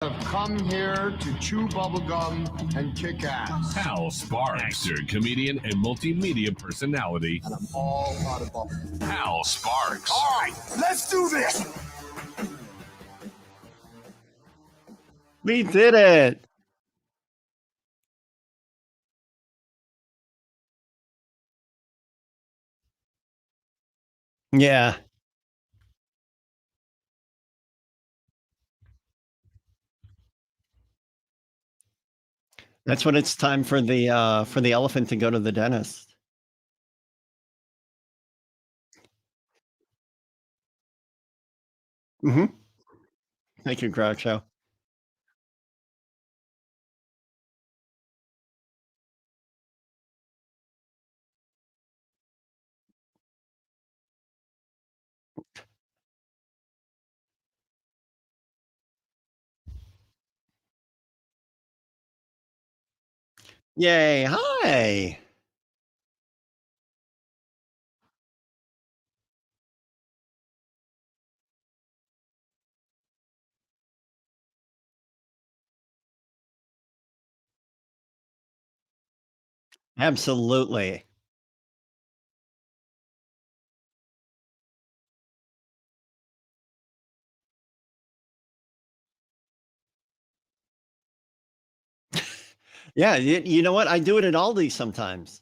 I've come here to chew bubblegum and kick ass. Hal Sparks, actor, comedian, and multimedia personality. And I'm all out of bubblegum. Hal Sparks. All right, let's do this. We did it. Yeah. That's when it's time for the elephant to go to the dentist. Mm-hmm. Thank you, Groucho. Yay. Hi. Absolutely. Yeah, you know what? I do it at Aldi sometimes.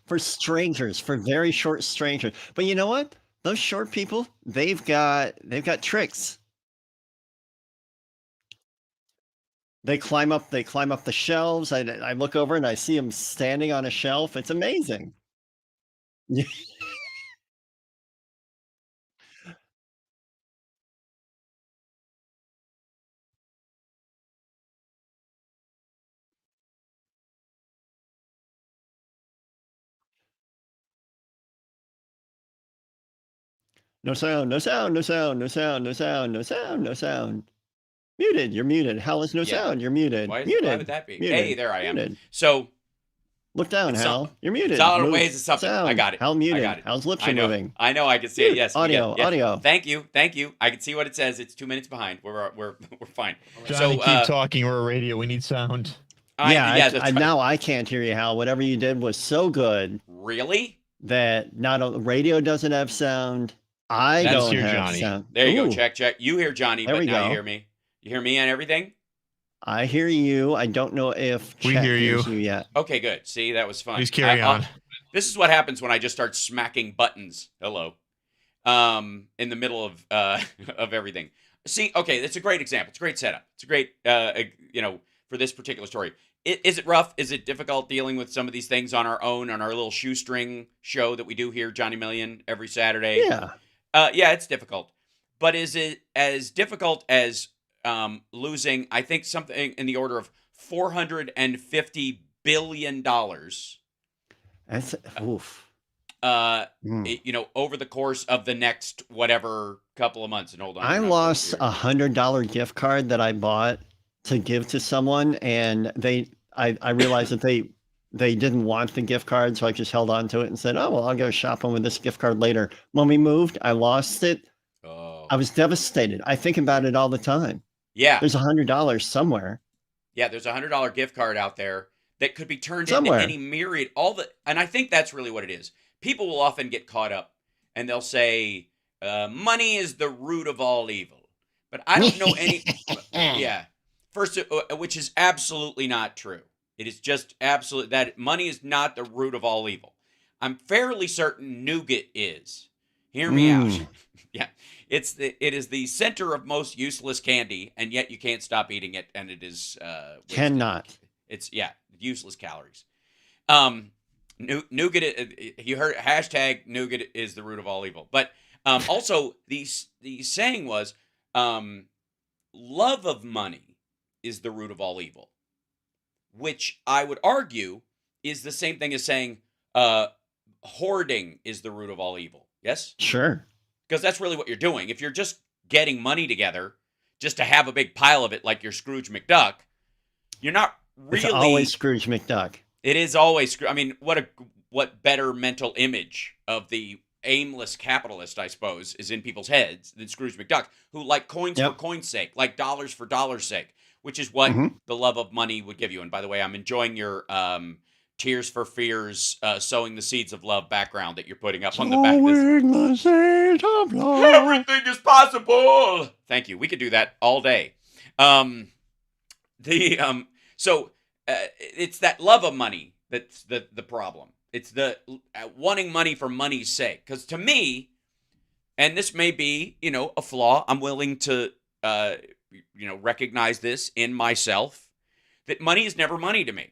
For strangers, for very short strangers. But you know what? Those short people, they've got tricks. They climb up the shelves. I look over and I see them standing on a shelf. It's amazing. No sound, no sound, no sound, no sound, no sound, no sound, no sound. Muted, you're muted. Hal is no Yeah. sound, you're muted. Why Muted. would that be? Muted. Hey, there I am. Muted. So Look down, It's Hal. some- You're muted. solid Move. ways of something. I Sound. got it. Hal muted. I got it. Hal's lips I are know. moving. I know. I can see it. Yes. we Audio, get- yes. audio. Thank you. Thank you. I can see what it says. It's 2 minutes behind. We're fine. Johnny, So, keep talking. We're a radio. We need sound. Yeah, that's right. now I can't hear you, Hal. Whatever you did was so good Really? that not a radio doesn't have sound. I That's don't here, have Johnny. sound. There you Ooh, go. Check. You hear Johnny, There but we now go. you hear me. You hear me and everything? I hear you. I don't know if We Chet hear you. hears you yet. Okay, good. See, that was fun. Please carry on. This is what happens when I just start smacking buttons. Hello. In the middle of of everything. See, okay, it's a great example. It's a great setup. It's a great, for this particular story. Is it rough? Is it difficult dealing with some of these things on our own, on our little shoestring show that we do here, Johnny Million, every Saturday? Yeah. Yeah, it's difficult. But is it as difficult as losing, I think, something in the order of $450 billion, That's oof. over the course of the next whatever couple of months? And hold on. I lost a $100 gift card that I bought to give to someone, and I realized that they didn't want the gift card, so I just held on to it and said, "Oh well, I'll go shopping with this gift card later." When we moved, I lost it. Oh. I was devastated. I think about it all the time. Yeah. There's $100 somewhere. Yeah, there's a $100 gift card out there that could be turned Somewhere. into any myriad. And I think that's really what it is. People will often get caught up, and they'll say, "Money is the root of all evil." But I don't know any. Yeah, first, which is absolutely not true. It is just absolute that money is not the root of all evil. I'm fairly certain nougat is. Hear me out. Yeah, it is the center of most useless candy, and yet you can't stop eating it, and it is Cannot. It's useless calories. Nougat. You heard hashtag nougat is the root of all evil. But also the saying was, love of money is the root of all evil, which I would argue is the same thing as saying hoarding is the root of all evil. Yes, Sure. because that's really what you're doing. If you're just getting money together just to have a big pile of it, like you're Scrooge McDuck, you're not really. It's always Scrooge McDuck. It is always. I mean, what better mental image of the aimless capitalist, I suppose, is in people's heads than Scrooge McDuck, who like coins for coin's sake, like dollars for dollars' sake, which is what the love of money would give you. And by the way, I'm enjoying your Tears for Fears, sowing the seeds of love background that you're putting up on the back of this. Sowing the seeds of love. Everything is possible. Thank you. We could do that all day. So it's that love of money that's the problem. It's the wanting money for money's sake. Because to me, and this may be, a flaw, I'm willing to, recognize this in myself, that money is never money to me.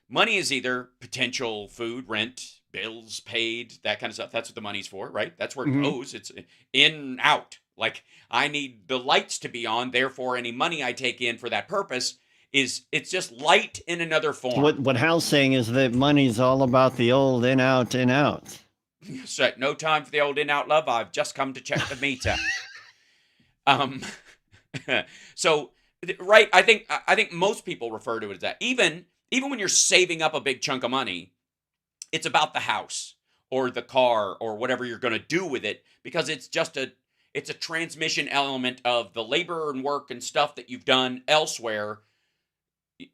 Money is either potential food, rent, bills paid, that kind of stuff. That's what the money's for, right? That's where it goes. It's in, out. Like, I need the lights to be on, therefore any money I take in for that purpose it's just light in another form. What Hal's saying is that money's all about the old in, out, in, out. So, no time for the old in, out, love. I've just come to check the meter. So, right, I think most people refer to it as that. Even when you're saving up a big chunk of money, it's about the house or the car or whatever you're going to do with it, because it's a transmission element of the labor and work and stuff that you've done elsewhere.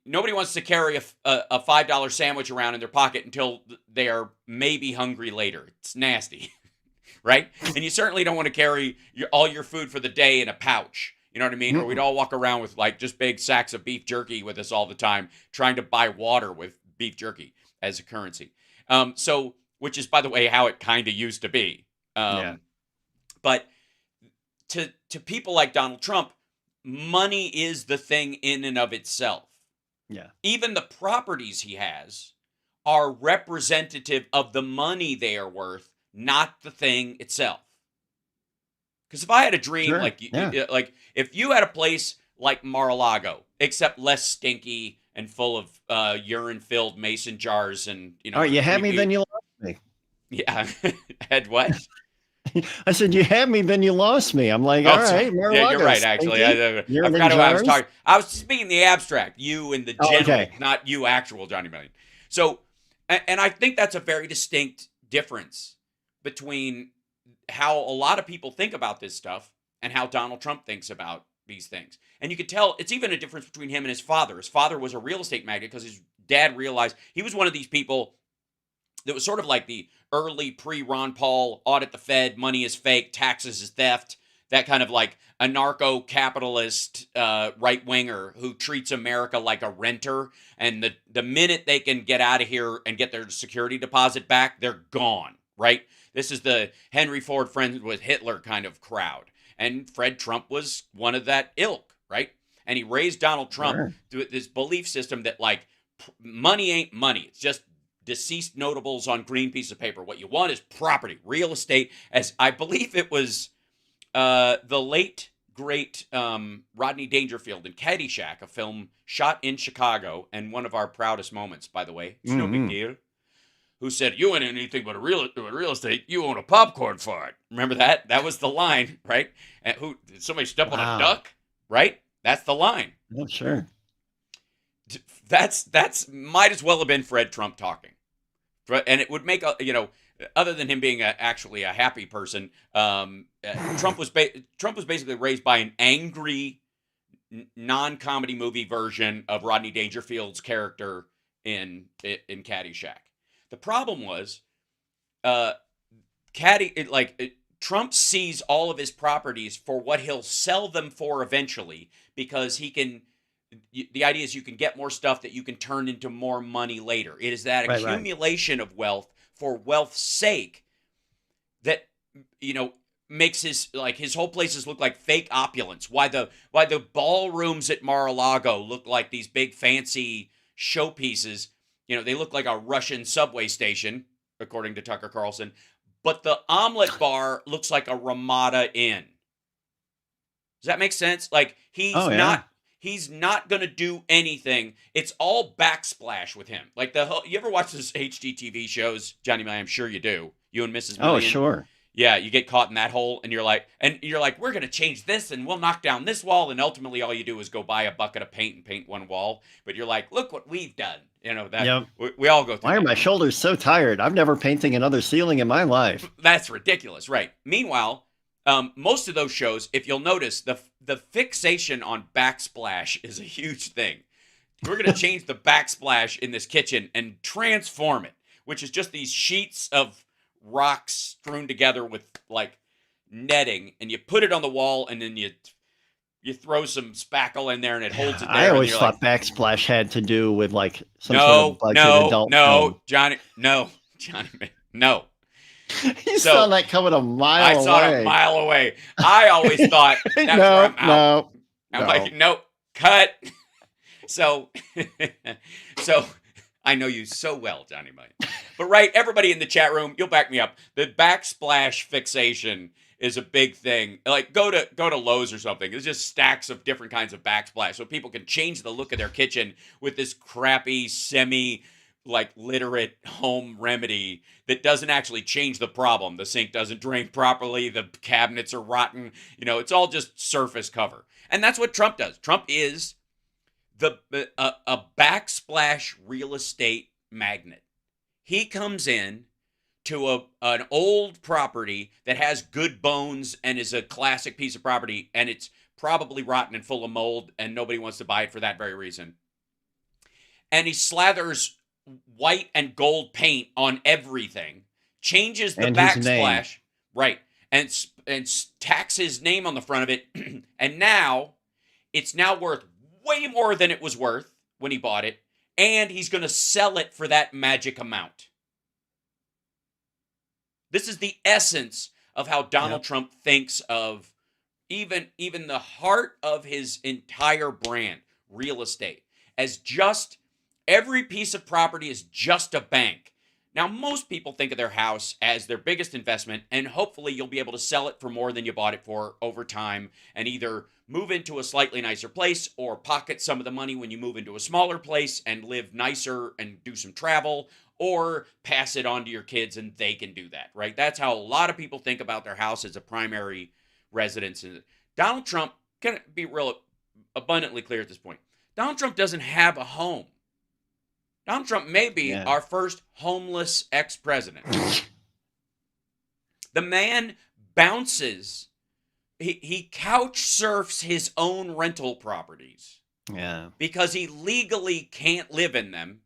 Nobody wants to carry a $5 sandwich around in their pocket until they are maybe hungry later. It's nasty, right? And you certainly don't want to carry all your food for the day in a pouch. You know what I mean? Or we'd all walk around with like just big sacks of beef jerky with us all the time, trying to buy water with beef jerky as a currency. Which is, by the way, how it kind of used to be. But to people like Donald Trump, money is the thing in and of itself. Yeah. Even the properties he has are representative of the money they are worth, not the thing itself. Because if I had a dream, like if you had a place like Mar-a-Lago, except less stinky and full of urine-filled mason jars, and all right, you had me, then you lost me. Yeah, had what? I said you had me, then you lost me. I'm like, all right, Mar-a-Lago. Yeah, you're right. Actually, I forgot who I was talking. I was speaking the abstract, you and the general, not you, actual Johnny Million. So, and I think that's a very distinct difference between how a lot of people think about this stuff and how Donald Trump thinks about these things. And you could tell it's even a difference between him and his father. His father was a real estate magnate because his dad realized he was one of these people that was sort of like the early pre-Ron Paul audit the Fed, money is fake, taxes is theft, that kind of like anarcho-capitalist right-winger who treats America like a renter. And the minute they can get out of here and get their security deposit back, they're gone, right? This is the Henry Ford friends with Hitler kind of crowd. And Fred Trump was one of that ilk, right? And he raised Donald Trump to this belief system that like money ain't money. It's just deceased notables on green piece of paper. What you want is property, real estate. As I believe it was the late, great Rodney Dangerfield in Caddyshack, a film shot in Chicago, and one of our proudest moments, by the way. It's no big deal. Who said, you ain't anything but a real estate, you own a popcorn fart. Remember that? That was the line, right? And did somebody step on a duck? Right? That's the line. Oh, sure. That's might as well have been Fred Trump talking. And it would make, other than him being actually a happy person, Trump was basically raised by an angry, non-comedy movie version of Rodney Dangerfield's character in Caddyshack. The problem was, Trump sees all of his properties for what he'll sell them for eventually, because he can. The idea is you can get more stuff that you can turn into more money later. It is that accumulation of wealth for wealth's sake that makes his whole places look like fake opulence. Why the ballrooms at Mar-a-Lago look like these big fancy showpieces. They look like a Russian subway station, according to Tucker Carlson. But the omelet bar looks like a Ramada Inn. Does that make sense? Like, he's not going to do anything. It's all backsplash with him. Like, you ever watch those HGTV shows, Johnny? I'm sure you do. You and Mrs. Million. Oh, sure. Yeah, you get caught in that hole, and you're like, we're gonna change this, and we'll knock down this wall, and ultimately all you do is go buy a bucket of paint and paint one wall. But you're like, look what we've done. You know that Yep. we all go through. Why are that. my shoulders so tired? I'm never painting another ceiling in my life. That's ridiculous, right? Meanwhile, most of those shows, if you'll notice, the fixation on backsplash is a huge thing. We're gonna change the backsplash in this kitchen and transform it, which is just these sheets of rocks strewn together with like netting, and you put it on the wall, and then you throw some spackle in there, and it holds it there. I always and thought like, backsplash had to do with like some sort of budget adult film. Johnny, no, no. You saw that coming a mile away. I saw it a mile away. I always thought that's where I'm out. I'm like, nope, cut. So I know you so well, Johnny Mike. But right, everybody in the chat room, you'll back me up. The backsplash fixation is a big thing. Like go to Lowe's or something. There's just stacks of different kinds of backsplash, so people can change the look of their kitchen with this crappy like literate home remedy that doesn't actually change the problem. The sink doesn't drain properly. The cabinets are rotten. You know, it's all just surface cover. And that's what Trump does. Trump is a backsplash real estate magnate. He comes in to an old property that has good bones and is a classic piece of property, and it's probably rotten and full of mold, and nobody wants to buy it for that very reason. And he slathers white and gold paint on everything, changes the backsplash, right, and tacks his name on the front of it, and now it's now worth way more than it was worth when he bought it, and he's going to sell it for that magic amount. This is the essence of how Donald Trump thinks of even the heart of his entire brand, real estate, as just every piece of property is just a bank. Now, most people think of their house as their biggest investment, and hopefully you'll be able to sell it for more than you bought it for over time and either move into a slightly nicer place or pocket some of the money when you move into a smaller place and live nicer and do some travel, or pass it on to your kids and they can do that, right? That's how a lot of people think about their house as a primary residence. And Donald Trump, can be real abundantly clear at this point, Donald Trump doesn't have a home. Donald Trump may be our first homeless ex-president. The man bounces, he couch surfs his own rental properties. Yeah. Because he legally can't live in them,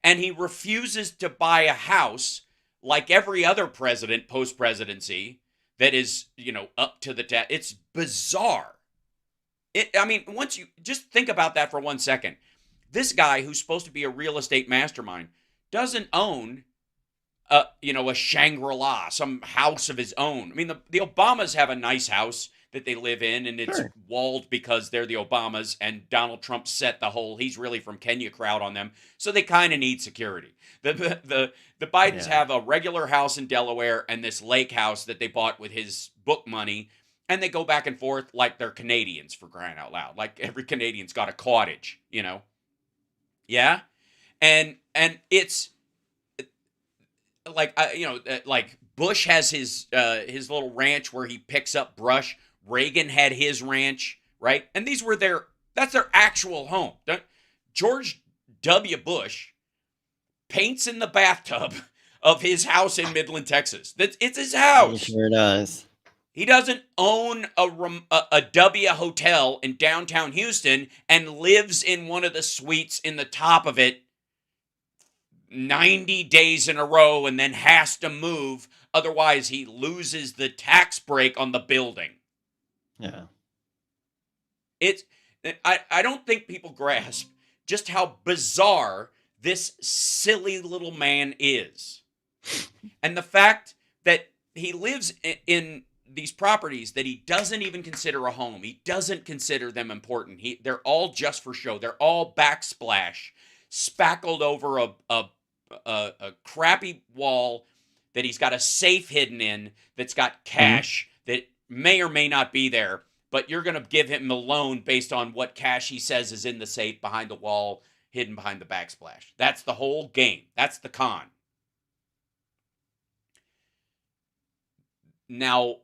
and he refuses to buy a house like every other president post-presidency that is, up to the task. It's bizarre. Once you just think about that for 1 second. This guy who's supposed to be a real estate mastermind doesn't own, a Shangri-La, some house of his own. I mean, the Obamas have a nice house that they live in, and it's walled because they're the Obamas, and Donald Trump set the whole "he's really from Kenya" crowd on them, so they kind of need security. The Bidens have a regular house in Delaware and this lake house that they bought with his book money, and they go back and forth like they're Canadians, for crying out loud. Like every Canadian's got a cottage, Yeah, and it's like like Bush has his little ranch where he picks up brush. Reagan had his ranch, right? And these were that's their actual home. George W. Bush paints in the bathtub of his house in Midland, Texas. It's his house. He sure does. He doesn't own a W hotel in downtown Houston and lives in one of the suites in the top of it 90 days in a row and then has to move. Otherwise, he loses the tax break on the building. Yeah. I don't think people grasp just how bizarre this silly little man is. And the fact that he lives in these properties that he doesn't even consider a home. He doesn't consider them important. They're all just for show. They're all backsplash, spackled over a crappy wall that he's got a safe hidden in that's got cash that may or may not be there, but you're going to give him a loan based on what cash he says is in the safe behind the wall, hidden behind the backsplash. That's the whole game. That's the con. Now,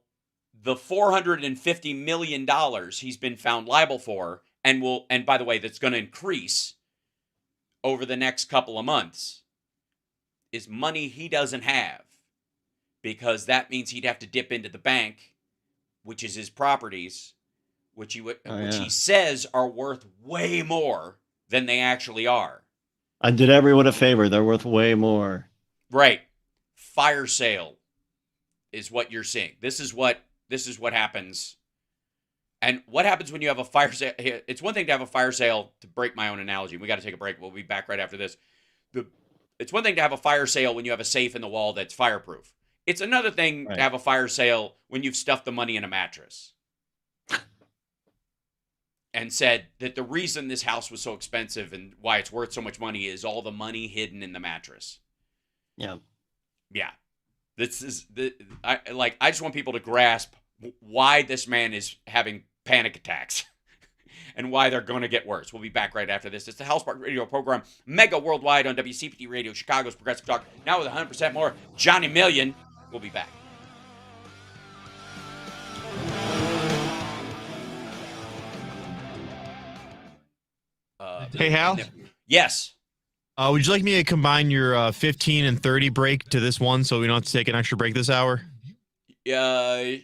the $450 million he's been found liable for, and by the way, that's going to increase over the next couple of months, is money he doesn't have, because that means he'd have to dip into the bank, which is his properties, which he says are worth way more than they actually are. I did everyone a favor. They're worth way more. Right. Fire sale is what you're seeing. This is what happens. And what happens when you have a fire sale? It's one thing to have a fire sale, to break my own analogy. We got to take a break. We'll be back right after this. It's one thing to have a fire sale when you have a safe in the wall that's fireproof. It's another thing to have a fire sale when you've stuffed the money in a mattress and said that the reason this house was so expensive and why it's worth so much money is all the money hidden in the mattress. Yeah. Yeah. I just want people to grasp why this man is having panic attacks and why they're going to get worse. We'll be back right after this. It's the House Park Radio program, Mega Worldwide on WCPT Radio, Chicago's Progressive Talk. Now with 100% more Johnny Million. We'll be back. Hey, Hal? Yes. Would you like me to combine your 15 and 30 break to this one so we don't have to take an extra break this hour?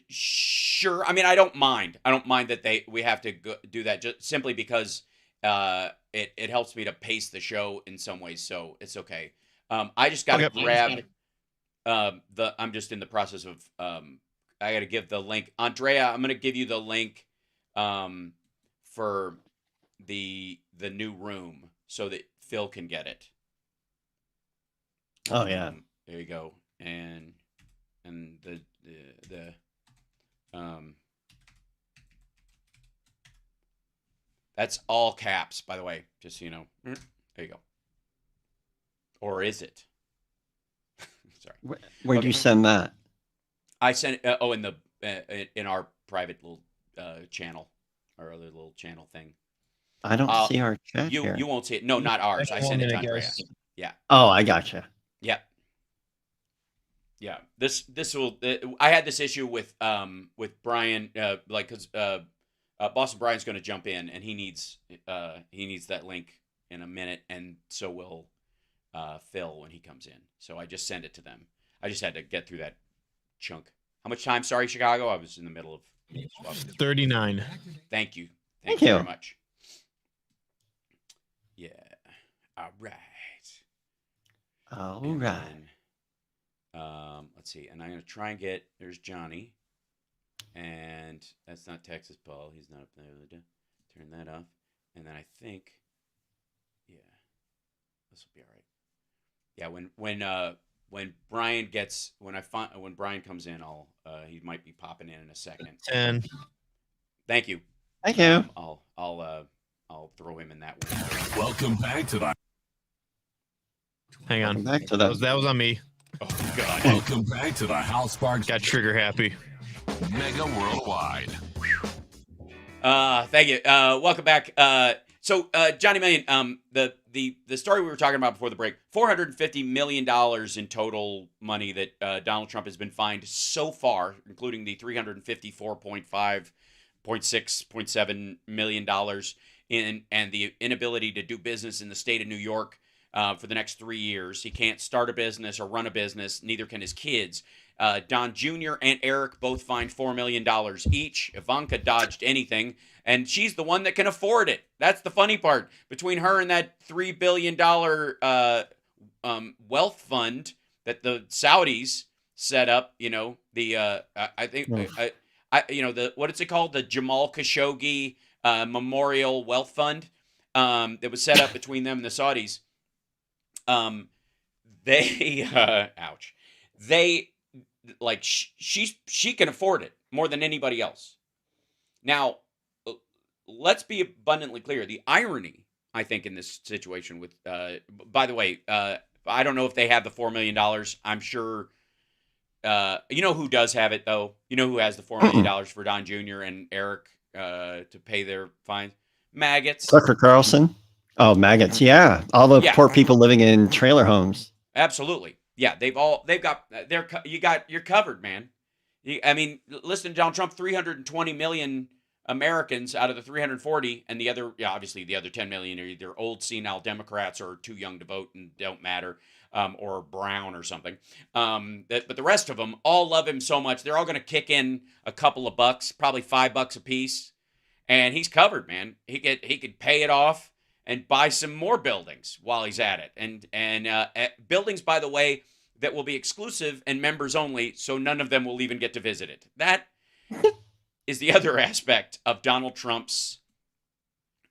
Sure. I mean, I don't mind. I don't mind that we have to do that, just simply because it helps me to pace the show in some ways, so it's okay. I just got to grab I'm just in the process of I got to give the link. Andrea, I'm going to give you the link for the new room so that Phil can get it. Oh yeah. There you go. And the that's all caps, by the way, just so you know. There you go. Or is it? Sorry. Where'd you send that? I sent it in our private little channel, our other little channel thing. I don't see our chat here. You won't see it. No, not ours. I sent it to Andrea. Yeah. Oh, I gotcha. Yeah. Yeah. This will. I had this issue with Brian, because Boston Brian's going to jump in, and he needs that link in a minute, and so will Phil when he comes in. So I just send it to them. I just had to get through that chunk. How much time? Sorry, Chicago. I was in the middle of 39. Thank you. Thank you you very much. Yeah. All right. All right. Then, let's see. And I'm going to try and get, there's Johnny. And that's not Texas Paul. He's not up there. Turn that off. And then I think, yeah, this will be all right. Yeah, when Brian comes in, he might be popping in a second. 10. Thank you. Thank you. I'll throw him in that one. Welcome back to the. Hang on. Back to That was on me. Oh God. Welcome back to the House Park Got trigger happy. Mega Worldwide. Thank you. Welcome back. So Johnny Million, the story we were talking about before the break, $450 million in total money that Donald Trump has been fined so far, including the $354.5, $0.6, $0.7 million and the inability to do business in the state of New York for the next 3 years. He can't start a business or run a business. Neither can his kids. Don Jr. and Eric both fined $4 million each. Ivanka dodged anything, and she's the one that can afford it. That's the funny part. Between her and that $3 billion wealth fund that the Saudis set up, I think, what is it called? The Jamal Khashoggi Memorial Wealth Fund that was set up between them and the Saudis. She can afford it more than anybody else. Now, let's be abundantly clear. The irony, I think, in this situation with, by the way, I don't know if they have the $4 million. I'm sure, you know who does have it, though? You know who has the $4 million for Don Jr. and Eric to pay their fines? Maggots. Tucker Carlson. Oh, maggots. Yeah. All the poor people living in trailer homes. Absolutely. Yeah. You're covered, man. I mean, listen to Donald Trump, 320 million Americans out of the 340, and the other, obviously the other 10 million are either old senile Democrats or too young to vote and don't matter, or brown or something. But the rest of them all love him so much. They're all going to kick in a couple of bucks, probably $5 a piece, and he's covered, man. He could pay it off and buy some more buildings while he's at it, and buildings, by the way, that will be exclusive and members only, so none of them will even get to visit it. That is the other aspect of Donald Trump's.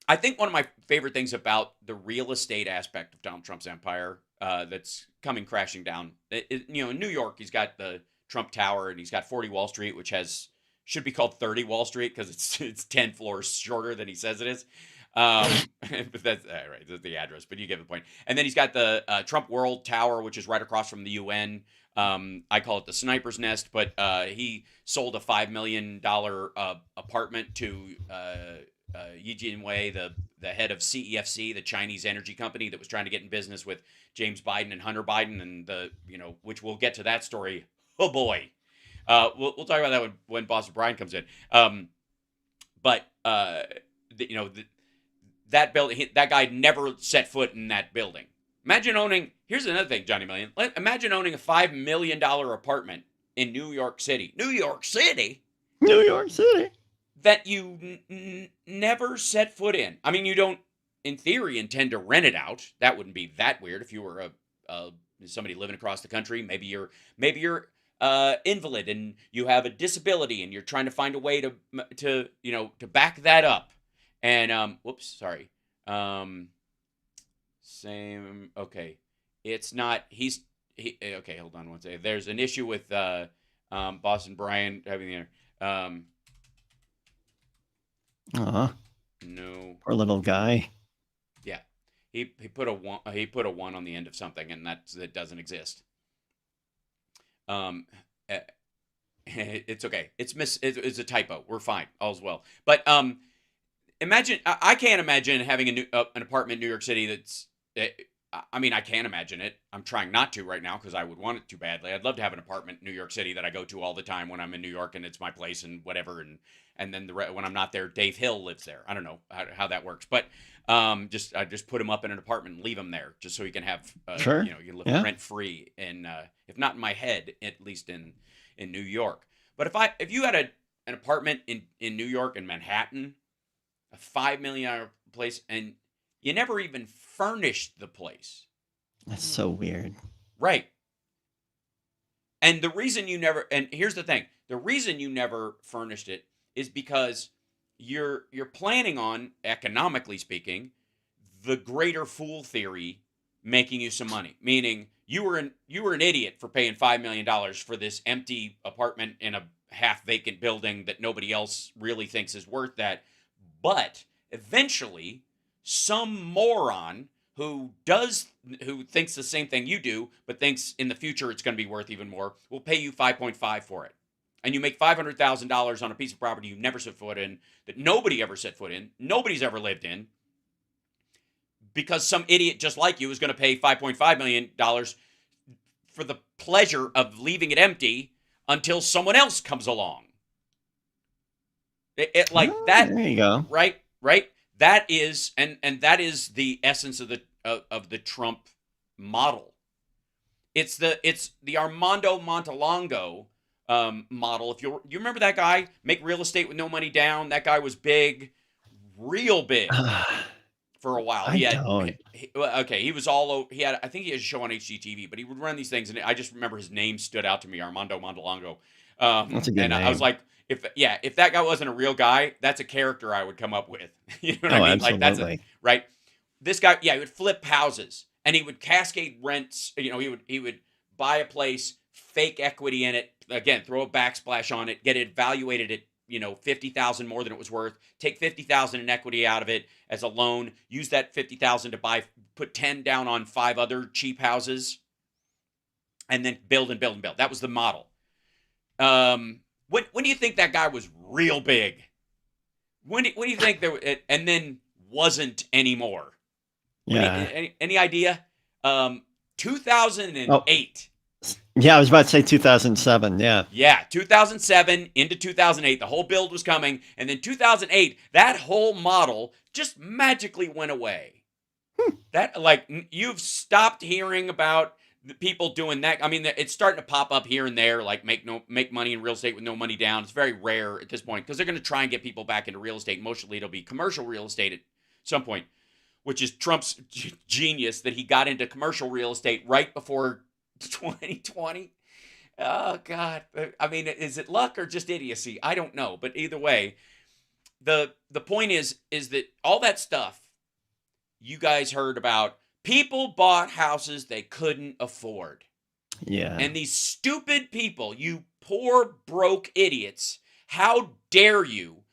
I think one of my favorite things about the real estate aspect of Donald Trump's empire that's coming crashing down. In New York, he's got the Trump Tower, and he's got 40 Wall Street, which should be called 30 Wall Street because it's 10 floors shorter than he says it is. But that's right. That's the address, but you get the point. And then he's got the Trump World Tower, which is right across from the UN. I call it the sniper's nest, but he sold a $5 million apartment to Yi Jianwei, the head of CEFC, the Chinese energy company that was trying to get in business with James Biden and Hunter Biden, and which we'll get to that story. Oh boy, we'll talk about that when Boston Brian comes in. That building, that guy never set foot in that building. Imagine owning. Here's another thing, Johnny Million. Imagine owning a $5 million apartment in New York City. New York City. New York City. That you never set foot in. I mean, you don't, in theory, intend to rent it out. That wouldn't be that weird if you were somebody living across the country. Maybe you're invalid and you have a disability and you're trying to find a way to back that up. And sorry. Same. Okay, it's not. Okay. Hold on one second. There's an issue with Boston Brian having the. No. Poor little guy. Yeah, he put a one. He put a 1 on the end of something, and that doesn't exist. It's okay. It's a typo. We're fine. All's well. But imagine. I can't imagine having an apartment in New York City that's. I mean, I can imagine it. I'm trying not to right now because I would want it too badly. I'd love to have an apartment in New York City that I go to all the time when I'm in New York and it's my place and whatever. And then when I'm not there, Dave Hill lives there. I don't know how that works, but I just put him up in an apartment and leave him there just so he can have sure. You can live rent free, and if not in my head, at least in New York. But if you had an apartment in New York in Manhattan, a $5 million place, and you never even furnished the place. That's so weird. Right. And the reason you never, and here's the thing, the reason you never furnished it is because you're planning on, economically speaking, the greater fool theory making you some money. Meaning you were an idiot for paying $5 million for this empty apartment in a half vacant building that nobody else really thinks is worth that. But eventually, some moron who thinks the same thing you do, but thinks in the future it's going to be worth even more, will pay you 5.5 for it. And you make $500,000 on a piece of property you never set foot in, that nobody ever set foot in, nobody's ever lived in, because some idiot just like you is going to pay $5.5 million for the pleasure of leaving it empty until someone else comes along. That. There you go. Right. That is, and that is the essence of the Trump model. It's the Armando Montalongo model. If you remember that guy, make real estate with no money down. That guy was big, real big for a while. He was all over. I think he had a show on HGTV, but he would run these things, and I just remember his name stood out to me, Armando Montalongo. That's a good name. I was like, if that guy wasn't a real guy, that's a character I would come up with. You know what I mean? Absolutely. Like that's right. This guy, he would flip houses and he would cascade rents. He would buy a place, fake equity in it, again, throw a backsplash on it, get it valuated at $50,000 more than it was worth, take $50,000 in equity out of it as a loan, use that $50,000 to put 10 down on 5 other cheap houses, and then build and build and build. That was the model. When do you think that guy was real big? When do you think and then wasn't anymore? Yeah. Any idea? 2008. Yeah, I was about to say 2007. Yeah. Yeah, 2007 into 2008, the whole build was coming. And then 2008, that whole model just magically went away. That, like, you've stopped hearing about the people doing that. I mean, it's starting to pop up here and there, like make money in real estate with no money down. It's very rare at this point because they're going to try and get people back into real estate. Mostly it'll be commercial real estate at some point, which is Trump's genius that he got into commercial real estate right before 2020. Oh God! I mean, is it luck or just idiocy? I don't know. But either way, the point is that all that stuff you guys heard about, people bought houses they couldn't afford, Yeah. and these stupid people, you poor broke idiots, how dare you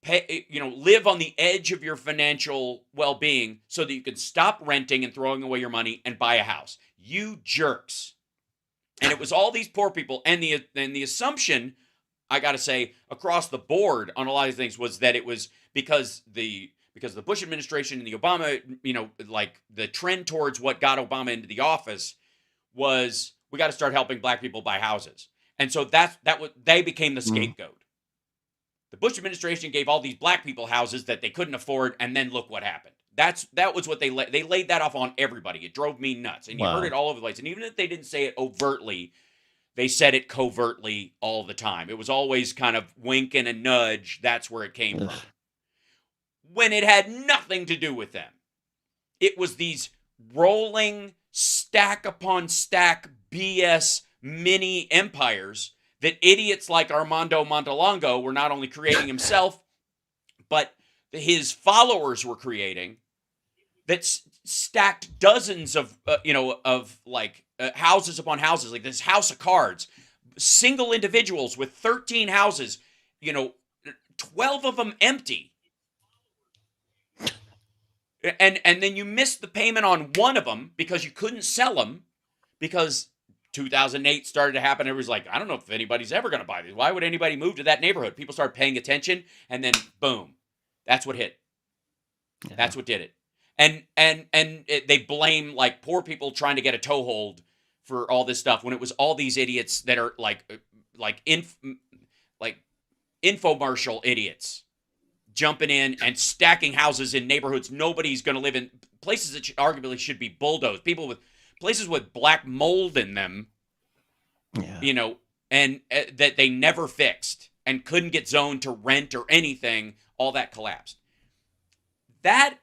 live on the edge of your financial well-being so that you can stop renting and throwing away your money and buy a house? You jerks. And it was all these poor people, and the assumption, I got to say, across the board on a lot of things was that it was because the Bush administration and the Obama, like the trend towards what got Obama into the office was we got to start helping black people buy houses. And so they became the scapegoat. The Bush administration gave all these black people houses that they couldn't afford, and then look what happened. That was what they laid that off on everybody. It drove me nuts. And you heard it all over the place. And even if they didn't say it overtly, they said it covertly all the time. It was always kind of wink and a nudge. That's where it came from. When it had nothing to do with them. It was these rolling stack upon stack BS mini empires that idiots like Armando Montalongo were not only creating himself, but his followers were creating, that stacked dozens of houses upon houses, like this house of cards, single individuals with 13 houses, 12 of them empty. And then you missed the payment on one of them because you couldn't sell them because 2008 started to happen. Everybody's like, I don't know if anybody's ever going to buy these. Why would anybody move to that neighborhood? People started paying attention, and then boom, that's what hit. Yeah. That's what did it. And they blame like poor people trying to get a toehold for all this stuff when it was all these idiots that are like infomercial idiots jumping in and stacking houses in neighborhoods nobody's going to live in, places that arguably should be bulldozed, places with black mold in them, and that they never fixed and couldn't get zoned to rent or anything. All that collapsed. That,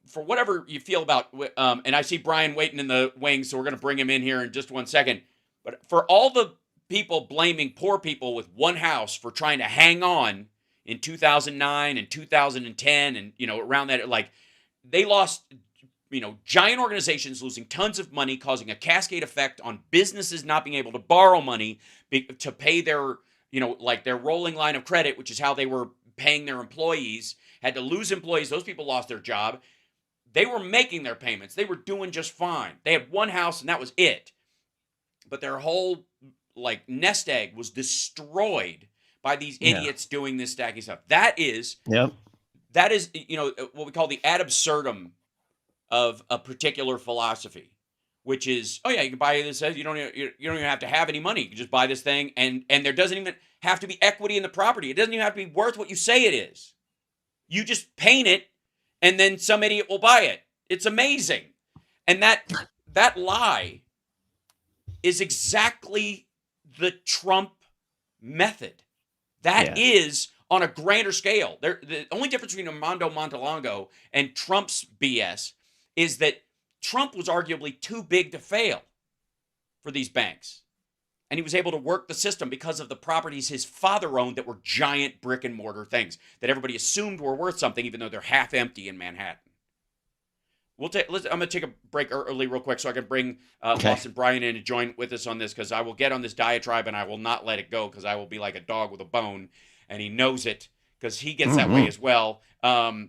for whatever you feel about, and I see Brian waiting in the wings, so we're going to bring him in here in just 1 second. But for all the people blaming poor people with one house for trying to hang on in 2009 and 2010 and, around that, like, they lost, giant organizations losing tons of money, causing a cascade effect on businesses not being able to borrow money to pay their, their rolling line of credit, which is how they were paying their employees, had to lose employees. Those people lost their job. They were making their payments. They were doing just fine. They had one house and that was it. But their whole nest egg was destroyed by these idiots doing this stacking stuff. That is what we call the ad absurdum of a particular philosophy, which is, oh yeah, you can buy this. You don't even have to have any money. You can just buy this thing, and there doesn't even have to be equity in the property. It doesn't even have to be worth what you say it is. You just paint it, and then some idiot will buy it. It's amazing. And that lie is exactly the Trump method. That is on a grander scale. The only difference between Armando Montalongo and Trump's BS is that Trump was arguably too big to fail for these banks. And he was able to work the system because of the properties his father owned that were giant brick and mortar things that everybody assumed were worth something, even though they're half empty in Manhattan. I'm going to take a break early real quick so I can bring Boston Brian in to join with us on this, because I will get on this diatribe and I will not let it go, because I will be like a dog with a bone, and he knows it because he gets that way as well. While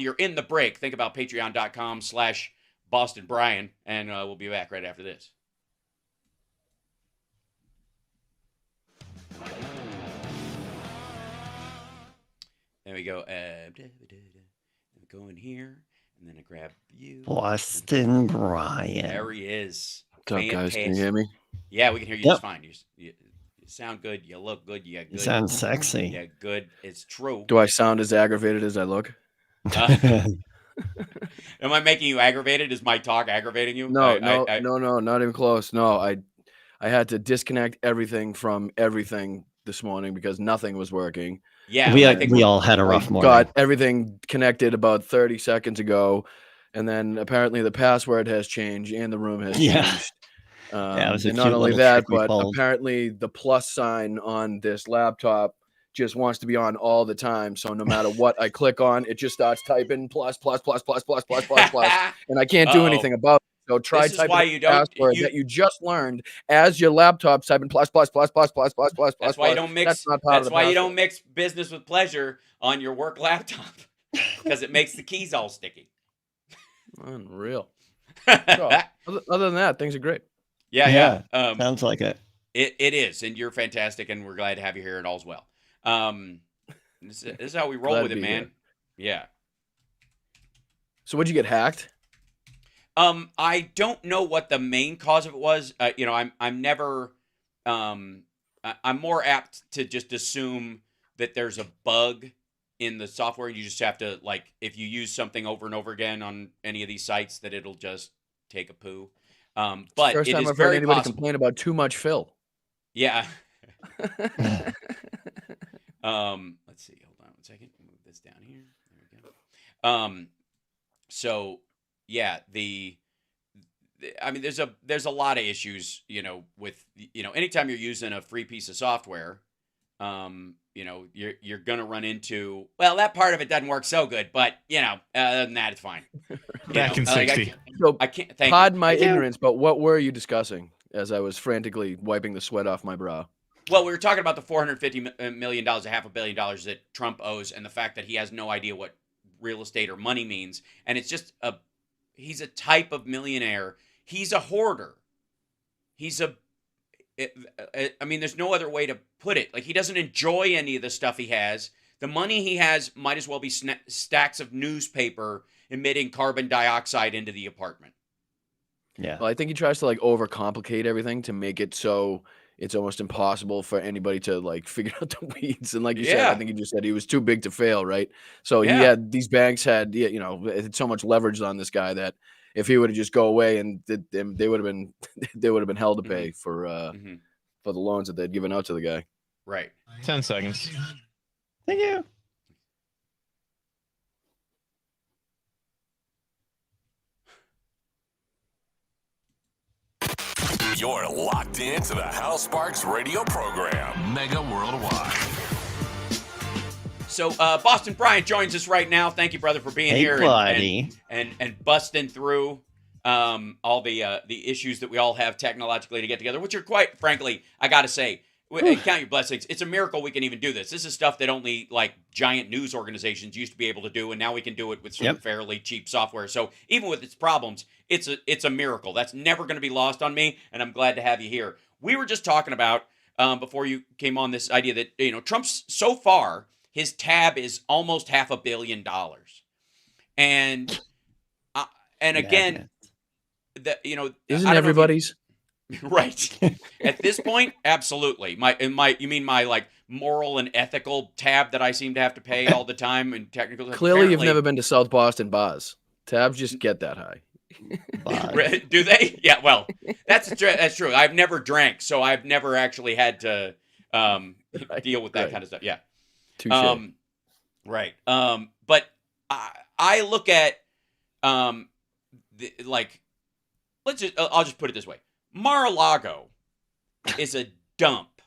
you're in the break, think about patreon.com/Boston Brian, and we'll be back right after this. There we go. Go in here, And then I grab you. Boston Brian. There he is. What's up, guys? Can you hear me? Yeah, we can hear you just fine. You sound good. You look good. You good. You sound sexy. Yeah, good. It's true. Do I sound as aggravated as I look? Am I making you aggravated? Is my talk aggravating you? No, not even close. No, I had to disconnect everything from everything this morning because nothing was working. Yeah, we all had a rough morning. Got everything connected about 30 seconds ago, and then apparently the password has changed and the room has changed. It was a and cute not only little that, trick we but pulled. apparently the plus sign on this laptop just wants to be on all the time. So no matter what I click on, it just starts typing plus, and I can't do anything about it. So try typing the password that you just learned as your laptop's typing plus. That's why you don't mix. That's why you don't mix business with pleasure on your work laptop because it makes the keys all sticky. Unreal. So, other than that, things are great. Yeah. Sounds like it. It is, and you're fantastic, and we're glad to have you here, and all's well. This is how we roll with it, man. Yeah. So what'd you get hacked? I don't know what the main cause of it was. I'm never. I'm more apt to just assume that there's a bug in the software. You just have to, like, if you use something over and over again on any of these sites, that it'll just take a poo. But first it time is I've heard very anybody possible. complain about too much fill. Yeah. Let's see. Hold on 1 second. Move this down here. There we go. So yeah, I mean, there's a lot of issues, with, anytime you're using a free piece of software, you're gonna run into, well, that part of it doesn't work so good, but other than that, it's fine. Back in 60. I can't. Pardon my ignorance, but what were you discussing as I was frantically wiping the sweat off my brow? Well, we were talking about the $450 million, $500 million that Trump owes, and the fact that he has no idea what real estate or money means, and it's just he's a type of millionaire. He's a hoarder. I mean, there's no other way to put it. Like, he doesn't enjoy any of the stuff he has. The money he has might as well be stacks of newspaper emitting carbon dioxide into the apartment. Yeah. Well, I think he tries to overcomplicate everything to make it so it's almost impossible for anybody to figure out the weeds. And like you said, I think he just said he was too big to fail, right? So these banks had so much leverage on this guy that if he would have just go away, and they would have been held to pay for the loans that they'd given out to the guy. Right. 10 seconds. Thank you. You're locked into the Hal Sparks radio program, Mega Worldwide. So Boston Bryant joins us right now. Thank you, brother, for being here and busting through all the issues that we all have technologically to get together, which are, quite frankly, I got to say, count your blessings. It's a miracle we can even do this. This is stuff that only giant news organizations used to be able to do, and now we can do it with some fairly cheap software. So even with its problems, it's a miracle. That's never going to be lost on me, and I'm glad to have you here. We were just talking about before you came on this idea that Trump's so far, his tab is almost $500 million, and again, isn't everybody's? Right. At this point, absolutely. You mean my moral and ethical tab that I seem to have to pay all the time and technical. Clearly, you've never been to South Boston bars. Tabs just get that high. Do they? Yeah. Well, that's true. I've never drank, so I've never actually had to deal with that kind of stuff. Yeah. Touché. Right. But I look at I'll just put it this way. Mar-a-Lago is a dump.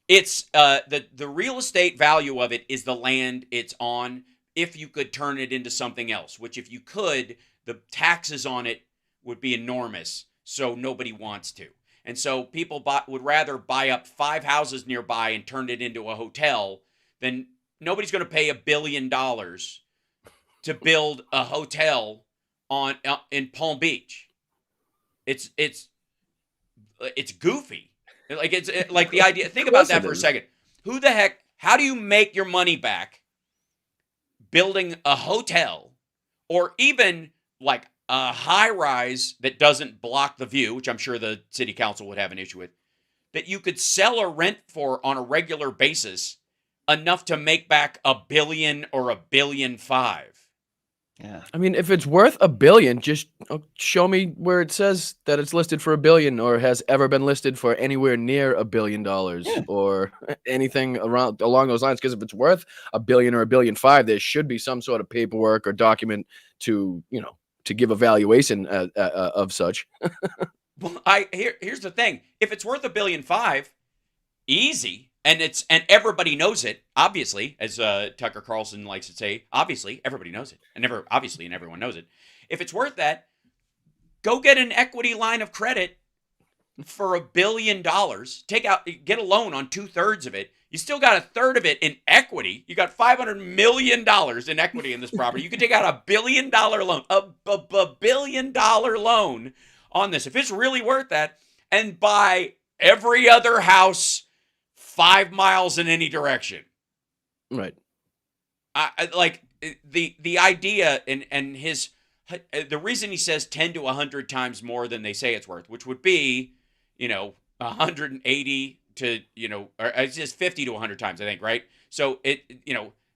It's the real estate value of it is the land it's on. If you could turn it into something else, which if you could, the taxes on it would be enormous. So nobody wants to. And so people would rather buy up 5 houses nearby and turn it into a hotel than nobody's going to pay $1 billion to build a hotel in Palm Beach. It's goofy. It's like the idea. Think about that for a second. Who the heck? How do you make your money back building a hotel or even like a high rise that doesn't block the view, which I'm sure the city council would have an issue with, that you could sell or rent for on a regular basis enough to make back $1 billion or $1.5 billion. Yeah. I mean, if it's worth $1 billion, just show me where it says that it's listed for $1 billion or has ever been listed for anywhere near $1 billion or anything along those lines. Because if it's worth $1 billion or $1.5 billion, there should be some sort of paperwork or document to, to give a valuation of such. Well, here's the thing: if it's worth $1.5 billion, easy. And everybody knows it, obviously, as Tucker Carlson likes to say. Obviously, everybody knows it, and everyone knows it. If it's worth that, go get an equity line of credit for $1 billion. Get a loan on 2/3 of it. You still got 1/3 of it in equity. You got $500 million in equity in this property. You can take out $1 billion loan, a $1 billion loan on this if it's really worth that, and buy every other house 5 miles in any direction. Right. I like the idea and his the reason he says 10 to 100 times more than they say it's worth, which would be, 180 to, or it's just 50 to 100 times, I think, right? So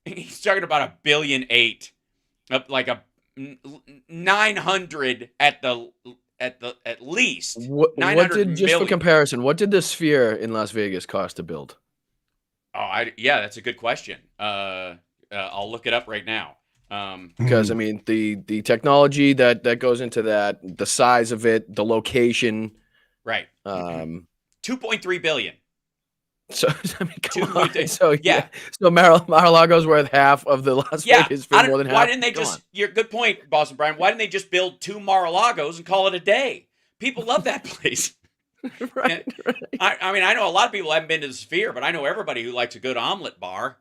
he's talking about $1.8 billion, like a 900 at least. What did, just for comparison, what did the Sphere in Las Vegas cost to build? Oh, that's a good question. I'll look it up right now. Because I mean, the technology that goes into that, the size of it, the location, right? 2.3 billion. So I mean, come on. So yeah. So Mar-a-Lago's worth half of the Las Vegas. More than half. Why didn't they good point, Boston Brian. Why didn't they just build 2 Mar-a-Lagos and call it a day? People love that place. right. I mean, I know a lot of people haven't been to the Sphere, but I know everybody who likes a good omelet bar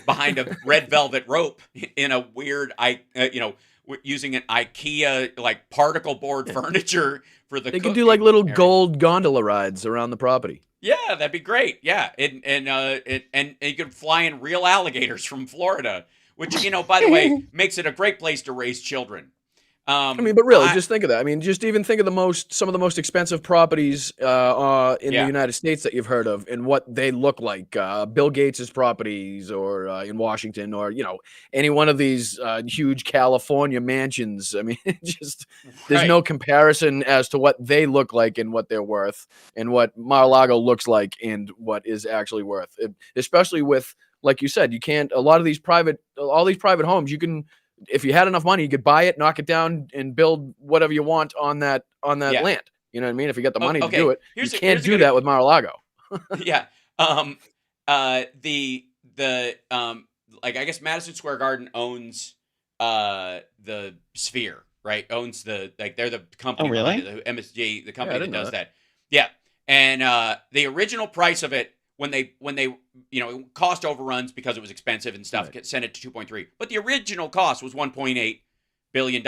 behind a red velvet rope in a weird, using an IKEA like particle board furniture for the. They could do like little gold gondola rides around the property. Yeah, that'd be great. Yeah, and you could fly in real alligators from Florida, which by the way makes it a great place to raise children. I mean, but really, just think of that. I mean, just even think of some of the most expensive properties in the United States that you've heard of and what they look like. Bill Gates's properties, or in Washington, or any one of these huge California mansions. I mean, there's no comparison as to what they look like and what they're worth, and what Mar-a-Lago looks like and what is actually worth. Especially with, like you said, you can't. All these private homes, you can. If you had enough money, you could buy it, knock it down, and build whatever you want on that land. You know what I mean? If you got the money to do it, you can't do that with Mar-a-Lago. Yeah. I guess Madison Square Garden owns the Sphere, right? Owns they're the company. Oh, really? The MSG, the company that does that. Yeah. And the original price of it, when they cost overruns because it was expensive and stuff, sent it to 2.3. But the original cost was $1.8 billion,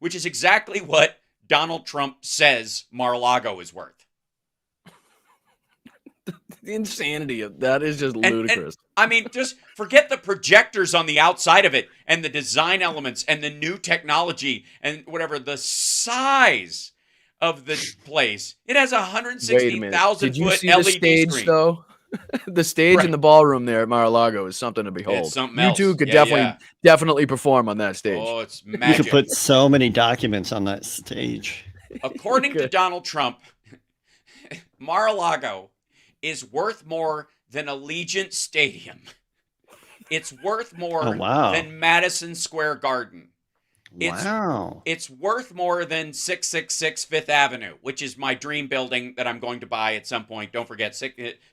which is exactly what Donald Trump says Mar-a-Lago is worth. The insanity of that is just ludicrous. I mean, just forget the projectors on the outside of it and the design elements and the new technology and whatever, the size of the place. It has 160,000 foot LED stage screen. Though? The stage in the ballroom there at Mar-a-Lago is something to behold. It's something else. You two could definitely perform on that stage. Oh, it's magic. You could put so many documents on that stage. According to Donald Trump, Mar-a-Lago is worth more than Allegiant Stadium. It's worth more than Madison Square Garden. It's worth more than 666 Fifth Avenue, which is my dream building that I'm going to buy at some point. Don't forget,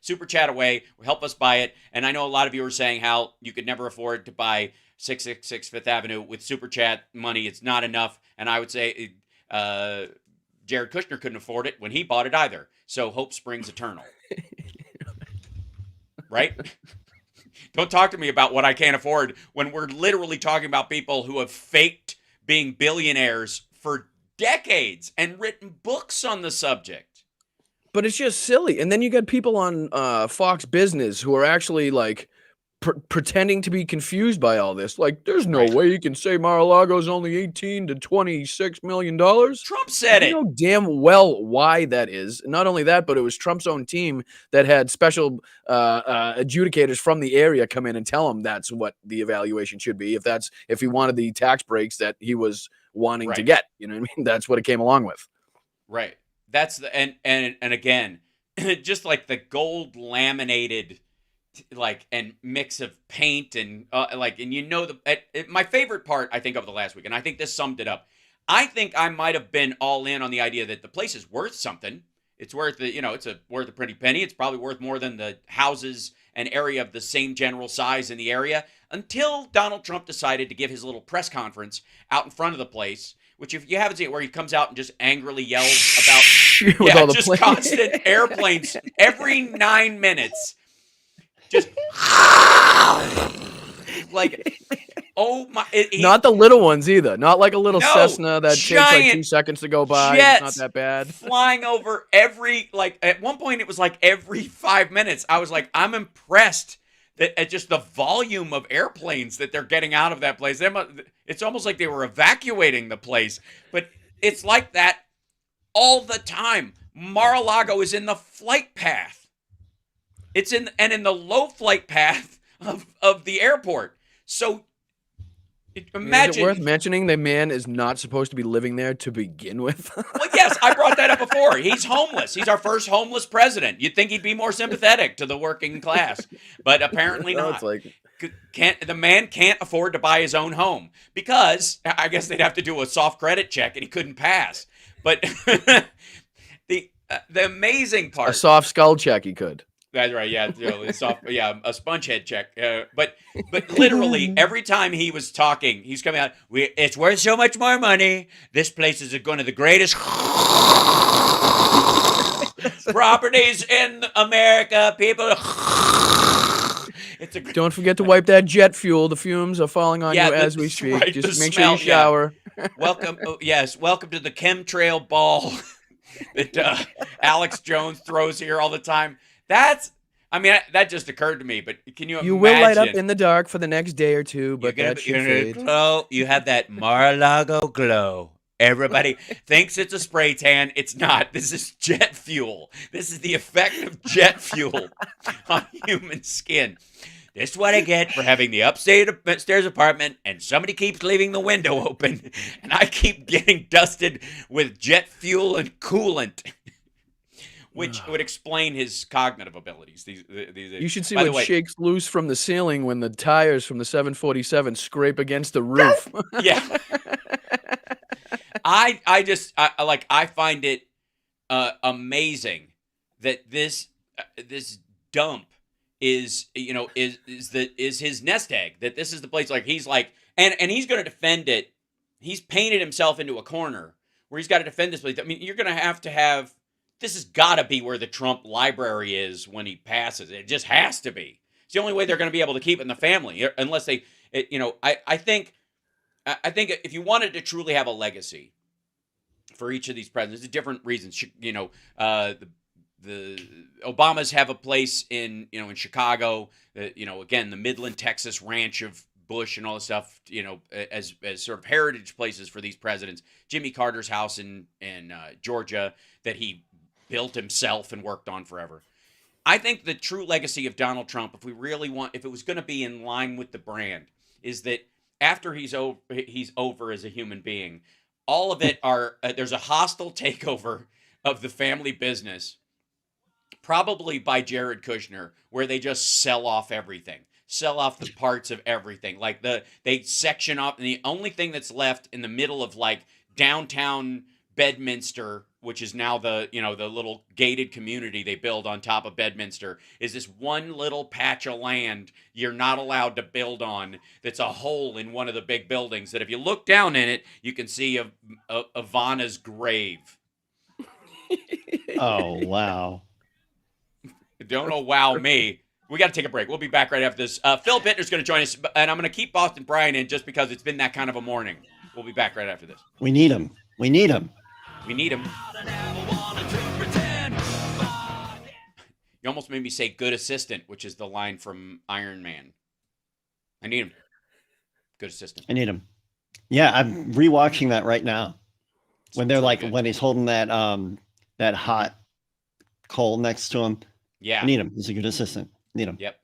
Super Chat away. Help us buy it. And I know a lot of you are saying how you could never afford to buy 666 Fifth Avenue with Super Chat money. It's not enough. And I would say Jared Kushner couldn't afford it when he bought it either. So hope springs eternal. Right? Don't talk to me about what I can't afford when we're literally talking about people who have faked being billionaires for decades and written books on the subject. But it's just silly. And then you got people on Fox Business who are actually like pretending to be confused by all this. Like, there's no Right. way you can say Mar-a-Lago's only 18 to 26 million dollars. Trump said it. You know damn well why that is. Not only that, but it was Trump's own team that had special adjudicators from the area come in and tell him that's what the evaluation should be. If he wanted the tax breaks that he was wanting to get, you know what I mean? That's what it came along with. Right. That's the and again, just like the gold laminated and mix of paint and my favorite part I think of the last week, and I think this summed it up. I think I might have been all in on the idea that the place is worth something. It's worth worth a pretty penny. It's probably worth more than the houses and area of the same general size in the area, until Donald Trump decided to give his little press conference out in front of the place, which, if you haven't seen it, where he comes out and just angrily yells about all the just planes. constant airplanes every 9 minutes. Just like, oh my! Not the little ones either. Not like a little No, Cessna that takes like 2 giant seconds to go by. jets It's not that bad. flying over at one point it was like every 5 minutes. I was like, I'm impressed that at just the volume of airplanes that they're getting out of that place. It's almost like they were evacuating the place, but it's like that all the time. Mar-a-Lago is in the flight path. It's in the low flight path of the airport. So imagine. Is it worth mentioning the man is not supposed to be living there to begin with? Well, yes, I brought that up before. He's homeless. He's our first homeless president. You'd think he'd be more sympathetic to the working class, but apparently No, not. it's like, The man can't afford to buy his own home, because I guess they'd have to do a soft credit check, and he couldn't pass. But the amazing part. a soft skull check he could. That's right. Yeah, a sponge head check. But literally every time he was talking, he's coming out. It's worth so much more money. This place is one of the greatest properties in America. People. Don't forget to wipe that jet fuel. The fumes are falling on you as we speak. Right, Just make smell, sure you shower. Welcome. Welcome to the chemtrail ball that Alex Jones throws here all the time. That just occurred to me, but can you imagine? You will light up in the dark for the next day or two, but you're that should gonna fade. glow. You have that Mar-a-Lago glow. Everybody thinks it's a spray tan. It's not. This is jet fuel. This is the effect of jet fuel on human skin. This is what I get for having the upstairs apartment, and somebody keeps leaving the window open, and I keep getting dusted with jet fuel and coolant. Which would explain his cognitive abilities. You should see By the what way, shakes loose from the ceiling when the tires from the 747 scrape against the roof. Yeah. I find it amazing that this dump is his nest egg. That this is the place. Like, he's like, and he's going to defend it. He's painted himself into a corner where he's got to defend this place. I mean, you're going to have. This has got to be where the Trump library is when he passes. It just has to be. It's the only way they're going to be able to keep it in the family, unless they, I think if you wanted to truly have a legacy for each of these presidents, different reasons. The Obamas have a place in Chicago. Again, the Midland, Texas ranch of Bush and all this stuff. As sort of heritage places for these presidents. Jimmy Carter's house in Georgia that he built himself and worked on forever. I think the true legacy of Donald Trump, if it was going to be in line with the brand, is that after he's over as a human being, all of it there's a hostile takeover of the family business, probably by Jared Kushner, where they just sell off everything, sell off the parts of everything. Like they section off, and the only thing that's left in the middle of like downtown Bedminster, which is now the little gated community they build on top of Bedminster, is this one little patch of land you're not allowed to build on. That's a hole in one of the big buildings that if you look down in it, you can see Ivana's grave. Oh, wow. Don't know, wow me. We got to take a break. We'll be back right after this. Phil Bittner's going to join us, and I'm going to keep Boston Brian in just because it's been that kind of a morning. We'll be back right after this. We need him. We need him. We need him. You almost made me say good assistant, which is the line from Iron Man. I need him. Good assistant. I need him. Yeah, I'm rewatching that right now. When they're It's really like, good. when he's holding that hot coal next to him. Yeah. I need him. He's a good assistant. Need him. Yep.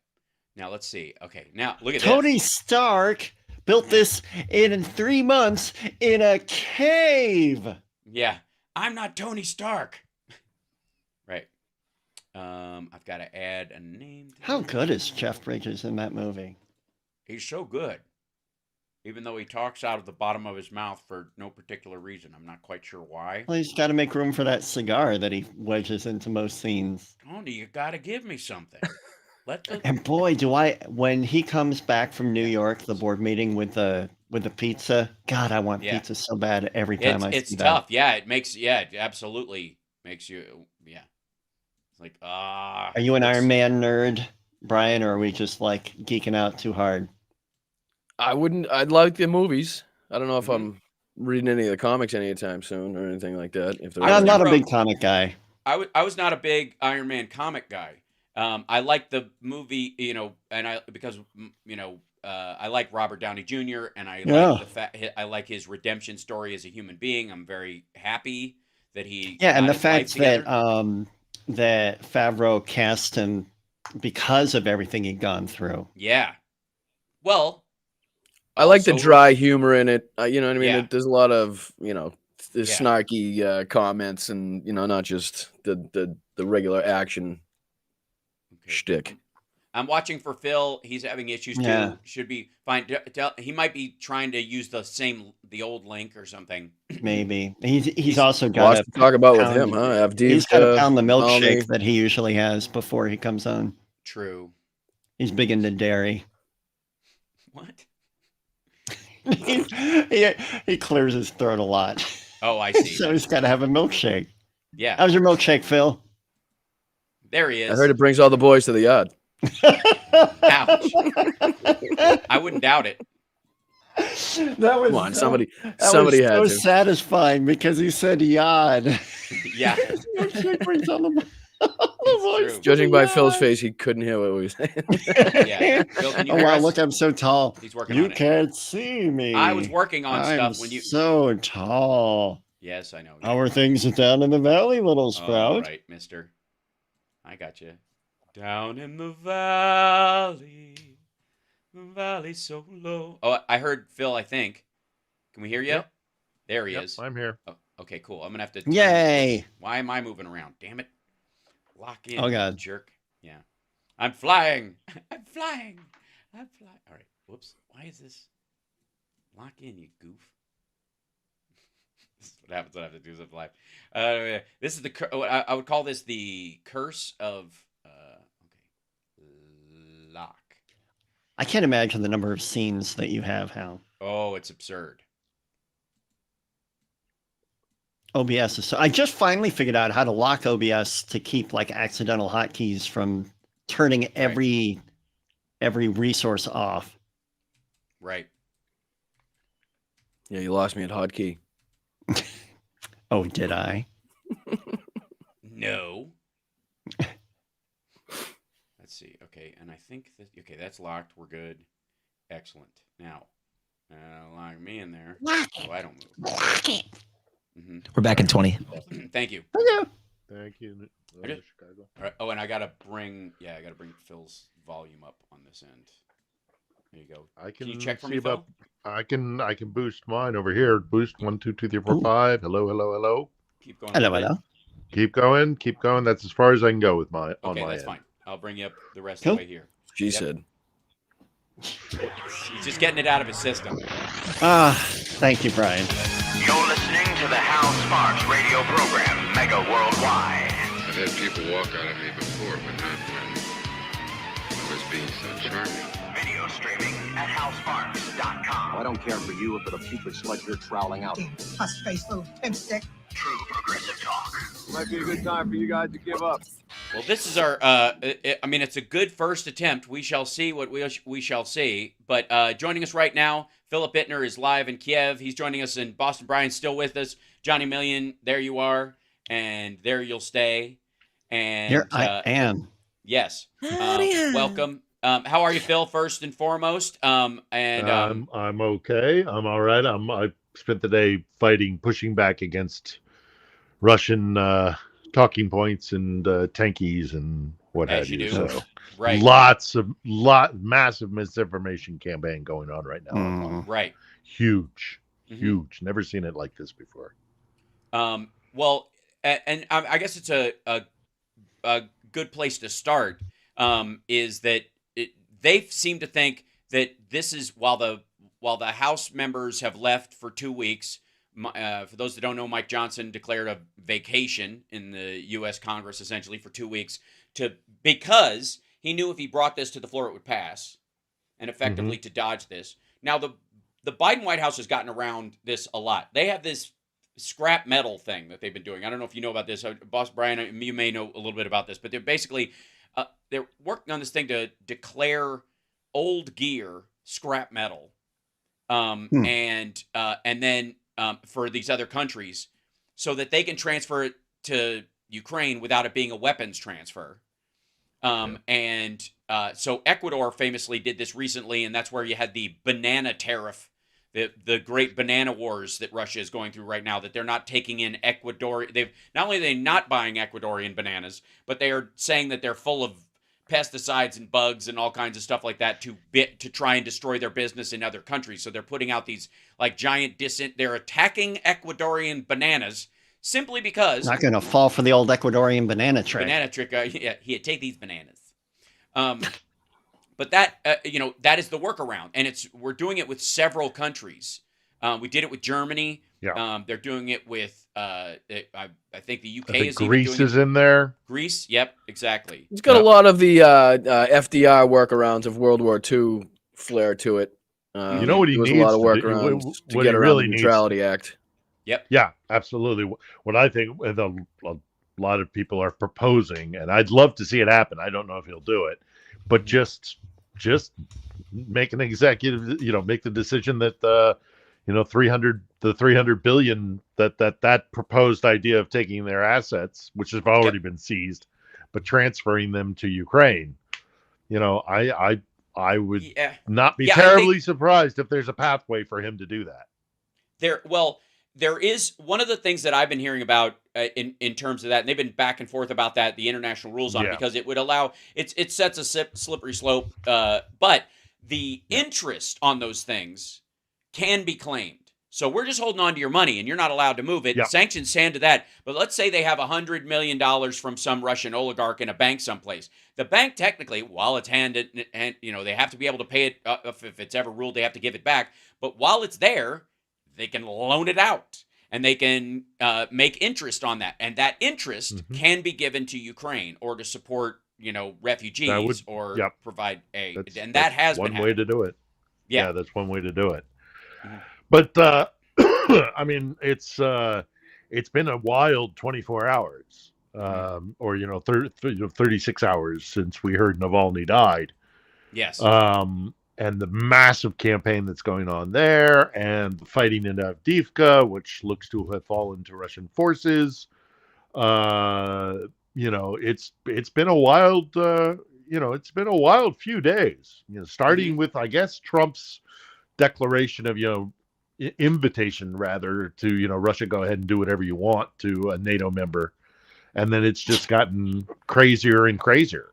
Now let's see. Okay. Now look at Tony this. Stark built this in 3 months in a cave. Yeah. I'm not Tony Stark. Right. I've got to add a name. How good is Jeff Bridges in that movie? He's so good. Even though he talks out of the bottom of his mouth for no particular reason. I'm not quite sure why. Well, he's got to make room for that cigar that he wedges into most scenes. Tony, you got to give me something. And boy, when he comes back from New York, the board meeting with the pizza, God, I want pizza so bad every time I see that. It's tough. Yeah, it absolutely makes you, It's like, Are you an Iron Man nerd, Brian, or are we just like geeking out too hard? I'd like the movies. I don't know if I'm reading any of the comics anytime soon or anything like that. I'm not a big comic guy. I was not a big Iron Man comic guy. I like the movie, and I like Robert Downey Jr. and I like his redemption story as a human being. I'm very happy that he and the fact that that Favreau cast him because of everything he'd gone through. Yeah. Well, I like the dry humor in it. You know what I mean? Yeah. There's a lot of, the snarky comments and, not just the regular action shtick. I'm watching for Phil. He's having issues too. Should be fine. He might be trying to use the old link or something. Maybe he's also got to talk about with him, huh? He's got to pound the milkshake that he usually has before he comes on. True. He's big into dairy. What? he clears his throat a lot. Oh, I see. So he's got to have a milkshake. Yeah. How's your milkshake, Phil? There he is. I heard it brings all the boys to the yard. Ouch. I wouldn't doubt it. That was Come on, somebody had so to. satisfying because he said yod. Yeah. Milkshake brings all the boys. Judging by Phil's face, he couldn't hear what we were saying. Yeah. Phil, can you Oh hear wow! us? Look, I'm so tall. He's working You on it. can't see me. I was working on I'm stuff when you. so tall. Yes, I know. How are things down in the valley, little sprout? All right, mister. I got you. Down in the valley so low. Oh, I heard Phil, I think. Can we hear you? Yep. There he is. I'm here. Oh, okay, cool. I'm going to have to... Yay! Why am I moving around? Damn it. Lock in, Oh, God. jerk. Yeah. I'm flying. I'm flying. All right. Whoops. Why is this? Lock in, you goof. This is what happens when I have to do something live. This is I would call this the curse of lock. I can't imagine the number of scenes that you have, Hal. Oh, it's absurd. OBS is so. I just finally figured out how to lock OBS to keep like accidental hotkeys from turning every resource off. Right. Yeah, you lost me at hotkey. Oh, did I? No. Let's see. Okay, and I think that that's locked. We're good. Excellent. Now, lock me in there. Lock it. Oh, I don't move. Lock it. Mm-hmm. We're back in 20. Thank you. Thank you. Chicago. All right. Oh, and I gotta bring Phil's volume up on this end. There you go. Can you check for me, Phil? I can boost mine over here. Boost 1, 2, 3, 4, 5. Hello. Keep going. Hello. Keep going. That's as far as I can go with my on Okay, my that's end. fine. I'll bring you up the rest of the way here. She said. He's just getting it out of his system. Thank you, Brian. You're listening to the Hal Sparks radio program, Mega Worldwide. I've had people walk out of me before, but not when I was being so charming. Video streaming at halsparks.com. I don't care for you if it's a putrid sludge you're troweling out. Puss-faced little pimp stick. True progressive talk. Might be a good time for you guys to give up. Well, this is our, it's a good first attempt. We shall see what we shall see. But joining us right now, Philip Bittner is live in Kiev. He's joining us in Boston. Brian's still with us. Johnny Million, there you are. And there you'll stay. And Here I am. Yes. Welcome. how are you, Phil? First and foremost, I'm okay. I'm all right. I spent the day pushing back against Russian talking points and tankies and what as have you you. do, So right? Massive misinformation campaign going on right now online. Right. Huge. Never seen it like this before. Well, and I guess it's a good place to start. Is that they seem to think that this is while the House members have left for 2 weeks. For those that don't know, Mike Johnson declared a vacation in the U.S. Congress essentially for 2 weeks because he knew if he brought this to the floor, it would pass, and effectively to dodge this. Now, the Biden White House has gotten around this a lot. They have this scrap metal thing that they've been doing. I don't know if you know about this. Boss Brian, you may know a little bit about this, but they're basically they're working on this thing to declare old gear scrap metal, and then for these other countries so that they can transfer it to Ukraine without it being a weapons transfer. And so Ecuador famously did this recently, and that's where you had the banana tariff, the great banana wars that Russia is going through right now, that they're not taking in Ecuador. Not only are they not buying Ecuadorian bananas, but they are saying that they're full of pesticides and bugs and all kinds of stuff like that to try and destroy their business in other countries. So they're putting out these like giant they're attacking Ecuadorian bananas simply because not going to fall for the old Ecuadorian banana trick. Yeah, take these bananas. But that that is the workaround, and we're doing it with several countries. We did it with Germany. Yeah. They're doing it with I think the UK is Greece even doing is in there. Greece, yep, exactly. It's got a lot of the FDR workarounds of World War II flair to it. You know what he needs? A lot of workarounds to get around the Neutrality Act. Yep. Yeah, absolutely. What I think a lot of people are proposing, and I'd love to see it happen. I don't know if he'll do it, but just make an executive, make the decision that 300 billion that proposed idea of taking their assets, which have already been seized, but transferring them to Ukraine. I would not be terribly surprised if there's a pathway for him to do that. There is one of the things that I've been hearing about in terms of that, and they've been back and forth about that, the international rules on it, because it would allow it sets a slippery slope, but the interest on those things can be claimed. So we're just holding on to your money, and you're not allowed to move it. Yep. Sanctions stand to that. But let's say they have $100 million from some Russian oligarch in a bank someplace. The bank technically, while it's handed, and they have to be able to pay it if it's ever ruled they have to give it back. But while it's there, they can loan it out, and they can make interest on that, and that interest can be given to Ukraine or to support refugees or provide aid, and that has been one way to do it. Yeah, that's one way to do it. But I mean, it's been a wild 24 hours, or 36 hours since we heard Navalny died. Yes. And the massive campaign that's going on there, and the fighting in Avdiivka, which looks to have fallen to Russian forces. It's been a wild, it's been a wild few days. Starting with, I guess, Trump's declaration of invitation rather to Russia, go ahead and do whatever you want to a NATO member, and then it's just gotten crazier and crazier.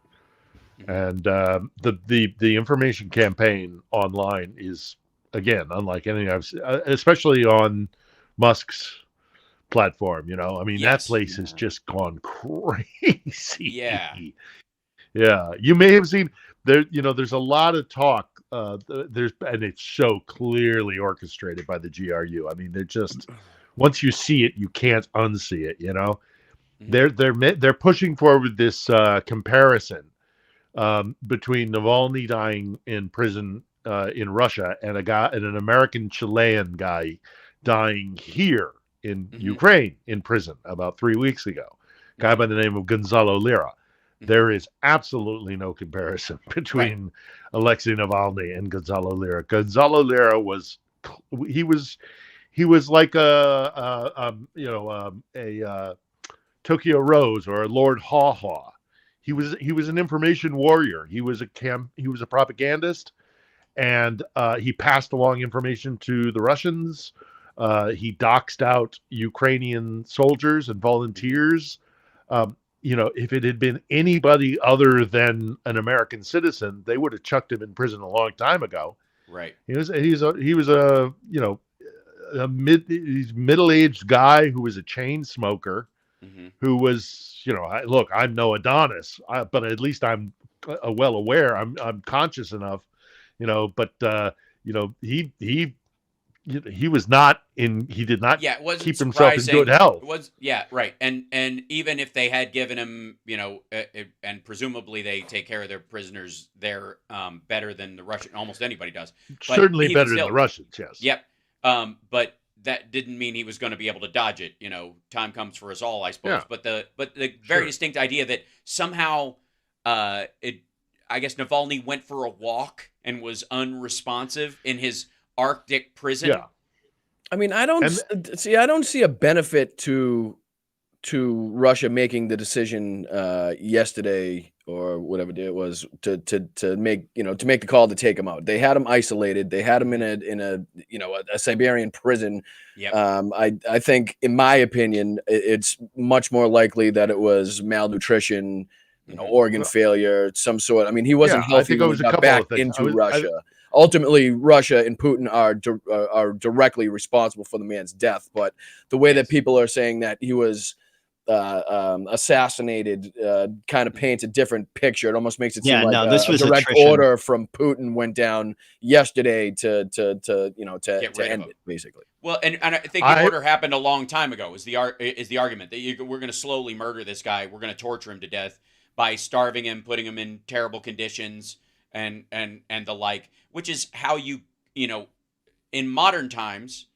And the information campaign online is, again, unlike anything I've seen, especially on Musk's platform. That place has just gone crazy. Yeah. You may have seen there. There's a lot of talk. And it's so clearly orchestrated by the GRU. They're just, once you see it, you can't unsee it. They're pushing forward this comparison between Navalny dying in prison in Russia and an American Chilean guy dying here in Ukraine in prison about 3 weeks ago. A guy by the name of Gonzalo Lira. There is absolutely no comparison between Alexei Navalny and Gonzalo Lira. Gonzalo Lira was like a Tokyo Rose or a Lord Haw Haw. he was an information warrior. He was a propagandist, and he passed along information to the Russians. He doxed out Ukrainian soldiers and volunteers. If it had been anybody other than an American citizen, they would have chucked him in prison a long time ago. Right. He was a middle-aged guy who was a chain smoker, who was, look, I'm no Adonis, but at least I'm well aware. I'm conscious enough, but he was not in. He did not keep himself in good health. It was right. And even if they had given him, and presumably they take care of their prisoners there better than the Russian. Almost anybody does. Certainly better than the Russians. Yes. Yep. But that didn't mean he was going to be able to dodge it. Time comes for us all, I suppose. Yeah. But the very distinct idea that somehow I guess Navalny went for a walk and was unresponsive in his Arctic prison. Yeah. I mean, I don't see a benefit to Russia making the decision yesterday or whatever day it was to make the call to take him out. They had him isolated. They had him in a Siberian prison. Yep. I think, in my opinion, it's much more likely that it was malnutrition, organ failure, some sort. I mean, he wasn't healthy when he got back into Russia. Ultimately, Russia and Putin are directly responsible for the man's death. But the way that people are saying that he was assassinated kind of paints a different picture. It almost makes it seem like this was a direct attrition. order from Putin went down yesterday to end it, basically. Well, and I think the order happened a long time ago. Is the argument that we're going to slowly murder this guy? We're going to torture him to death by starving him, putting him in terrible conditions, and the like. Which is how in modern times,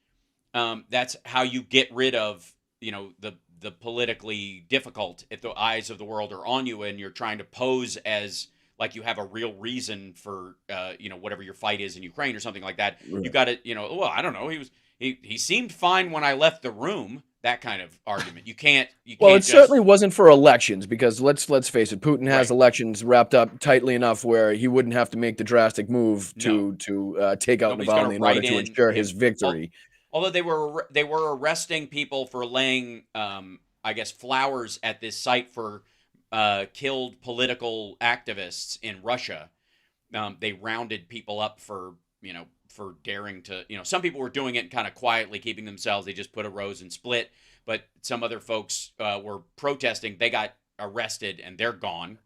that's how you get rid of the politically difficult if the eyes of the world are on you and you're trying to pose as like you have a real reason for whatever your fight is in Ukraine or something like that. Right. You got to well, I don't know, he seemed fine when I left the room. That kind of argument. You can't. Well, it certainly wasn't for elections, because let's face it, Putin has elections wrapped up tightly enough where he wouldn't have to make the drastic move to take out Navalny in order to ensure his victory. Although they were arresting people for laying, I guess, flowers at this site for killed political activists in Russia. They rounded people up for daring to, some people were doing it kind of quietly, keeping themselves. They just put a rose and split. But some other folks were protesting. They got arrested and they're gone.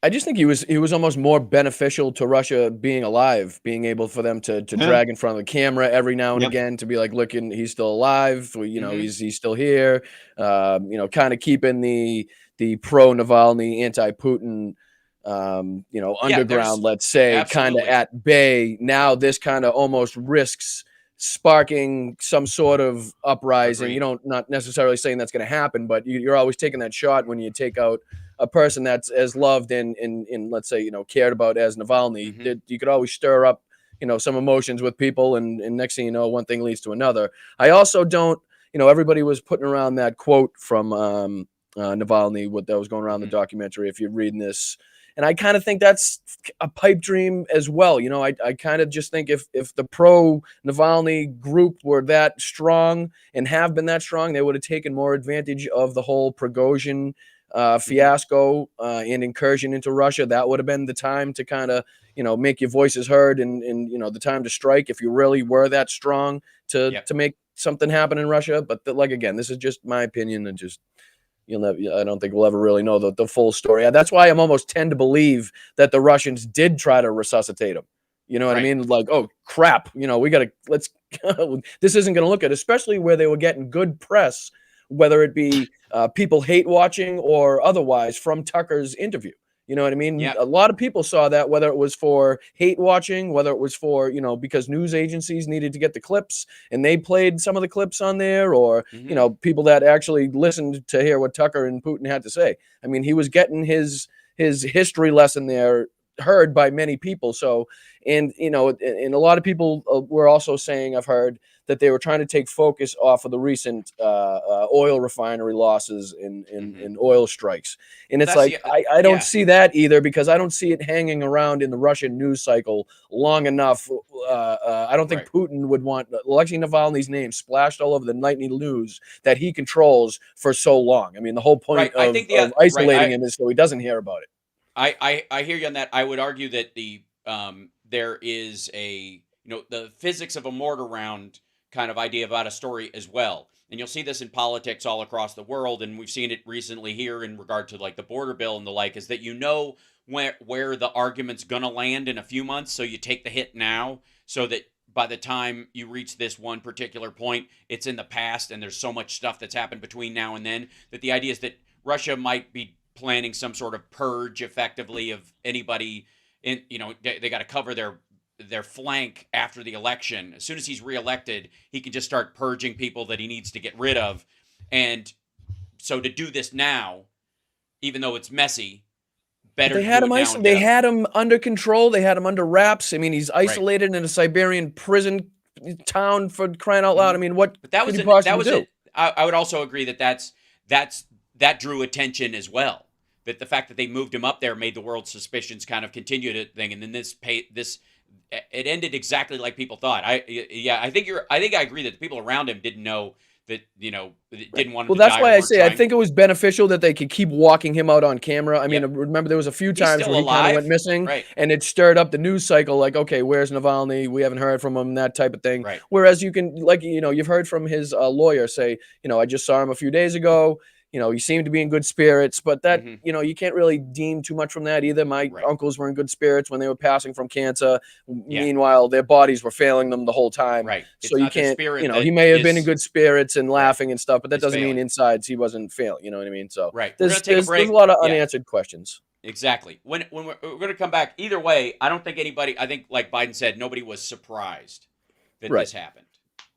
I just think he was almost more beneficial to Russia being alive, being able for them to drag in front of the camera every now and again to be like, look, he's still alive. He's still here. Kind of keeping the pro Navalny, anti-Putin underground, let's say, kind of at bay. Now this kind of almost risks sparking some sort of uprising. Agreed. You don't, not necessarily saying that's going to happen, but you're always taking that shot when you take out a person that's as loved and let's say, cared about as Navalny. Mm-hmm. You could always stir up, some emotions with people, and next thing you know, one thing leads to another. I also don't, everybody was putting around that quote from Navalny, that was going around the documentary, if you're reading this. And I kind of think that's a pipe dream as well. I kind of just think if the pro-Navalny group were that strong and have been that strong, they would have taken more advantage of the whole Prigozhin fiasco and incursion into Russia. That would have been the time to kind of, make your voices heard and the time to strike if you really were that strong to make something happen in Russia. But again, this is just my opinion, and just I don't think we'll ever really know the full story. That's why I'm almost tend to believe that the Russians did try to resuscitate him. You know what I mean? Like, oh crap, this isn't going to look good, especially where they were getting good press, whether it be people hate watching or otherwise from Tucker's interview. You know what I mean? Yeah. A lot of people saw that, whether it was for hate watching, whether it was for, because news agencies needed to get the clips and they played some of the clips on there, or, people that actually listened to hear what Tucker and Putin had to say. I mean, he was getting his history lesson there heard by many people. So, and and a lot of people were also saying, I've heard, that they were trying to take focus off of the recent oil refinery losses in oil strikes. And it's like, I don't see that either, because I don't see it hanging around in the Russian news cycle long enough. I don't think Putin would want Alexei Navalny's name splashed all over the nightly news that he controls for so long. I mean, the whole point of isolating him is so he doesn't hear about it. I hear you on that. I would argue that there is the physics of a mortar round kind of idea about a story as well. And you'll see this in politics all across the world, and we've seen it recently here in regard to like the border bill and the like, is that where the argument's gonna land in a few months, so you take the hit now, so that by the time you reach this one particular point, it's in the past, and there's so much stuff that's happened between now and then, that the idea is that Russia might be planning some sort of purge effectively of anybody in, they got to cover their flank after the election. As soon as he's reelected, he can just start purging people that he needs to get rid of. And so to do this now, even though it's messy, better. They had him They had him under control. They had him under wraps. I mean, he's isolated in a Siberian prison town, for crying out loud. I mean, what? But that was it. I would also agree that drew attention as well. That the fact that they moved him up there made the world's suspicions kind of continue to thing, and then it ended exactly like people thought. I think I agree that the people around him didn't know that, didn't want him to die. Well, that's why I say I think it was beneficial that they could keep walking him out on camera. I mean, remember there was a few times where he kind of went missing, and it stirred up the news cycle. Like, okay, where's Navalny? We haven't heard from him, that type of thing. Right. Whereas you can, you've heard from his lawyer say, I just saw him a few days ago. He seemed to be in good spirits, but that, you can't really deem too much from that either. My uncles were in good spirits when they were passing from cancer. Yeah. Meanwhile, their bodies were failing them the whole time. Right. So you can't, he may have been in good spirits and laughing and stuff, but that doesn't mean insides he wasn't failing. You know what I mean? So there's a lot of unanswered questions. Exactly. When we're going to come back, either way, I don't think anybody, I think like Biden said, nobody was surprised that this happened.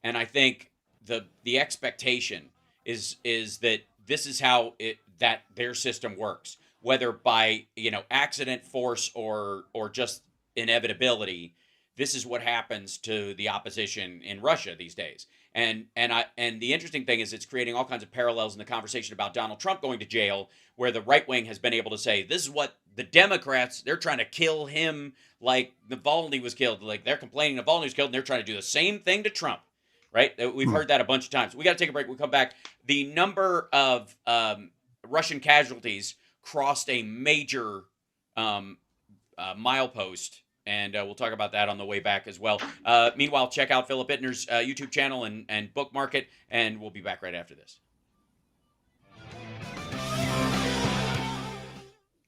And I think the expectation is that this is how that their system works, whether by accident, force, or just inevitability. This is what happens to the opposition in Russia these days. And the interesting thing is it's creating all kinds of parallels in the conversation about Donald Trump going to jail, where the right wing has been able to say this is what the Democrats, they're trying to kill him like Navalny was killed. Like they're complaining Navalny was killed, and they're trying to do the same thing to Trump. Right? We've heard that a bunch of times. We got to take a break. We'll come back. The number of Russian casualties crossed a major milepost, and we'll talk about that on the way back as well. Meanwhile, check out Philip Ittner's YouTube channel and bookmark it, and we'll be back right after this.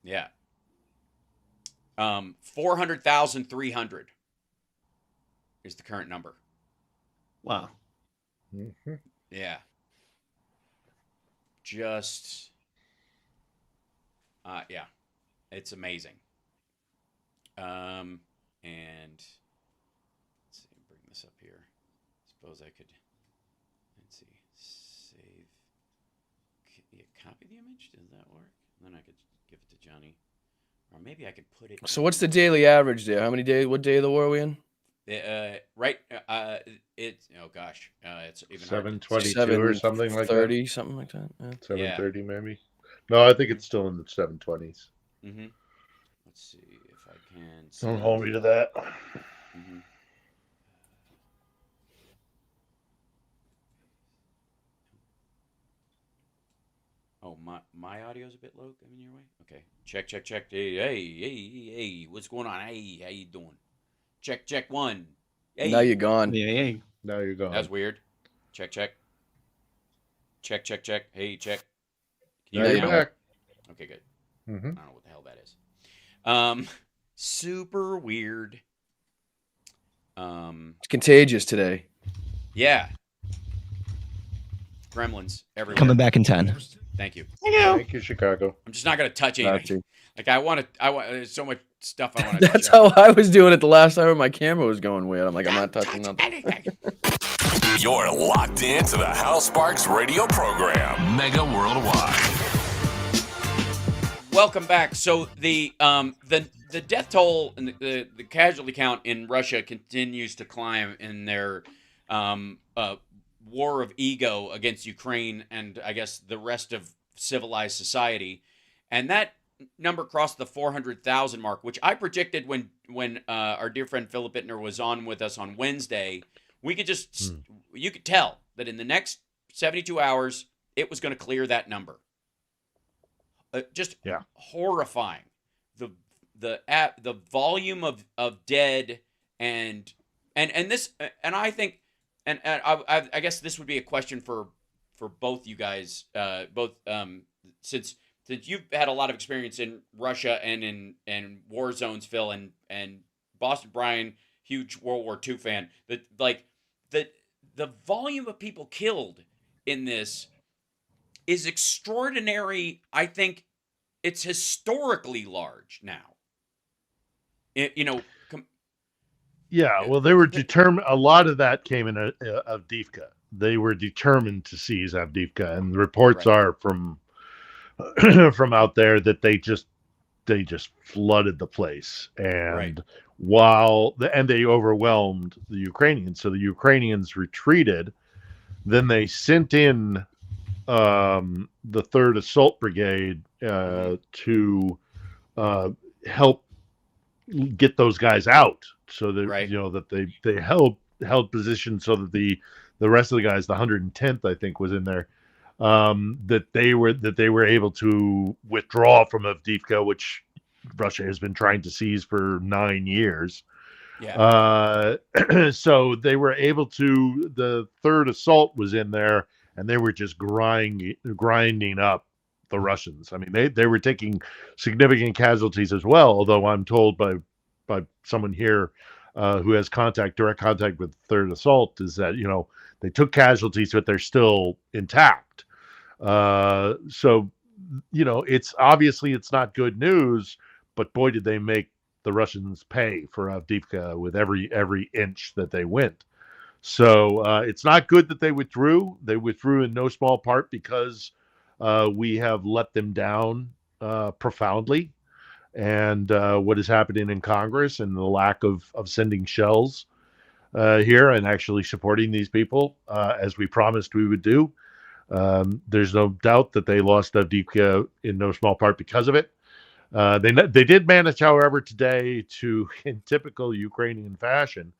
Yeah. 400,300 is the current number. Wow. Mm-hmm. Yeah. Just, yeah, it's amazing. And let's see, bring this up here. Suppose I could, let's see, save, copy the image. Does that work? And then I could give it to Johnny, or maybe I could put it. So what's the daily average there? How many days? What day of the war are we in? It's it's even 722 or something like 30, that. Something like that. 730 maybe. No, I think it's still in the 720s. Mm-hmm. Let's see if I can. Don't hold me to that. Mm-hmm. Oh, my audio's a bit low coming your way. Okay, check. Hey, what's going on? Hey, how you doing? Check one. Hey. Now you're gone. Hey. Now you're gone. That's weird. Check. Hey, check. Can you now hear you're me? back. Okay, good. Mm-hmm. I don't know what the hell that is. Super weird. It's contagious today. Yeah. Gremlins everywhere. Coming back in 10. Thank you. Thank you, Chicago. I'm just not going to touch anything. Like I want. There's so much stuff I want to. That's how I was doing it the last time. My camera was going weird. I'm like, I'm not touching nothing. You're locked into the House Sparks radio program, Mega Worldwide. Welcome back. So the the death toll and the casualty count in Russia continues to climb in their war of ego against Ukraine and I guess the rest of civilized society, and that number crossed the 400,000 mark, which I predicted when our dear friend Philip Bittner was on with us on Wednesday. We could you could tell that in the next 72 hours it was going to clear that number. Just horrifying. The volume of dead and this and I think and I guess this would be a question for both you guys since you've had a lot of experience in Russia and in war zones, Phil, and Boston Brian, huge World War II fan, the volume of people killed in this is extraordinary. I think it's historically large now. Well, they were determined. A lot of that came in Avdiivka. They were determined to seize Avdiivka, and the reports are from out there that they just flooded the place, and they overwhelmed the Ukrainians. So the Ukrainians retreated. Then they sent in the 3rd Assault Brigade to help get those guys out, so that that they held position so that the rest of the guys, the 110th I think was in there, that they were able to withdraw from Avdiivka, which Russia has been trying to seize for 9 years. So they were able to. The 3rd Assault was in there, and they were just grinding up the Russians. I mean, they were taking significant casualties as well. Although I'm told by someone here who has direct contact with 3rd Assault, is that they took casualties, but they're still intact. So it's obviously it's not good news, but boy, did they make the Russians pay for Avdiivka with every inch that they went. So it's not good that they withdrew. They withdrew in no small part because we have let them down profoundly, and what is happening in Congress and the lack of sending shells here and actually supporting these people as we promised we would do. There's no doubt that they lost Avdiivka in no small part because of it. They did manage, however, today to, in typical Ukrainian fashion,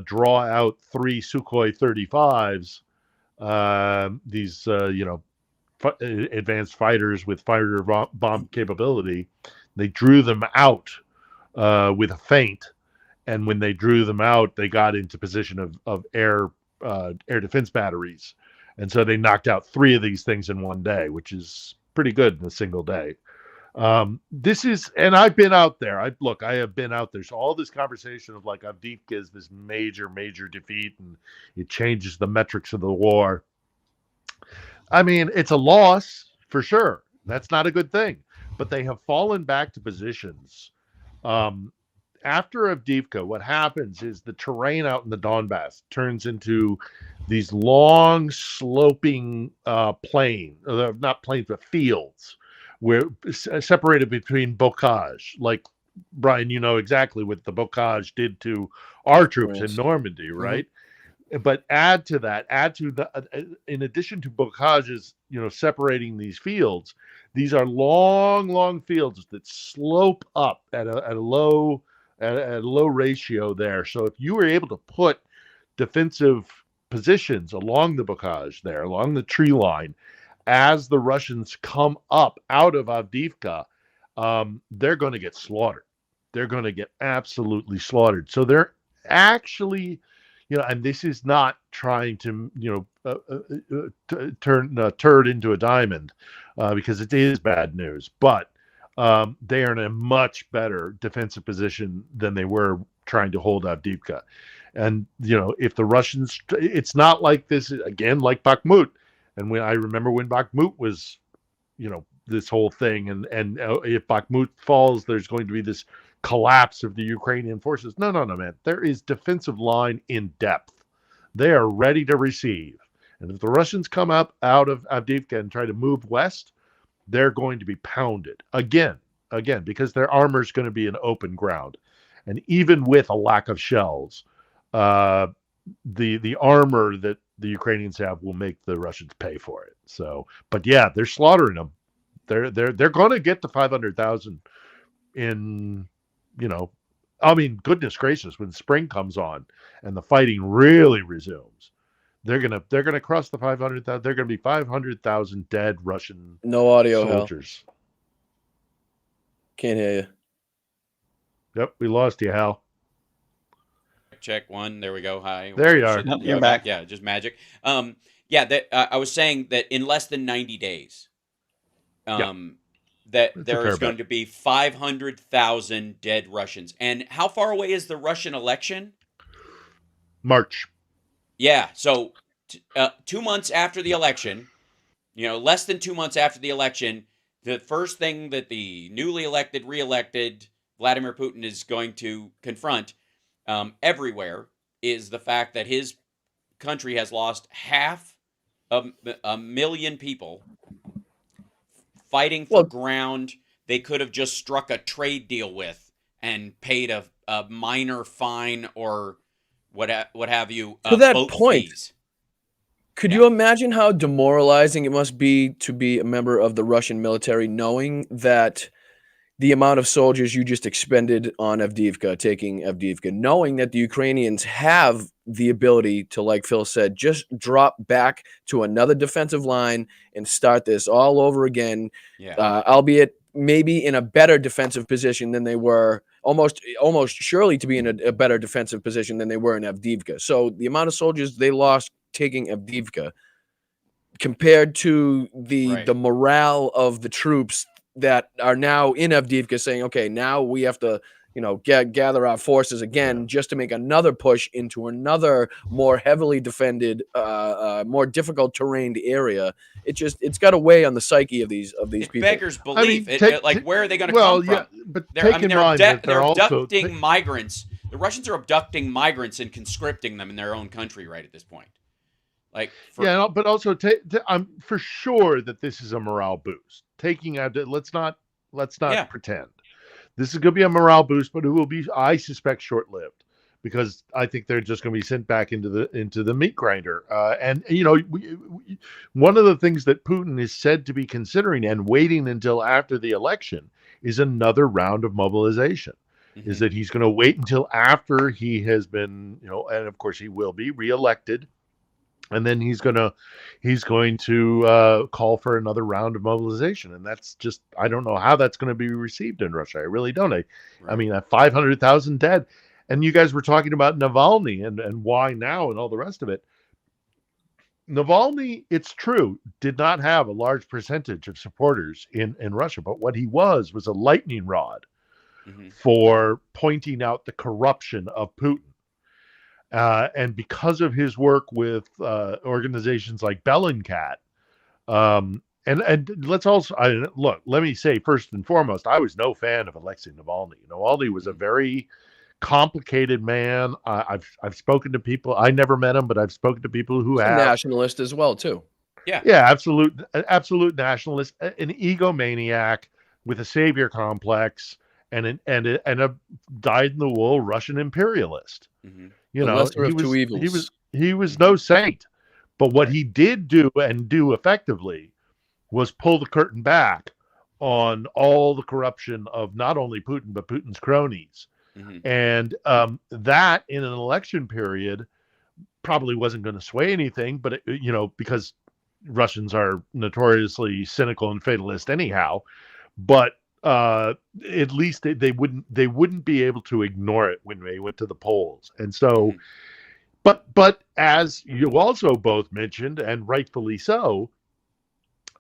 draw out 3 Sukhoi 35s, these advanced fighters with fighter bomb capability. They drew them out with a feint, and when they drew them out, they got into position of air defense batteries, and so they knocked out 3 of these things in one day, which is pretty good in a single day. And I've been out there. I have been out there. So all this conversation of like Avdiivka is this major defeat, and it changes the metrics of the war. I mean, it's a loss for sure. That's not a good thing. But they have fallen back to positions. After Avdiivka, what happens is the terrain out in the Donbass turns into these long sloping not plains, but fields, where separated between bocage. Like, Brian, you know exactly what the bocage did to our troops in Normandy, right? Mm-hmm. But add to the in addition to bocages, separating these fields, these are long fields that slope up at a low ratio there. So if you were able to put defensive positions along the bocage there, along the tree line, as the Russians come up out of Avdiivka, they're going to get slaughtered. They're going to get absolutely slaughtered. So they're actually, and this is not trying to, turn a turd into a diamond, because it is bad news. But they are in a much better defensive position than they were trying to hold Avdiivka. And, if the Russians, it's not like this, again, like Bakhmut. And I remember when Bakhmut was, this whole thing, and if Bakhmut falls, there's going to be this collapse of the Ukrainian forces. No, man. There is defensive line in depth. They are ready to receive. And if the Russians come up out of Avdiivka and try to move west, they're going to be pounded. Again, again, because their armor is going to be in open ground. And even with a lack of shells, the armor that the Ukrainians have will make the Russians pay for it. So, but yeah, they're slaughtering them. They're going to get to 500,000 in, I mean, goodness gracious, when spring comes on and the fighting really resumes, they're gonna cross the 500,000. They're gonna be 500,000 dead Russian soldiers. Hal. Can't hear you. Yep, we lost you, Hal. Check one. There we go. Hi. There you are. Yep, you're back. Yeah, just magic. I was saying that in less than 90 days, that there is going to be 500,000 dead Russians. And how far away is the Russian election? March. Yeah. So 2 months after the election, less than 2 months after the election, the first thing that the newly elected, reelected Vladimir Putin is going to confront everywhere is the fact that his country has lost 500,000 people fighting for ground they could have just struck a trade deal with and paid a minor fine or what have you. To that point, fees. Could you imagine how demoralizing it must be to be a member of the Russian military, knowing that the amount of soldiers you just expended on Avdiivka, taking Avdiivka, knowing that the Ukrainians have the ability to, like Phil said, just drop back to another defensive line and start this all over again, albeit maybe in a better defensive position than they were, almost surely to be in a better defensive position than they were in Avdiivka. So the amount of soldiers they lost taking Avdiivka compared to the morale of the troops that are now in Avdiivka saying, okay, now we have to, gather our forces again just to make another push into another more heavily defended, more difficult terrained area. It's got to weigh on the psyche of these people. Beggars belief. Where are they going to come from? But they're abducting migrants. The Russians are abducting migrants and conscripting them in their own country right at this point. But also I'm for sure that this is a morale boost. Taking out, let's not pretend this is going to be a morale boost, but it will be, I suspect, short-lived, because I think they're just going to be sent back into the meat grinder. One of the things that Putin is said to be considering and waiting until after the election is another round of mobilization. Mm-hmm. Is that he's going to wait until after he has been, and of course he will be reelected. And then he's going to call for another round of mobilization, and that's just, I don't know how that's going to be received in Russia. I really don't. I mean, 500,000 dead, and you guys were talking about Navalny and why now and all the rest of it. Navalny, it's true, did not have a large percentage of supporters in Russia, but what he was a lightning rod for pointing out the corruption of Putin. And because of his work with organizations like Bellingcat, and let's also look. Let me say first and foremost, I was no fan of Alexei Navalny. Navalny was a very complicated man. I've spoken to people. I never met him, but I've spoken to people who have. Nationalist as well too. Yeah, absolute nationalist, an egomaniac with a savior complex, and a dyed-in-the-wool Russian imperialist. Mm-hmm. He was no saint, but what he did do effectively was pull the curtain back on all the corruption of not only Putin but Putin's cronies, and that in an election period probably wasn't going to sway anything. But because Russians are notoriously cynical and fatalist anyhow, but at least they wouldn't be able to ignore it when they went to the polls. And so, but as you also both mentioned, and rightfully so,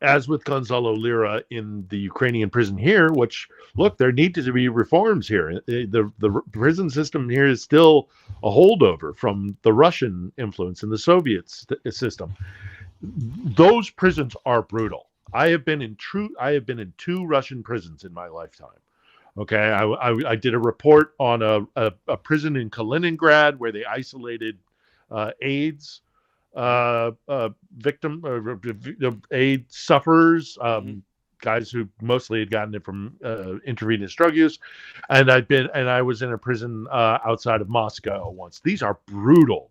as with Gonzalo Lira in the Ukrainian prison here, which, look, there need to be reforms here. The prison system here is still a holdover from the Russian influence and the Soviet system. Those prisons are brutal. I have been in 2 Russian prisons in my lifetime. Okay, I did a report on a prison in Kaliningrad where they isolated AIDS AIDS sufferers, guys who mostly had gotten it from intravenous drug use, and I was in a prison outside of Moscow once. These are brutal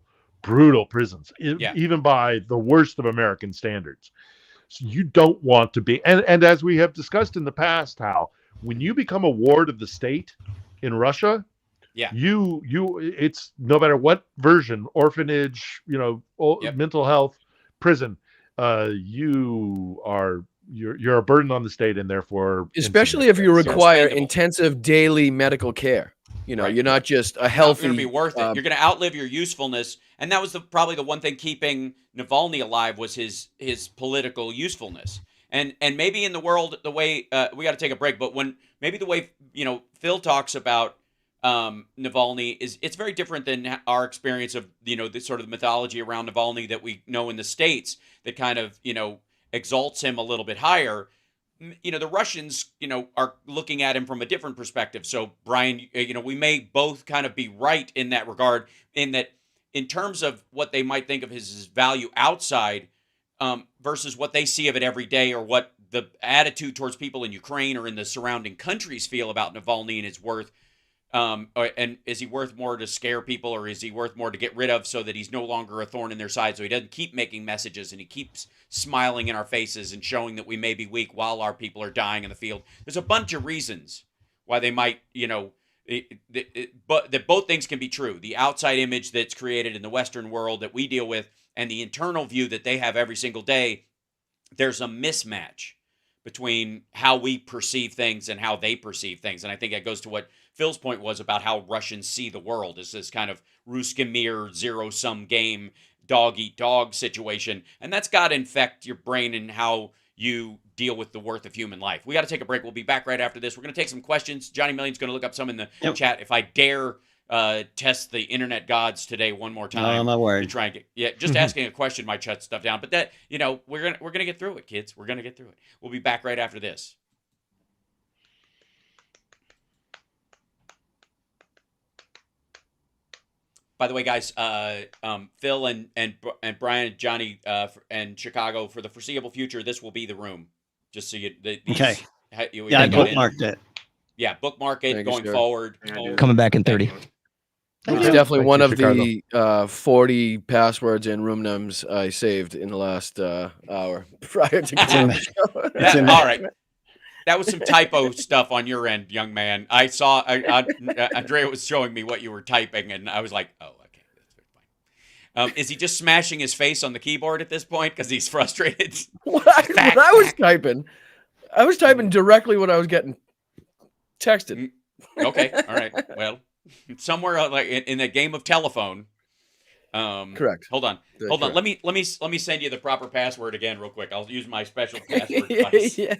prisons, even by the worst of American standards. So you don't want to be, and as we have discussed in the past, Hal, when you become a ward of the state in Russia, it's no matter what version, orphanage, mental health, prison, you're a burden on the state, and therefore, especially if you require intensive daily medical care. You're not just a healthy. You're going to be worth it. You're going to outlive your usefulness, and that was probably the one thing keeping Navalny alive was his political usefulness. And maybe in the world, the way we got to take a break, but maybe the way Phil talks about Navalny it's very different than our experience of the sort of mythology around Navalny that we know in the States that kind of exalts him a little bit higher. The Russians, are looking at him from a different perspective. So, Brian, we may both kind of be right in that regard, in that in terms of what they might think of his value outside versus what they see of it every day, or what the attitude towards people in Ukraine or in the surrounding countries feel about Navalny and his worth. And is he worth more to scare people, or is he worth more to get rid of so that he's no longer a thorn in their side, so he doesn't keep making messages and he keeps smiling in our faces and showing that we may be weak while our people are dying in the field? There's a bunch of reasons why they might, but that both things can be true. The outside image that's created in the Western world that we deal with, and the internal view that they have every single day, there's a mismatch between how we perceive things and how they perceive things. And I think that goes to what Phil's point was about how Russians see the world, as this kind of Ruski Mir, zero-sum game, dog-eat-dog situation. And that's got to infect your brain and how you deal with the worth of human life. We got to take a break. We'll be back right after this. We're going to take some questions. Johnny Million's going to look up some in the chat. If I dare test the internet gods today one more time. Oh, my word. To try and get, just asking a question might shut stuff down. But that, we're gonna get through it, kids. We're gonna get through it. We'll be back right after this. By the way, guys, Phil and Brian and Johnny and Chicago, for the foreseeable future, this will be the room. Just so you. Okay. I bookmarked it. Yeah, bookmark it going forward. Coming back in 30. It's definitely one of the 40 passwords and room names I saved in the last hour prior to getting the show. All right. That was some typo stuff on your end, young man. I saw Andrea was showing me what you were typing, and I was like, oh, okay, that's fine. Is he just smashing his face on the keyboard at this point because he's frustrated? What I was typing directly what I was getting texted. Okay, all right. Well, somewhere like in a game of telephone. Correct. Hold on. Correct. Let me send you the proper password again real quick. I'll use my special password device. Yeah.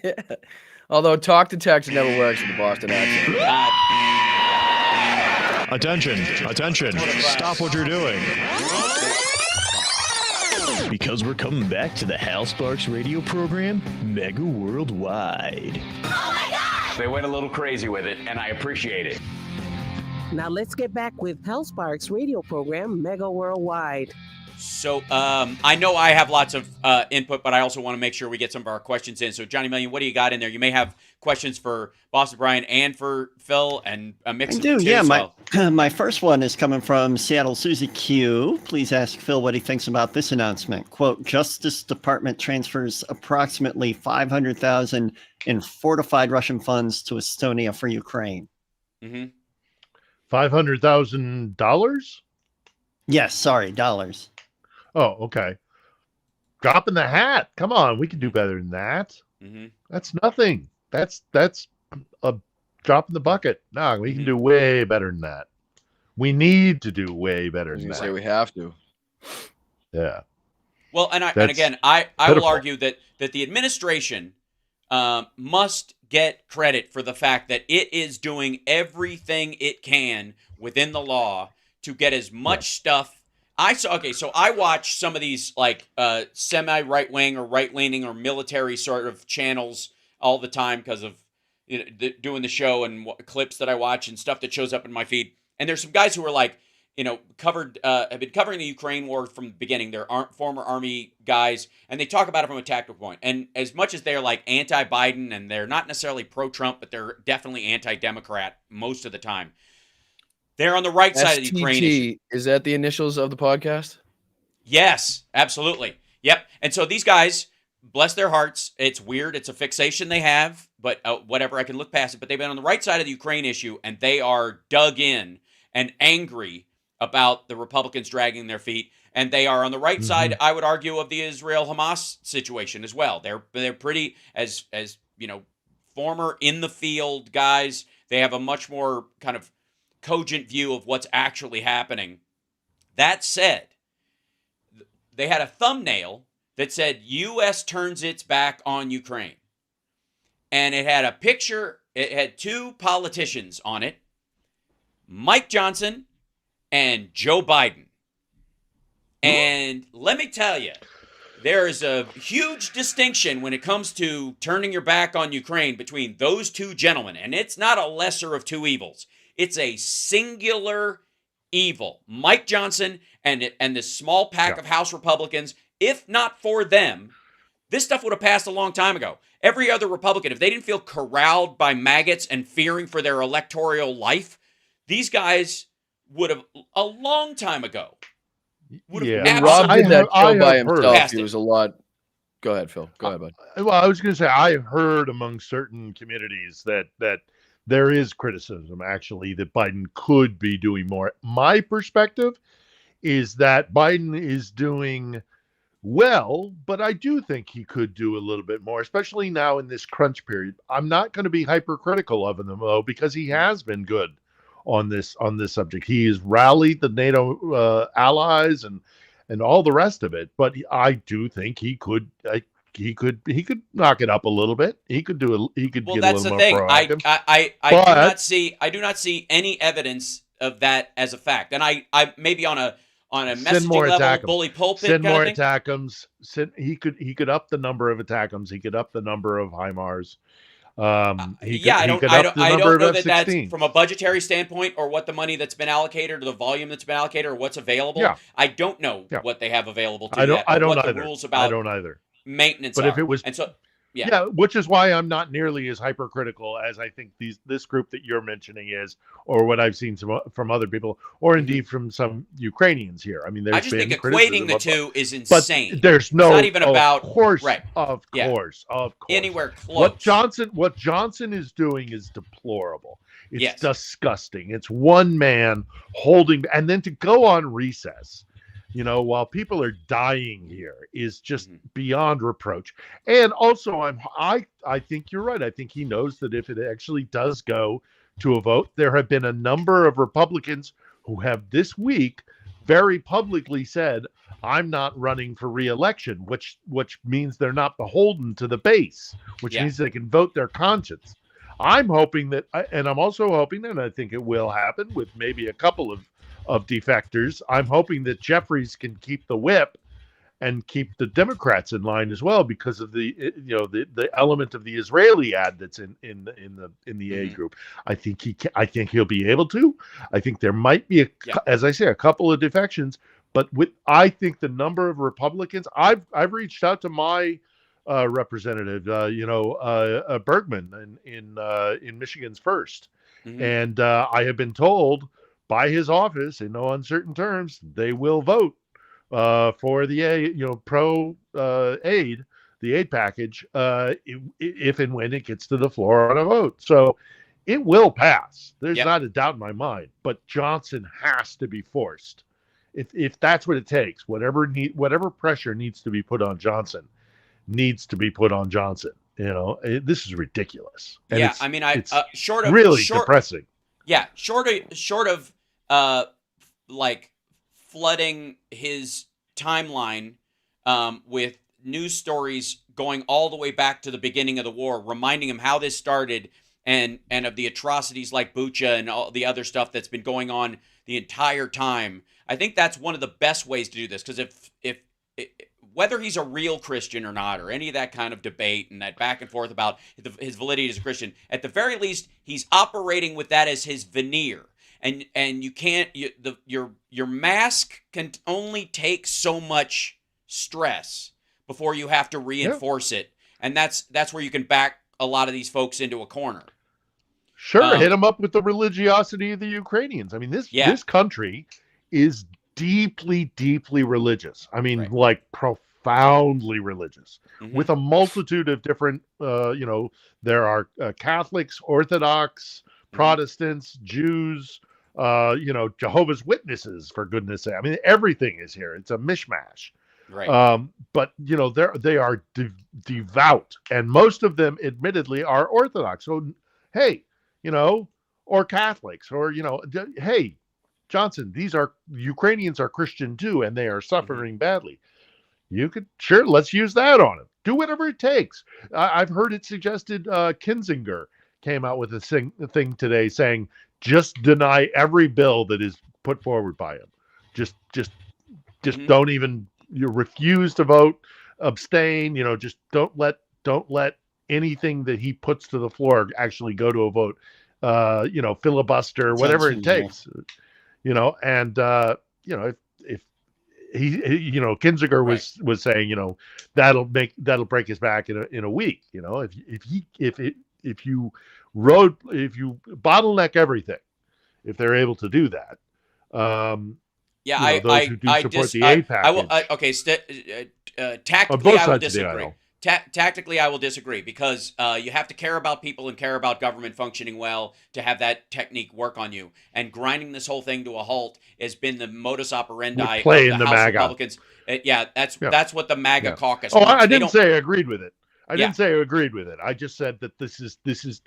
Although talk to text never works with the Boston accent. Attention. Stop what you're doing. Because we're coming back to the Hal Sparks radio program, Mega Worldwide. Oh my God! They went a little crazy with it, and I appreciate it. Now let's get back with Hal Sparks' radio program, Mega Worldwide. So I know I have lots of input, but I also want to make sure we get some of our questions in. So Johnny Million, what do you got in there? You may have questions for Boston Brian and for Phil, and a mix of the two. Yeah, my first one is coming from Seattle Susie Q. Please ask Phil what he thinks about this announcement. Quote, Justice Department transfers approximately $500,000 in fortified Russian funds to Estonia for Ukraine. Mm-hmm. $500,000? Yes, sorry, dollars. Oh, okay. Drop in the hat. Come on, we can do better than that. Mm-hmm. That's nothing. That's a drop in the bucket. No, we can do way better than that. We need to do way better than that. Say we have to. Yeah. Well, and again, I will argue that the administration must get credit for the fact that it is doing everything it can within the law to get as much stuff. So I watch some of these like semi right wing or right leaning or military sort of channels all the time because of doing the show and clips that I watch and stuff that shows up in my feed. And there's some guys who are like, have been covering the Ukraine war from the beginning. They're former Army guys, and they talk about it from a tactical point. And as much as they're like anti-Biden, and they're not necessarily pro-Trump, but they're definitely anti-Democrat most of the time. They're on the right side of the Ukraine issue. Is that the initials of the podcast? Yes, absolutely. Yep. And so these guys, bless their hearts, it's weird. It's a fixation they have, but whatever, I can look past it. But they've been on the right side of the Ukraine issue, and they are dug in and angry about the Republicans dragging their feet. And they are on the right side, I would argue, of the Israel-Hamas situation as well. They're pretty, as former in-the-field guys, they have a much more kind of cogent view of what's actually happening. That said, they had a thumbnail that said, U.S. turns its back on Ukraine. And it had a picture, it had two politicians on it, Mike Johnson and Joe Biden. And let me tell you, there is a huge distinction when it comes to turning your back on Ukraine between those two gentlemen. And it's not a lesser of two evils. It's a singular evil. Mike Johnson and this small pack of House Republicans, if not for them, this stuff would have passed a long time ago. Every other Republican, if they didn't feel corralled by maggots and fearing for their electoral life, these guys would have, a long time ago, would have When Rob did that show by himself, he was a lot. Go ahead, Phil. Go ahead, bud. Well, I was going to say, I've heard among certain communities that there is criticism, actually, that Biden could be doing more. My perspective is that Biden is doing well, but I do think he could do a little bit more, especially now in this crunch period. I'm not going to be hypercritical of him, though, because he has been good on this subject. He has rallied the NATO allies and all the rest of it. But I do think he could knock it up a little bit. He could get a little more proactive. I do not see any evidence of that as a fact. And I maybe on a messaging level, bully pulpit send kind more of thing. attackums. He could up the number of attackums. He could up the number of HIMARS. I don't know that that's from a budgetary standpoint or what the money that's been allocated or the volume that's been allocated or what's available. Yeah. I don't know what they have available to I don't what either. the rules about I don't either. maintenance But are. if it was, and so which is why I'm not nearly as hypercritical as I think this group that you're mentioning is, or what I've seen from other people, or indeed from some Ukrainians here. I mean, I just think equating the two is insane. But there's no, it's not even about of course, anywhere close. What Johnson is doing is deplorable. It's disgusting. It's one man holding, and then to go on recess, while people are dying here is just beyond reproach. And also, I think you're right. I think he knows that if it actually does go to a vote, there have been a number of Republicans who have this week very publicly said, I'm not running for re-election, which means they're not beholden to the base, which means they can vote their conscience. I'm hoping that, and I'm also hoping, and I think it will happen with maybe a couple of defectors. I'm hoping that Jeffries can keep the whip and keep the Democrats in line as well, because of the element of the Israeli ad that's in the A group. I think he'll be able to. I think there might be as I say, a couple of defections, but I think the number of Republicans. I've reached out to my representative, Bergman in Michigan's first, and I have been told by his office, in no uncertain terms, they will vote for the pro aid, the aid package, if and when it gets to the floor on a vote. So it will pass. There's not a doubt in my mind. But Johnson has to be forced, if that's what it takes. Whatever pressure needs to be put on Johnson, needs to be put on Johnson. This is ridiculous. And it's short of really depressing. Yeah, short of like flooding his timeline with news stories going all the way back to the beginning of the war, reminding him how this started and of the atrocities like Bucha and all the other stuff that's been going on the entire time. I think that's one of the best ways to do this, because if whether he's a real Christian or not, or any of that kind of debate and that back and forth about his validity as a Christian, at the very least, he's operating with that as his veneer. and you can't. Your mask can only take so much stress before you have to reinforce it, and that's where you can back a lot of these folks into a corner. Sure, hit them up with the religiosity of the Ukrainians. I mean, this country is deeply, deeply religious. I mean, like profoundly religious, with a multitude of different. There are Catholics, Orthodox, Protestants, Jews. Jehovah's Witnesses, for goodness sake. I mean, everything is here. It's a mishmash. Right. But they are devout, and most of them, admittedly, are Orthodox. So, hey, or Catholics, or hey, Johnson, Ukrainians are Christian too, and they are suffering badly. You could let's use that on them. Do whatever it takes. I've heard it suggested. Kinzinger came out with a thing today saying, just deny every bill that is put forward by him. Just don't even. You refuse to vote, abstain. Just don't let anything that he puts to the floor actually go to a vote. Filibuster, whatever it takes. If he Kinzinger was saying, that'll break his back in a week. If you bottleneck everything, if they're able to do that. Those who do support the aid package. Tactically, I will disagree. Tactically, I will disagree because you have to care about people and care about government functioning well to have that technique work on you. And grinding this whole thing to a halt has been the modus operandi of the House MAGA. Republicans. That's what the MAGA caucus wants. I didn't say I agreed with it. I didn't say I agreed with it. I just said that this is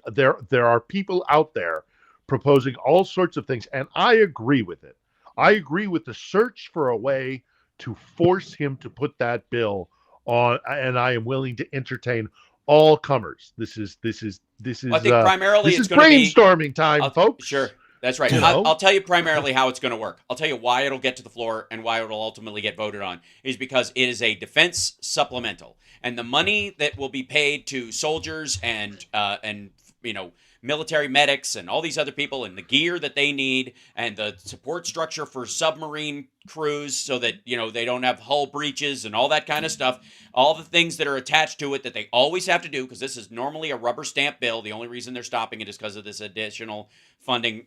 there are people out there proposing all sorts of things, and I agree with it. I agree with the search for a way to force him to put that bill on, and I am willing to entertain all comers. This is I think primarily this it's is going to be brainstorming time, folks. Sure, that's right. I'll tell you primarily how it's going to work. I'll tell you why it'll get to the floor and why it'll ultimately get voted on is because it is a defense supplemental, and the money that will be paid to soldiers and military medics and all these other people and the gear that they need and the support structure for submarine crews so that, they don't have hull breaches and all that kind of stuff, all the things that are attached to it that they always have to do because this is normally a rubber stamp bill. The only reason they're stopping it is because of this additional funding,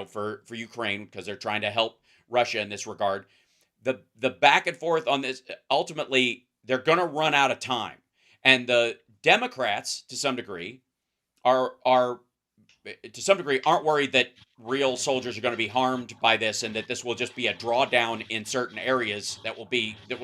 for Ukraine because they're trying to help Russia in this regard. The back and forth on this, ultimately, they're going to run out of time. And the Democrats, to some degree, aren't worried that real soldiers are going to be harmed by this and that this will just be a drawdown in certain areas that will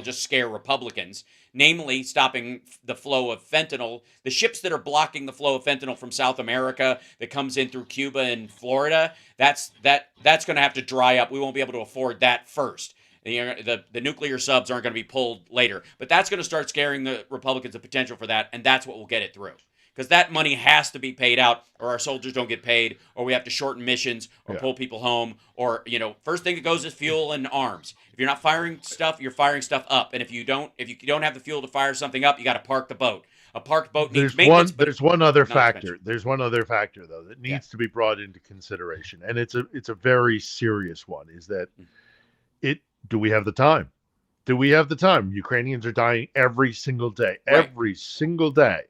just scare Republicans, namely stopping the flow of fentanyl. The ships that are blocking the flow of fentanyl from South America that comes in through Cuba and Florida, that's going to have to dry up. We won't be able to afford that first. The nuclear subs aren't going to be pulled later, but that's going to start scaring the Republicans the potential for that, and that's what will get it through. Because that money has to be paid out or our soldiers don't get paid or we have to shorten missions or pull people home or, first thing that goes is fuel and arms. If you're not firing stuff, you're firing stuff up. And if you don't have the fuel to fire something up, you got to park the boat. A parked boat needs maintenance. There's one other factor. There's one other factor, though, that needs to be brought into consideration. And it's a very serious one is that do we have the time? Do we have the time? Ukrainians are dying every single day, every single day.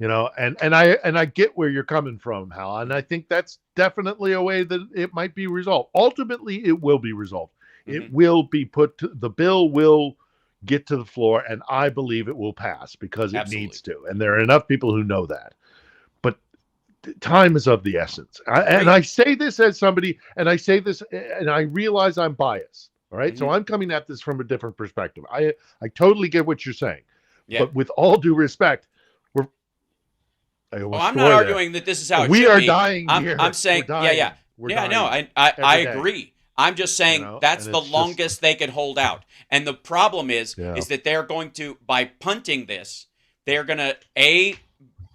And I get where you're coming from, Hal, and I think that's definitely a way that it might be resolved. Ultimately, it will be resolved. Mm-hmm. It will be the bill will get to the floor, and I believe it will pass because it needs to. And there are enough people who know that. But time is of the essence. And I say this as somebody, and I realize I'm biased. All right, so I'm coming at this from a different perspective. I totally get what you're saying, but with all due respect. I'm not arguing that this is how it should be. We are dying here. I'm saying, I agree. I'm just saying that's the longest they could hold out. And the problem is that they're going to, by punting this, they're going to,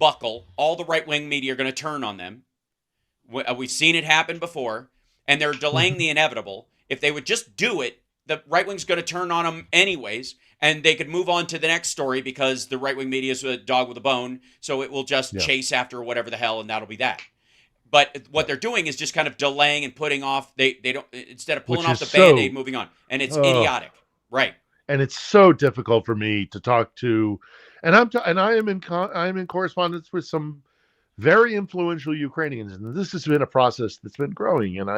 buckle. All the right-wing media are going to turn on them. We've seen it happen before, and they're delaying the inevitable. If they would just do it, the right wing's going to turn on them anyways, and they could move on to the next story because the right-wing media is a dog with a bone, so it will just chase after whatever the hell, and that'll be that. But what they're doing is just kind of delaying and putting off. They don't, instead of pulling Which off the is Band-Aid, moving on, and it's Oh. idiotic, right? And it's so difficult for me to talk to, and I am in correspondence with some very influential Ukrainians, and this has been a process that's been growing. And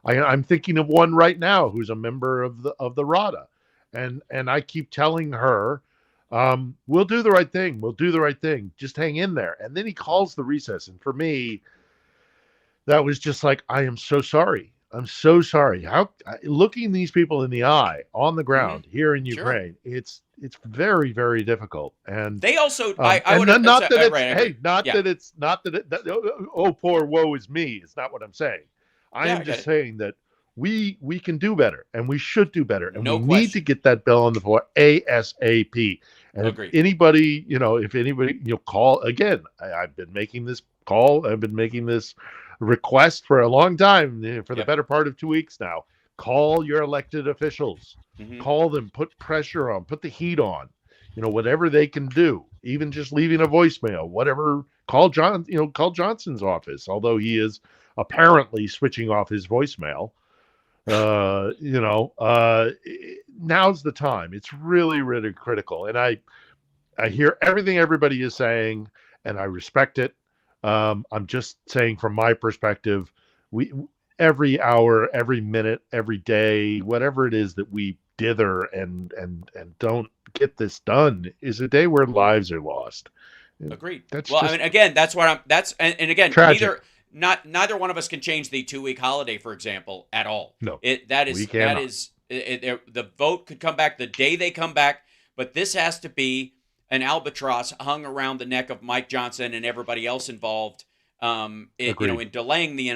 I'm thinking of one right now who's a member of the Rada, and I keep telling her, we'll do the right thing. We'll do the right thing. Just hang in there. And then he calls the recess, and for me, that was just like, I am so sorry. I'm so sorry. How looking these people in the eye on the ground here in Ukraine, it's very, very difficult. And they also, oh, poor woe is me. It's not what I'm saying. I am just saying that we can do better, and we should do better, and we need to get that bill on the floor ASAP. And if anybody, call again. I've been making this call. I've been making this request for a long time, for the better part of 2 weeks now. Call your elected officials, call them, put pressure on, put the heat on, whatever they can do, even just leaving a voicemail, whatever. Call Johnson's office, although he is apparently switching off his voicemail. Now's the time. It's really, really critical. And I hear everything everybody is saying, and I respect it. I'm just saying, from my perspective, every hour, every minute, every day, whatever it is that we dither and don't get this done is a day where lives are lost. Agreed. Again, that's what and again, tragic. neither one of us can change the 2-week holiday, for example, at all. No, the vote could come back the day they come back, but this has to be an albatross hung around the neck of Mike Johnson and everybody else involved, in delaying the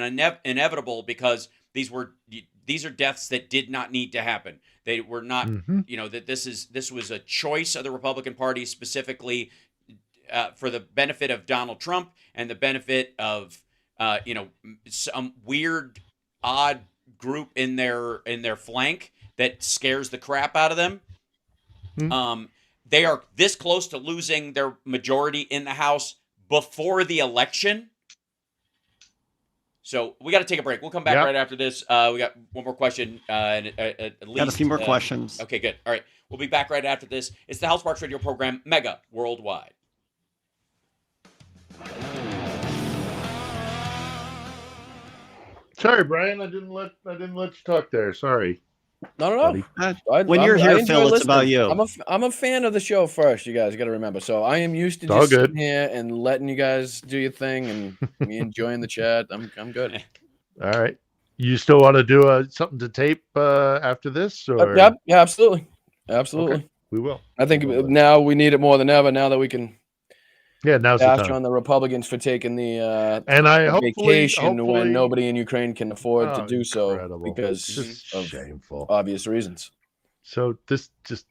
inevitable, because these are deaths that did not need to happen. They were not, that this was a choice of the Republican Party specifically for the benefit of Donald Trump and the benefit of, some weird, odd group in their flank that scares the crap out of them. They are this close to losing their majority in the House before the election. So we got to take a break. We'll come back right after this. We got one more question. At least got a few more questions. Okay, good. All right. We'll be back right after this. It's the House Sparks Radio program, Mega Worldwide. Sorry, Brian. I didn't let you talk there. Sorry. No. When you're here, Phil, it's about you. I'm a fan of the show first. You guys got to remember. So I am used to just sitting here and letting you guys do your thing and me enjoying the chat. I'm good. All right. You still want to do something to tape after this? Or? Yeah, absolutely. Okay, we will. I think now we need it more than ever. Now that we can. Yeah, now's the time. On the Republicans for taking the vacation when nobody in Ukraine can afford to do so because of shameful, obvious reasons. So this just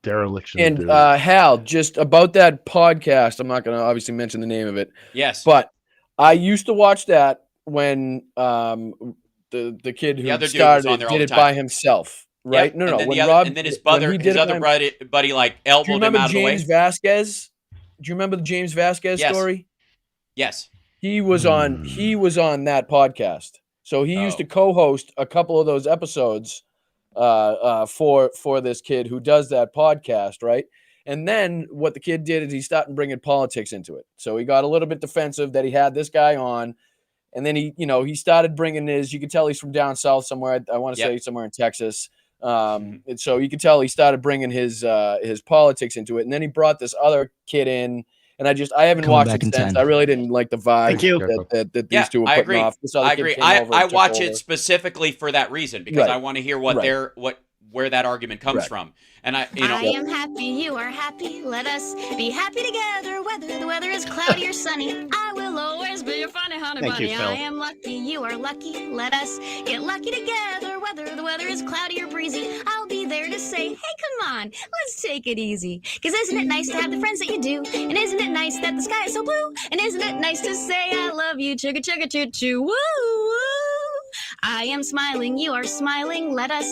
dereliction. And Hal, just about that podcast, I'm not going to obviously mention the name of it. Yes, but I used to watch that when the kid who started did it by himself. Right? Yep. No. And then his other buddy like elbowed him out of the way. James Vasquez. Do you remember the James Vasquez story? Yes. He was on that podcast. So he used to co-host a couple of those episodes for this kid who does that podcast, right? And then what the kid did is he started bringing politics into it. So he got a little bit defensive that he had this guy on, and then he started bringing you could tell he's from down south somewhere. I want to say somewhere in Texas. And so you could tell he started bringing his politics into it, and then he brought this other kid in, and I haven't watched it since. I really didn't like the vibe that these two were putting off. I agree. I watch it specifically for that reason, because I want to hear where that argument comes from. And I am happy, you are happy. Let us be happy together, whether the weather is cloudy or sunny. I will always be your funny honey bunny. I am lucky, you are lucky. Let us get lucky together, whether the weather is cloudy or breezy. I'll be there to say, hey, come on, let's take it easy. Because isn't it nice to have the friends that you do? And isn't it nice that the sky is so blue? And isn't it nice to say I love you, chugga chugga choo choo, woo woo. I am smiling, you are smiling. Let us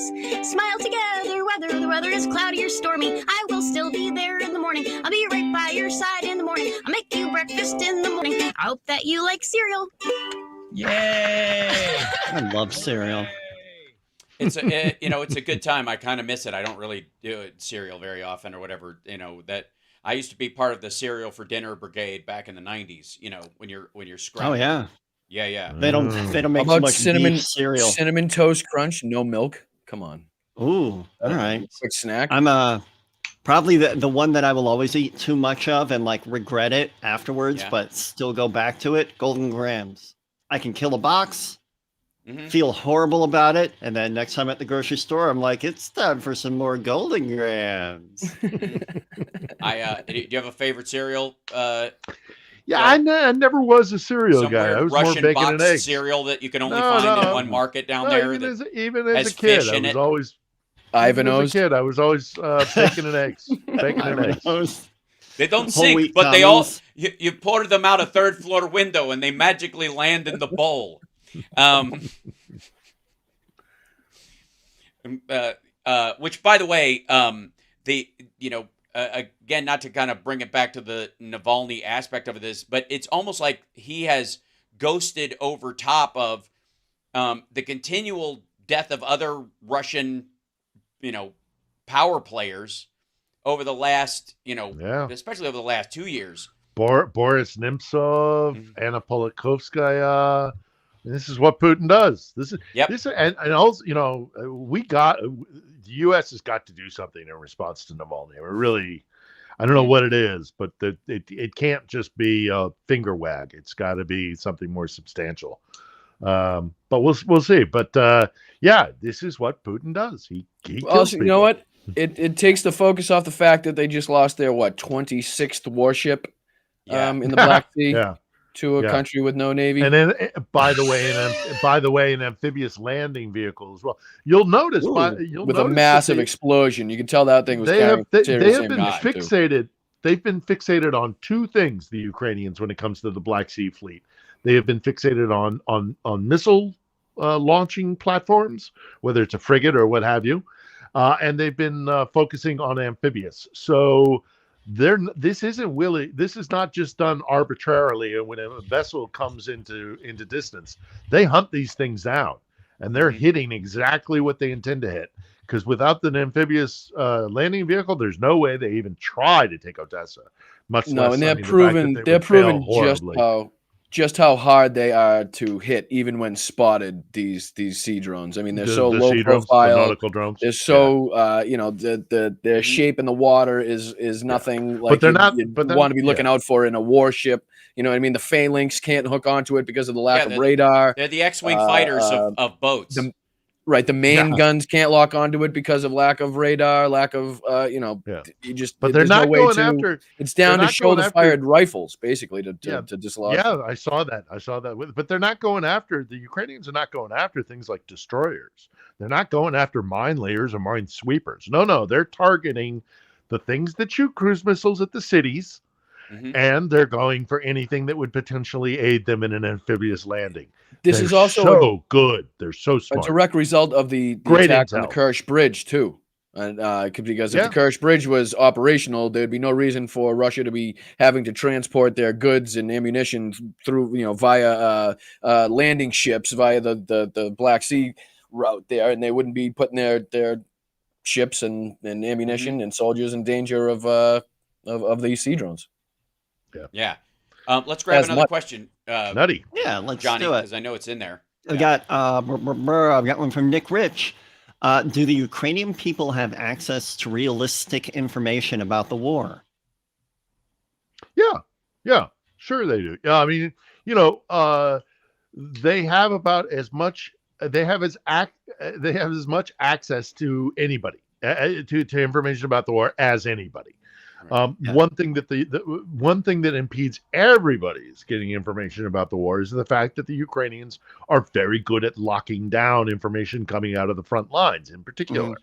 smile together, whether the weather is cloudy or stormy. I will still be there in the morning. I'll be right by your side in the morning. I'll make you breakfast in the morning. I hope that you like cereal. Yay! I love cereal. It's a good time. I kind of miss it. I don't really do cereal very often or whatever. That I used to be part of the cereal for dinner brigade back in the 90s. When you're scrapping. Oh yeah. Yeah. They don't How make so about much beef cereal. cinnamon toast crunch, no milk? Come on. Ooh, all right. Quick snack. I'm probably the one that I will always eat too much of and like regret it afterwards, but still go back to it. Golden Grams. I can kill a box, feel horrible about it, and then next time at the grocery store, I'm like, it's time for some more Golden Grams. Do you have a favorite cereal? Yeah, I never was a cereal guy. I was Russian more bacon and eggs. cereal that you can only find in one market down there. Even as a kid, I was always Ivanhoe's. As a kid, I was always bacon and eggs. Bacon and eggs. They don't sink, but they all you pour them out a third floor window and they magically land in the bowl. Which, by the way, again, not to kind of bring it back to the Navalny aspect of this, but it's almost like he has ghosted over top of the continual death of other Russian, power players over the last, especially over the last 2 years. Boris Nemtsov, Anna Politkovskaya. This is what Putin does. And also, the U.S. has got to do something in response to Navalny. I don't know what it is, but it can't just be a finger wag. It's got to be something more substantial. But we'll see. But this is what Putin does. He kills people. You know what? It takes the focus off the fact that they just lost their 26th warship in the Black Sea to a country with no navy. And then, by the way, an amphibious landing vehicle as well. You'll notice with a massive explosion. You can tell that thing was they have been fixated. They've been fixated on two things. The Ukrainians, when it comes to the Black Sea Fleet, they have been fixated on missile launching platforms, whether it's a frigate or what have you. And they've been focusing on amphibious. So this is not just done arbitrarily. And when a vessel comes into distance, they hunt these things down, and they're hitting exactly what they intend to hit. Because without the amphibious landing vehicle, there's no way they even try to take Odessa. And they're proven just how hard they are to hit, even when spotted. These sea drones. I mean, they're so low profile. The nautical drones. They're so their shape in the water is nothing like you want to be looking out for in a warship. You know what I mean? The phalanx can't hook onto it because of the lack of radar. They're the X-wing fighters of boats. The main guns can't lock onto it because of lack of radar, lack of you just. But they're not going after. It's down to shoulder-fired rifles, basically, to dislodge. Yeah, I saw that. But they're not going after. The Ukrainians are not going after things like destroyers. They're not going after mine layers or mine sweepers. No, they're targeting the things that shoot cruise missiles at the cities, and they're going for anything that would potentially aid them in an amphibious landing. This is also so good. They're so smart. A direct result of the attack on the Kerch Bridge too, and because if the Kerch Bridge was operational, there'd be no reason for Russia to be having to transport their goods and ammunition through via landing ships via the Black Sea route there, and they wouldn't be putting their ships and ammunition and soldiers in danger of these sea drones. Yeah. Let's grab another question. Nutty. Yeah, let's Johnny, do it. because I know it's in there. I've got one from Nick Rich. Do the Ukrainian people have access to realistic information about the war? Yeah, sure they do. Yeah, I mean, they have about as much. They have as much access to anybody to information about the war as anybody. One thing that impedes everybody's getting information about the war is the fact that the Ukrainians are very good at locking down information coming out of the front lines. In particular,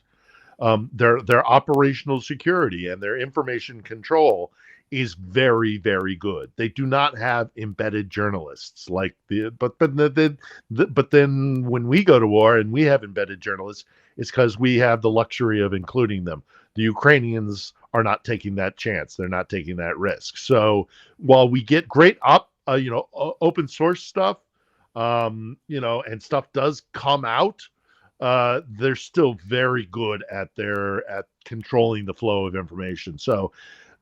their operational security and their information control is very, very good. They do not have embedded journalists but then when we go to war and we have embedded journalists, it's because we have the luxury of including them. The Ukrainians are not taking that chance. They're not taking that risk. So while we get great open source stuff, and stuff does come out, they're still very good at controlling the flow of information. So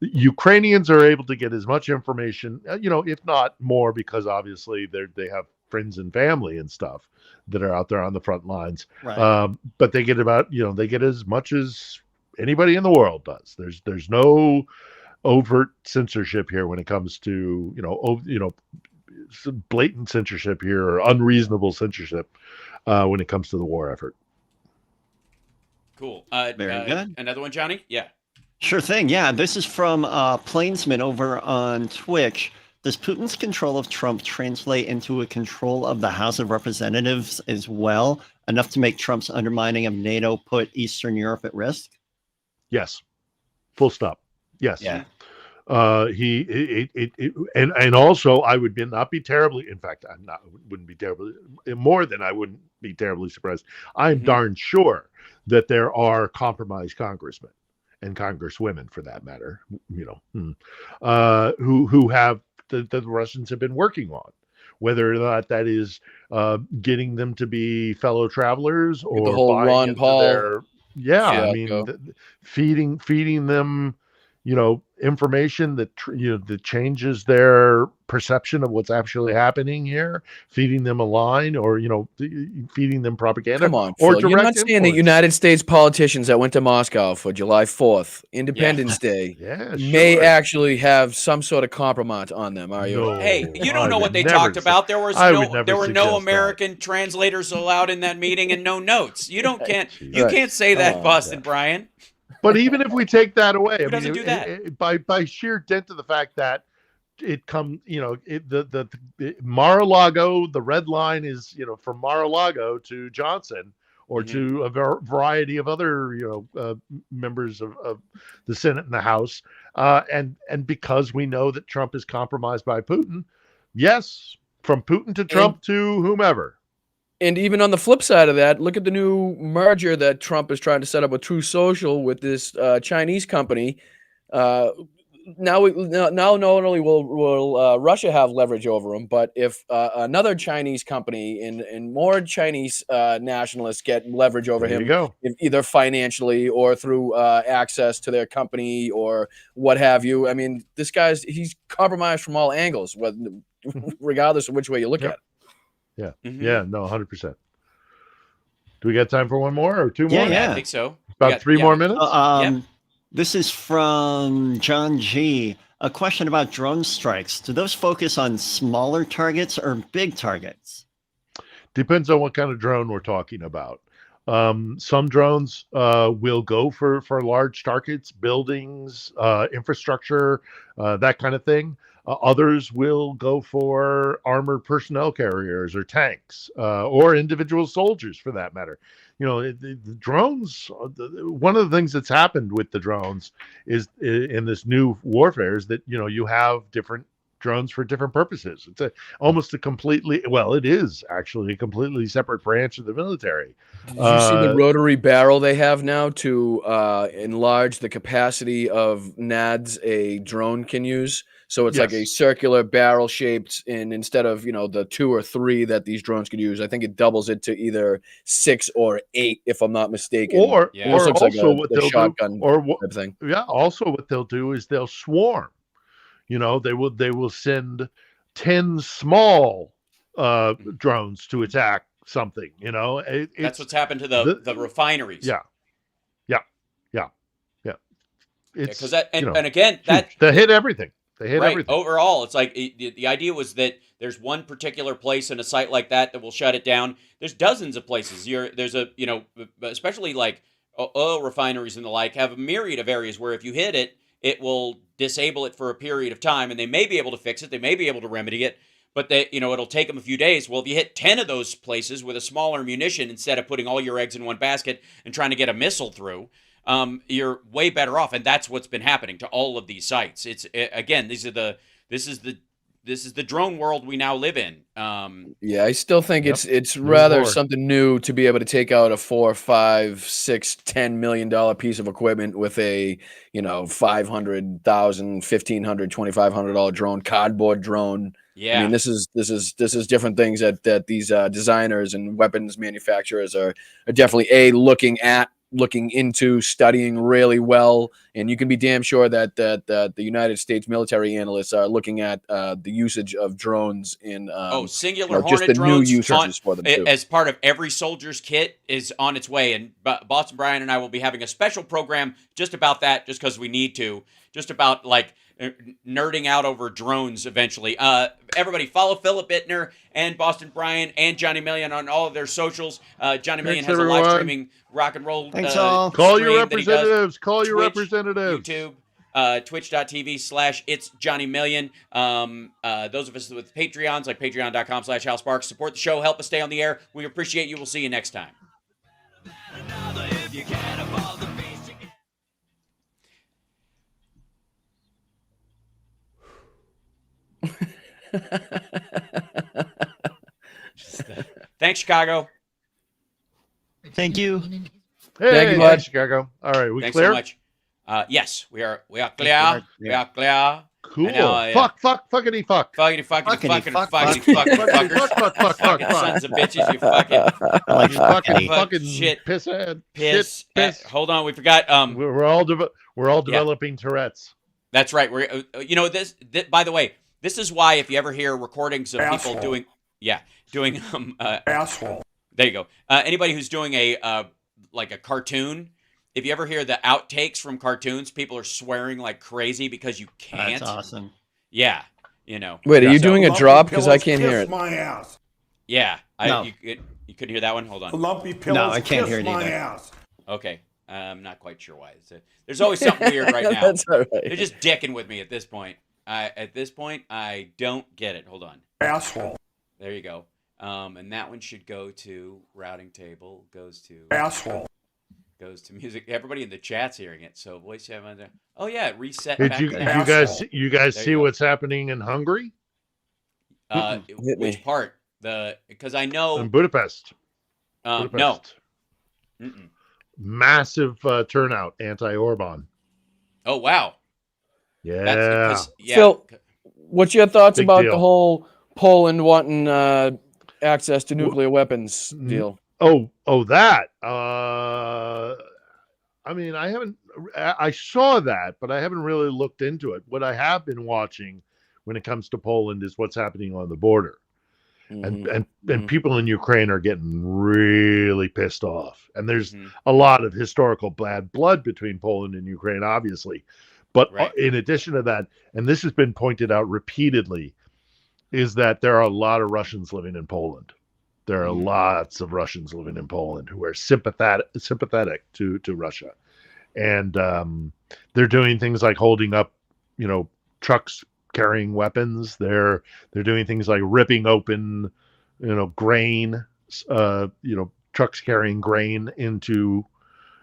Ukrainians are able to get as much information, if not more, because obviously they have friends and family and stuff that are out there on the front lines. Right. But they get they get as much as anybody in the world does. There's no overt censorship here when it comes to blatant censorship here, or unreasonable censorship when it comes to the war effort. Cool. Very good. Another one, Johnny? Yeah. Sure thing. Yeah, this is from Plainsman over on Twitch. Does Putin's control of Trump translate into a control of the House of Representatives as well, enough to make Trump's undermining of NATO put Eastern Europe at risk? Yes. Full stop. Yes. Yeah. And also I would not be terribly, in fact, wouldn't be terribly, more than I wouldn't be terribly surprised. I'm darn sure that there are compromised congressmen and congresswomen, for that matter, who have the Russians have been working on, whether or not that is getting them to be fellow travelers, or the whole Ron Paul. Feeding them, information that that changes their perception of what's actually happening here, feeding them a line, or feeding them propaganda. Come on, or Phil. You're not saying that United States politicians that went to Moscow for July 4th, Independence Day, may actually have some sort of compromise on them, are you? No, hey, you don't know what they talked about. There were no American translators allowed in that meeting, and no notes. You can't say that, Boston Brian. But even if we take that away, who doesn't do that? By sheer dint of the fact that it comes, the Mar-a-Lago, the red line is, from Mar-a-Lago to Johnson, or to a variety of other, members of the Senate and the House, and because we know that Trump is compromised by Putin, yes, from Putin to Trump to whomever. And even on the flip side of that, look at the new merger that Trump is trying to set up with True Social with this Chinese company. Now not only will Russia have leverage over him, but if another Chinese company and more Chinese nationalists get leverage over him, either financially or through access to their company or what have you. I mean, he's compromised from all angles, regardless of which way you look at it. Yeah. Yeah. No, 100%. Do we got time for one more or two more? Yeah. I think so. About 3 more minutes. This is from John G. A question about drone strikes. Do those focus on smaller targets or big targets? Depends on what kind of drone we're talking about. Some drones will go for large targets, buildings, infrastructure, that kind of thing. Others will go for armored personnel carriers or tanks, or individual soldiers, for that matter. The drones, one of the things that's happened with the drones is in this new warfare is that, you have different drones for different purposes. It's it is actually a completely separate branch of the military. Did you see the rotary barrel they have now to enlarge the capacity of NADs a drone can use? So it's like a circular barrel shaped, and instead of, the 2 or 3 that these drones could use, I think it doubles it to either 6 or 8, if I'm not mistaken. Or also like what they'll shotgun do, type thing. Yeah. Also what they'll do is they'll swarm. They will send 10 small drones to attack something. That's what's happened to the refineries. Yeah. Because and again, they hit everything. They hit everything. Overall, it's like the idea was that there's one particular place in a site like that will shut it down. There's dozens of places. There's especially like oil refineries and the like, have a myriad of areas where if you hit it, it will disable it for a period of time, and they may be able to fix it. They may be able to remedy it, but it'll take them a few days. Well, if you hit 10 of those places with a smaller munition, instead of putting all your eggs in one basket and trying to get a missile through, you're way better off. And that's what's been happening to all of these sites. This is the this is the drone world we now live in. Yeah, I still think it's rather something new to be able to take out a $4, $5, $6, $10 million piece of equipment with a $500,000, $1,500, $2,500 drone, cardboard drone. Yeah, I mean, this is different things that these designers and weapons manufacturers are definitely looking into, studying really well, and you can be damn sure that the United States military analysts are looking at the usage of drones in singular just Hornet the drones new usages for them too. As part of every soldier's kit is on its way, and Boston Brian and I will be having a special program just about that, just because we need to, just about like nerding out over drones eventually. Everybody follow Philip Bittner and Boston Brian and Johnny Million on all of their socials. Johnny Million has a live streaming rock and roll. Thanks all. Call your representatives. Call your representatives. YouTube. Twitch.tv/It's Johnny Million. Those of us with Patreons, like patreon.com/HalSparks, support the show, help us stay on the air. We appreciate you. We'll see you next time. Thanks, Chicago. Thank you. Hey, Thank you, bud. Chicago. All right, we Thanks clear? so much. Yes, we are clear. We are clear. Cool. And now, Fuckity fuck. Fuckity, fuckity, fuck. Sons of bitches, you fucking I like fucking shit. pisshead. Piss. Piss. Hold on, we forgot. We're all developing Tourette's. That's right. We're this. By the way, this is why if you ever hear recordings of people doing Asshole. there you go. Anybody who's doing a like a cartoon. If you ever hear the outtakes from cartoons, people are swearing like crazy because you can't. That's awesome. Yeah, Wait, are you doing a drop? Because I can't hear it. My ass. Yeah, No. You couldn't hear that one. Hold on. Lumpy pillows. No, I can't hear it my either. ass. Okay, I'm not quite sure why. There's always something weird right now. That's all right. They're just dicking with me at this point. I don't get it. Hold on. Asshole. There you go. And that one should go to routing table. Goes to Asshole. Goes to music. Everybody in the chat's hearing it. So voice chat. Oh yeah, reset. Did back you to that. you guys There see you go. what's happening in Hungary Which part? Because I know and Budapest? no. Budapest. Mm-mm. Massive turnout anti-Orban. Oh wow. Yeah. Phil, what's your thoughts Big about deal. the whole Poland wanting access to nuclear weapons deal? That. I mean, I saw that, but I haven't really looked into it. What I have been watching when it comes to Poland is what's happening on the border. And people in Ukraine are getting really pissed off. And there's a lot of historical bad blood between Poland and Ukraine, obviously. But in addition to that, and this has been pointed out repeatedly, is that there are a lot of Russians living in Poland. There are lots of Russians living in Poland who are sympathetic to Russia. And they're doing things like holding up, trucks carrying weapons. They're doing things like ripping open, grain, trucks carrying grain into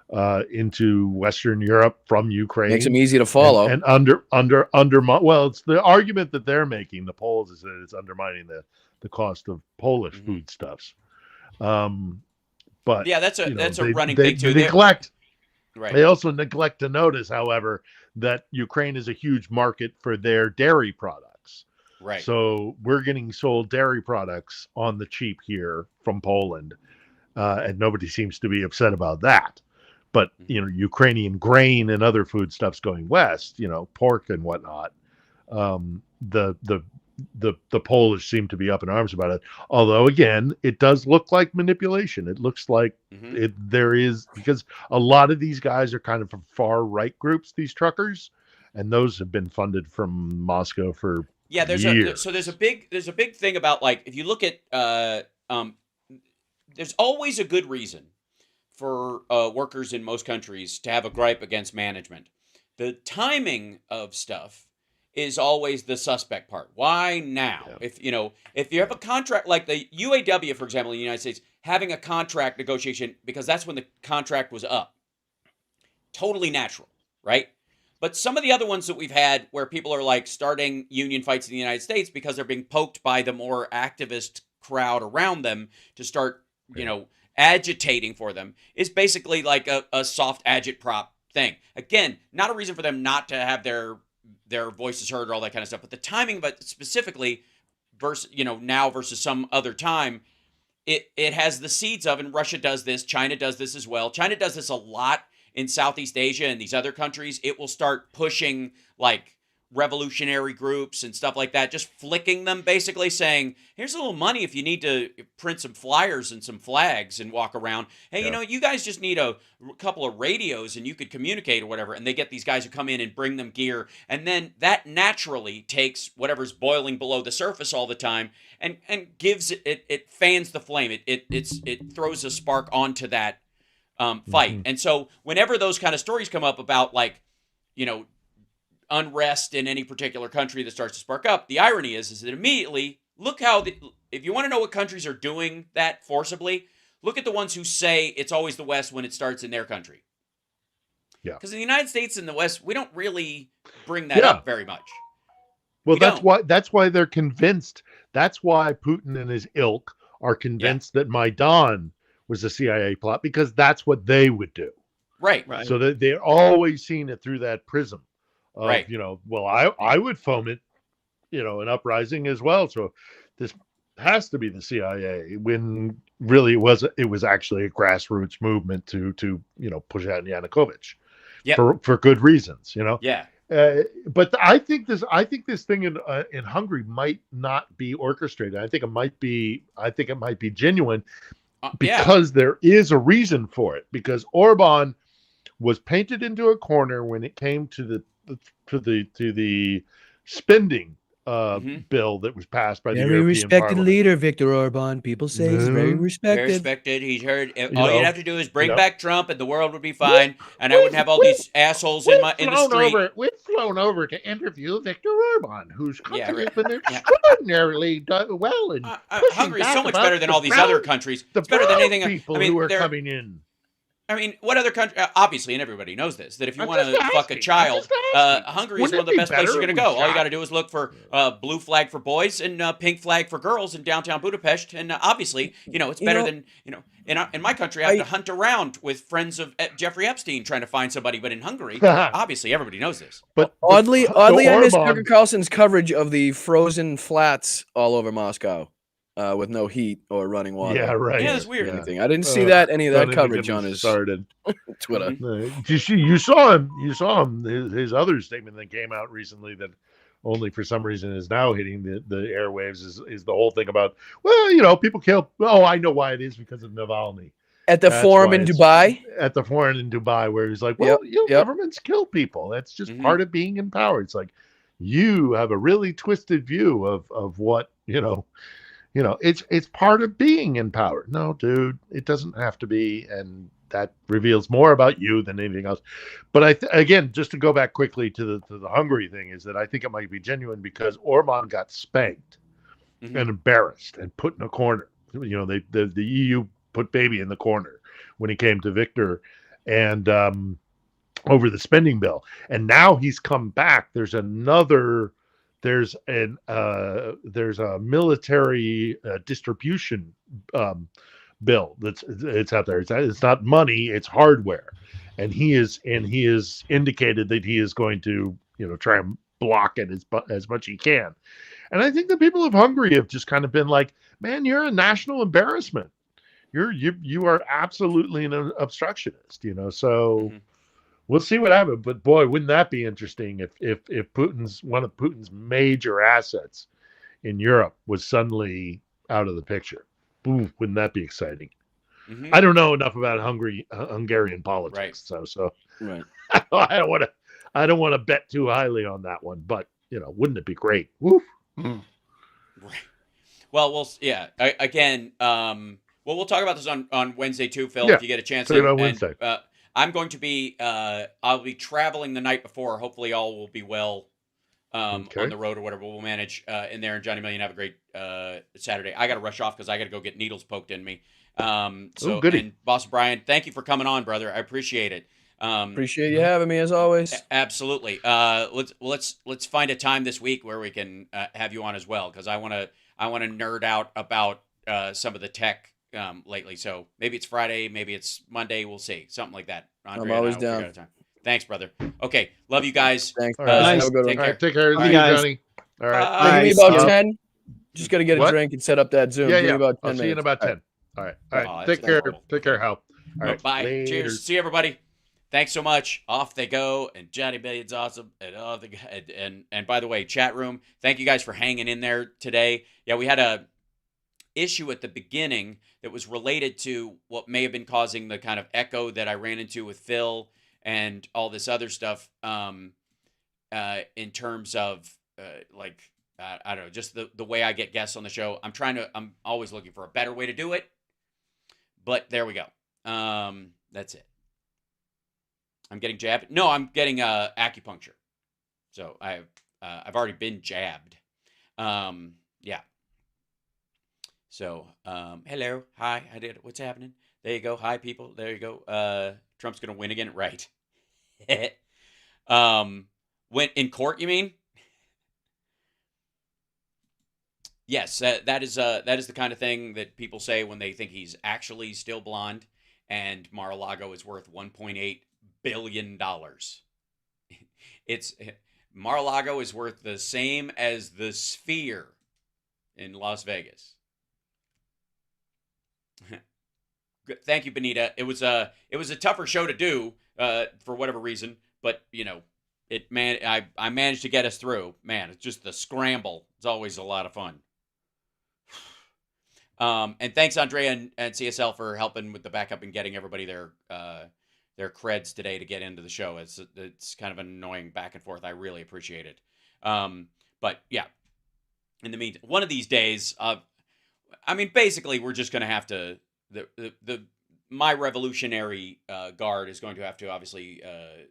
Western Europe from Ukraine. Makes them easy to follow. And undermine. Well, it's the argument that they're making. The Poles is that it's undermining the cost of Polish foodstuffs. But yeah, that's a running thing too. They neglect. Right. They also neglect to notice, however, that Ukraine is a huge market for their dairy products. Right. So we're getting sold dairy products on the cheap here from Poland, and nobody seems to be upset about that. But Ukrainian grain and other foodstuffs going west, pork and whatnot, the Polish seem to be up in arms about it. Although, again, it does look like manipulation. It looks like there is, because a lot of these guys are kind of from far right groups, these truckers, and those have been funded from Moscow for years. There's a big thing about, like, if you look at there's always a good reason for workers in most countries to have a gripe against management. The timing of stuff is always the suspect part. Why now? Yeah. If you have a contract like the UAW, for example, in the United States, having a contract negotiation because that's when the contract was up. Totally natural, right? But some of the other ones that we've had where people are like starting union fights in the United States because they're being poked by the more activist crowd around them to start, agitating for them is basically like a soft agitprop thing. Again, not a reason for them not to have their voices heard or all that kind of stuff, but the timing of it specifically versus, now versus some other time, it has the seeds of, and Russia does this, China does this as well. China does this a lot in Southeast Asia and these other countries. It will start pushing like revolutionary groups and stuff like that, just flicking them, basically saying, here's a little money if you need to print some flyers and some flags and walk around. Hey, you guys just need a couple of radios and you could communicate or whatever. And they get these guys who come in and bring them gear. And then that naturally takes whatever's boiling below the surface all the time and gives it fans the flame. It throws a spark onto that fight. And so whenever those kind of stories come up about like, unrest in any particular country that starts to spark up, the irony is that immediately look how if you want to know what countries are doing that forcibly, look at the ones who say it's always the West when it starts in their country. Yeah, because in the United States and the West, we don't really bring that up very much. Well, that's why they're convinced. That's why Putin and his ilk are convinced that Maidan was a CIA plot, because that's what they would do. Right. So that they're always seeing it through that prism. Well, I would foam it, an uprising as well. So this has to be the CIA, when really it was actually a grassroots movement to push out Yanukovych for good reasons, Yeah. But I think this thing in Hungary might not be orchestrated. I think it might be genuine, because there is a reason for it. Because Orban was painted into a corner when it came to the spending bill that was passed by the European respected Parliament. leader, Viktor Orban. People say he's very respected. Very respected. He's heard. All you'd have to do is bring back Trump, and the world would be fine, and I wouldn't have all these assholes in the street. We've flown over to interview Viktor Orban, whose country has been extraordinarily well in Hungary is so much better than all these other countries. It's better than anything. People who are coming in. I mean, what other country? Obviously, and everybody knows this, that if you want to fuck a child, Hungary is one of the best places you're going to go. All you got to do is look for blue flag for boys and pink flag for girls in downtown Budapest. And obviously, it's better than, in my country, I have to hunt around with friends of Jeffrey Epstein trying to find somebody. But in Hungary, obviously, everybody knows this. But oddly, I miss Tucker Carlson's coverage of the frozen flats all over Moscow. With no heat or running water. Yeah, right. Yeah, it's weird. Anything. I didn't see any of that coverage on his Twitter. You saw him. His other statement that came out recently that only for some reason is now hitting the airwaves is the whole thing about, people kill. Oh, I know why it is, because of Navalny. At the forum in Dubai? At the forum in Dubai, where he's like, governments kill people. That's just part of being in power. It's like, you have a really twisted view of what, it's part of being in power. No, dude, it doesn't have to be. And that reveals more about you than anything else. But again, just to go back quickly to the Hungary thing, is that I think it might be genuine, because Orban got spanked and embarrassed and put in a corner. The EU put baby in the corner when he came to Viktor and over the spending bill. And now he's come back. There's a military distribution bill it's out there. It's not money, it's hardware, and he is indicated that he is going to try and block it as much as he can. And I think the people of Hungary have just kind of been like, man, you're a national embarrassment. You are absolutely an obstructionist. So. We'll see what happens, but boy, wouldn't that be interesting if one of Putin's major assets in Europe was suddenly out of the picture? Ooh, wouldn't that be exciting? I don't know enough about Hungarian politics, so right. I don't want to bet too highly on that one, but wouldn't it be great? Woof. Right. Well, again, we'll talk about this on Wednesday too, Phil. If you get a chance. On Wednesday. I'm going to be, I'll be traveling the night before. Hopefully all will be well on the road or whatever. We'll manage in there. And Johnny Million, have a great Saturday. I got to rush off because I got to go get needles poked in me. And Boss Brian, thank you for coming on, brother. I appreciate it. Appreciate you having me as always. Absolutely. Let's find a time this week where we can have you on as well, because I want to nerd out about some of the tech lately. So maybe it's Friday, maybe it's Monday. We'll see, something like that. Andre I'm always and I will down. figure out a time. Thanks, brother. Okay, love you guys. Thanks. All right. Have a good one. Take care. All right, take care. Bye, See you, guys. Johnny. All right. Bye. Give me about Bye. 10. Just got to get a What? drink and set up that Zoom. Yeah, Give me yeah. about 10 I'll see you in minutes. about 10. All right. All right. Oh, Take that's care. horrible. Take care, Hal. All right. Bye. Later. Cheers. See everybody. Thanks so much. Off they go. And Johnny Million's awesome. And by the way, chat room, thank you guys for hanging in there today. Yeah, we had a issue at the beginning that was related to what may have been causing the kind of echo that I ran into with Phil and all this other stuff, in terms of I don't know, just the way I get guests on the show. I'm always looking for a better way to do it, but there we go. That's it. I'm getting jabbed. No, I'm getting acupuncture. So I've already been jabbed. Yeah. So hello, hi, what's happening? There you go. Hi, people. There you go. Trump's gonna win again, right? When in court, you mean? Yes, that is the kind of thing that people say when they think he's actually still blonde, and Mar-a-Lago is worth $1.8 billion. Mar-a-Lago is worth the same as the Sphere in Las Vegas. Thank you, Benita. It was a tougher show to do for whatever reason, but I managed to get us through. Man, it's just the scramble. It's always a lot of fun. And thanks, Andrea and CSL, for helping with the backup and getting everybody their creds today to get into the show. It's kind of an annoying back and forth. I really appreciate it. But yeah, in the meantime, one of these days, basically, we're just going to have to my revolutionary guard is going to have to obviously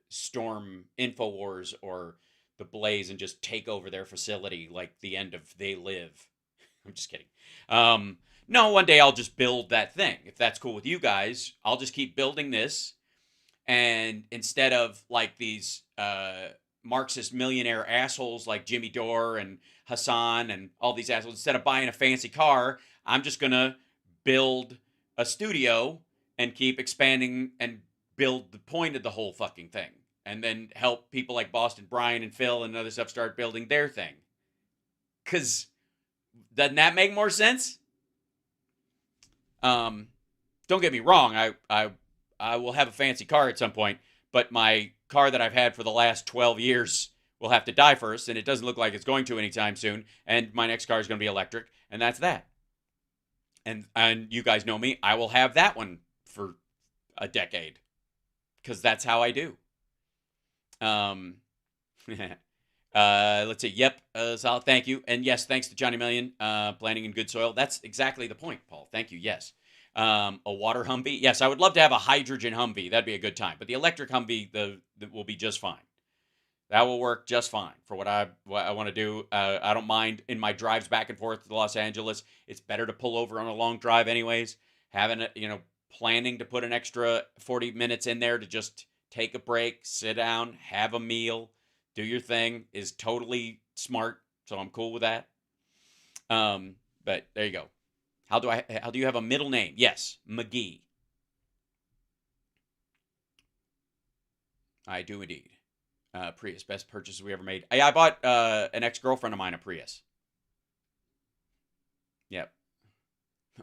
storm InfoWars or the Blaze and just take over their facility like the end of They Live. I'm just kidding. No, one day I'll just build that thing. If that's cool with you guys, I'll just keep building this. And instead of like these Marxist millionaire assholes like Jimmy Dore and Hassan and all these assholes, instead of buying a fancy car, I'm just going to build a studio and keep expanding and build the point of the whole fucking thing. And then help people like Boston Brian and Phil and other stuff start building their thing. Because doesn't that make more sense? Don't get me wrong. I will have a fancy car at some point, but my car that I've had for the last 12 years will have to die first, and it doesn't look like it's going to anytime soon. And my next car is going to be electric, and that's that. And you guys know me. I will have that one for a decade because that's how I do. Let's see. Yep. Solid. Thank you. And yes, thanks to Johnny Million, planting in good soil. That's exactly the point, Paul. Thank you. Yes. A water Humvee. Yes, I would love to have a hydrogen Humvee. That'd be a good time. But the electric Humvee, that will be just fine. That will work just fine for what I want to do. I don't mind in my drives back and forth to Los Angeles. It's better to pull over on a long drive anyways. Having planning to put an extra 40 minutes in there to just take a break, sit down, have a meal, do your thing is totally smart. So I'm cool with that. But there you go. How do you have a middle name? Yes, McGee. I do indeed. Prius, best purchase we ever made. I bought an ex-girlfriend of mine a Prius. Yep.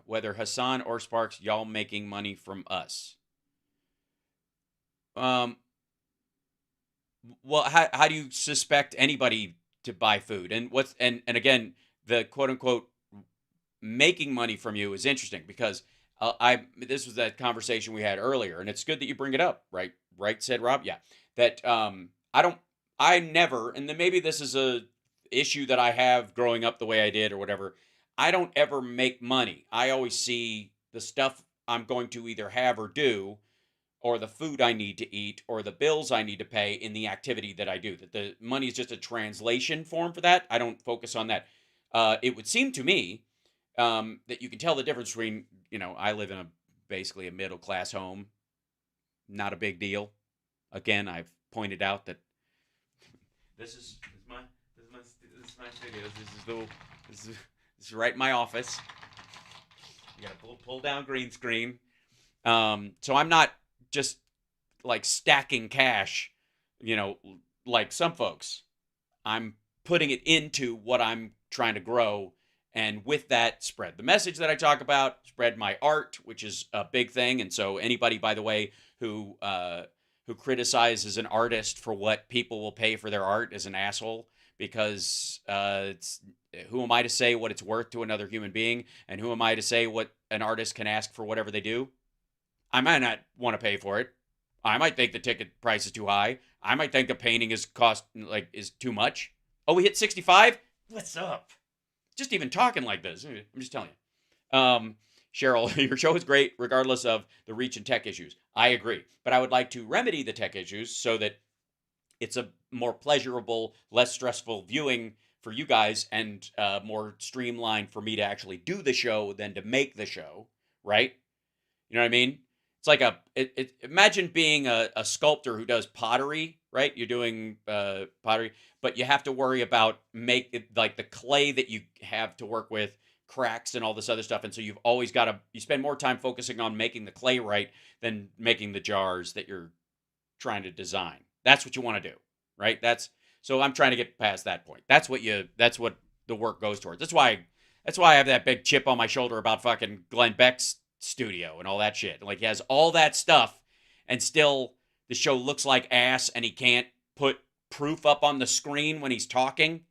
Whether Hassan or Sparks, y'all making money from us. Well, how do you suspect anybody to buy food? And again, the quote unquote making money from you is interesting because this was that conversation we had earlier, and it's good that you bring it up, right? Right, said Rob. Yeah, that I never, and then maybe this is a issue that I have growing up the way I did or whatever. I don't ever make money. I always see the stuff I'm going to either have or do, or the food I need to eat, or the bills I need to pay in the activity that I do. That the money is just a translation form for that. I don't focus on that. It would seem to me that you can tell the difference between, I live in basically a middle-class home. Not a big deal. Again, I've pointed out that this is my studio. This is right in my office. You got to pull down green screen. So I'm not just like stacking cash, like some folks. I'm putting it into what I'm trying to grow, and with that, spread the message that I talk about, spread my art, which is a big thing. And so anybody, by the way, who criticizes an artist for what people will pay for their art is an asshole, because who am I to say what it's worth to another human being, and who am I to say what an artist can ask for whatever they do? I might not want to pay for it. I might think the ticket price is too high. I might think the painting is too much. Oh, we hit 65? What's up? Just even talking like this. I'm just telling you. Cheryl, your show is great regardless of the reach and tech issues. I agree. But I would like to remedy the tech issues so that it's a more pleasurable, less stressful viewing for you guys, and more streamlined for me to actually do the show than to make the show, right? You know what I mean? It's like imagine being a sculptor who does pottery, right? You're doing pottery, but you have to worry about like the clay that you have to work with cracks and all this other stuff. And so you've always you spend more time focusing on making the clay right than making the jars that you're trying to design. That's what you want to do, right? So I'm trying to get past that point. That's what the work goes towards. That's why I have that big chip on my shoulder about fucking Glenn Beck's studio and all that shit. Like, he has all that stuff, and still the show looks like ass, and he can't put proof up on the screen when he's talking.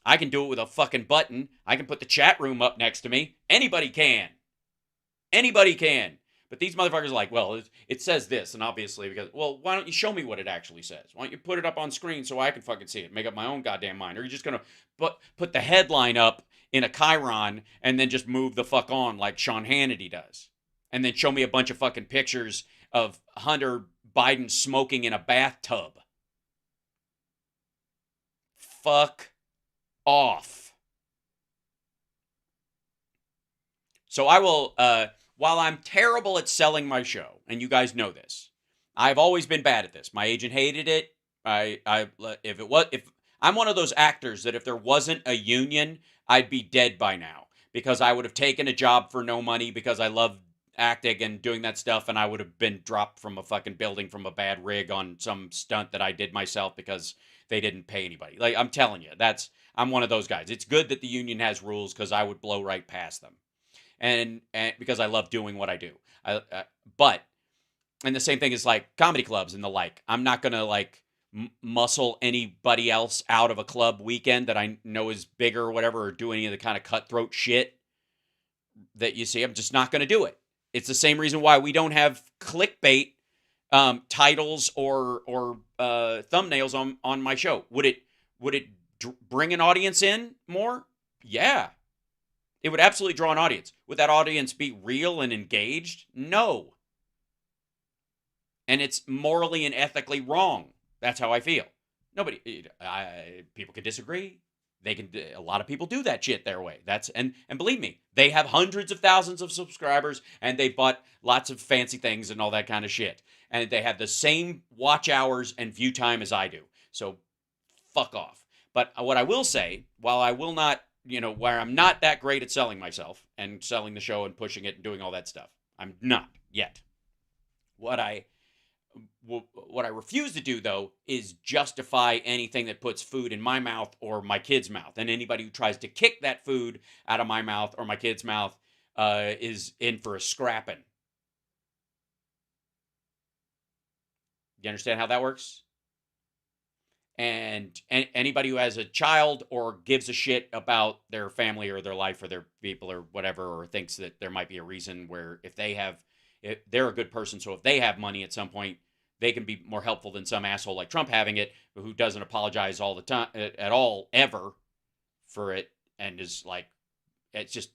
I can do it with a fucking button. I can put the chat room up next to me. Anybody can. But these motherfuckers are like, well, it says this, and obviously, because, well, why don't you show me what it actually says? Why don't you put it up on screen so I can fucking see it, make up my own goddamn mind? Or are you just gonna put the headline up in a chyron and then just move the fuck on like Sean Hannity does, and then show me a bunch of fucking pictures of Hunter Biden smoking in a bathtub? Fuck off. So I will, while I'm terrible at selling my show, and you guys know this, I've always been bad at this. My agent hated it. If I'm one of those actors that if there wasn't a union, I'd be dead by now, because I would have taken a job for no money because I love acting and doing that stuff, and I would have been dropped from a fucking building from a bad rig on some stunt that I did myself because they didn't pay anybody. Like, I'm telling you, I'm one of those guys. It's good that the union has rules, because I would blow right past them, and because I love doing what I do. And the same thing is like comedy clubs and the like. I'm not gonna like muscle anybody else out of a club weekend that I know is bigger or whatever, or do any of the kind of cutthroat shit that you see. I'm just not going to do it. It's the same reason why we don't have clickbait titles or thumbnails on my show. Would it bring an audience in more? Yeah. It would absolutely draw an audience. Would that audience be real and engaged? No. And it's morally and ethically wrong. That's how I feel. People can disagree. A lot of people do that shit their way. And believe me, they have hundreds of thousands of subscribers, and they bought lots of fancy things and all that kind of shit. And they have the same watch hours and view time as I do. So fuck off. But what I will say, while I will not, where I'm not that great at selling myself and selling the show and pushing it and doing all that stuff, I'm not yet. What I refuse to do, though, is justify anything that puts food in my mouth or my kid's mouth. And anybody who tries to kick that food out of my mouth or my kid's mouth is in for a scrapping. You understand how that works? And anybody who has a child or gives a shit about their family or their life or their people or whatever, or thinks that there might be a reason where if they're a good person, so if they have money at some point, they can be more helpful than some asshole like Trump having it, who doesn't apologize all the time at all, ever, for it, and is like, it's just,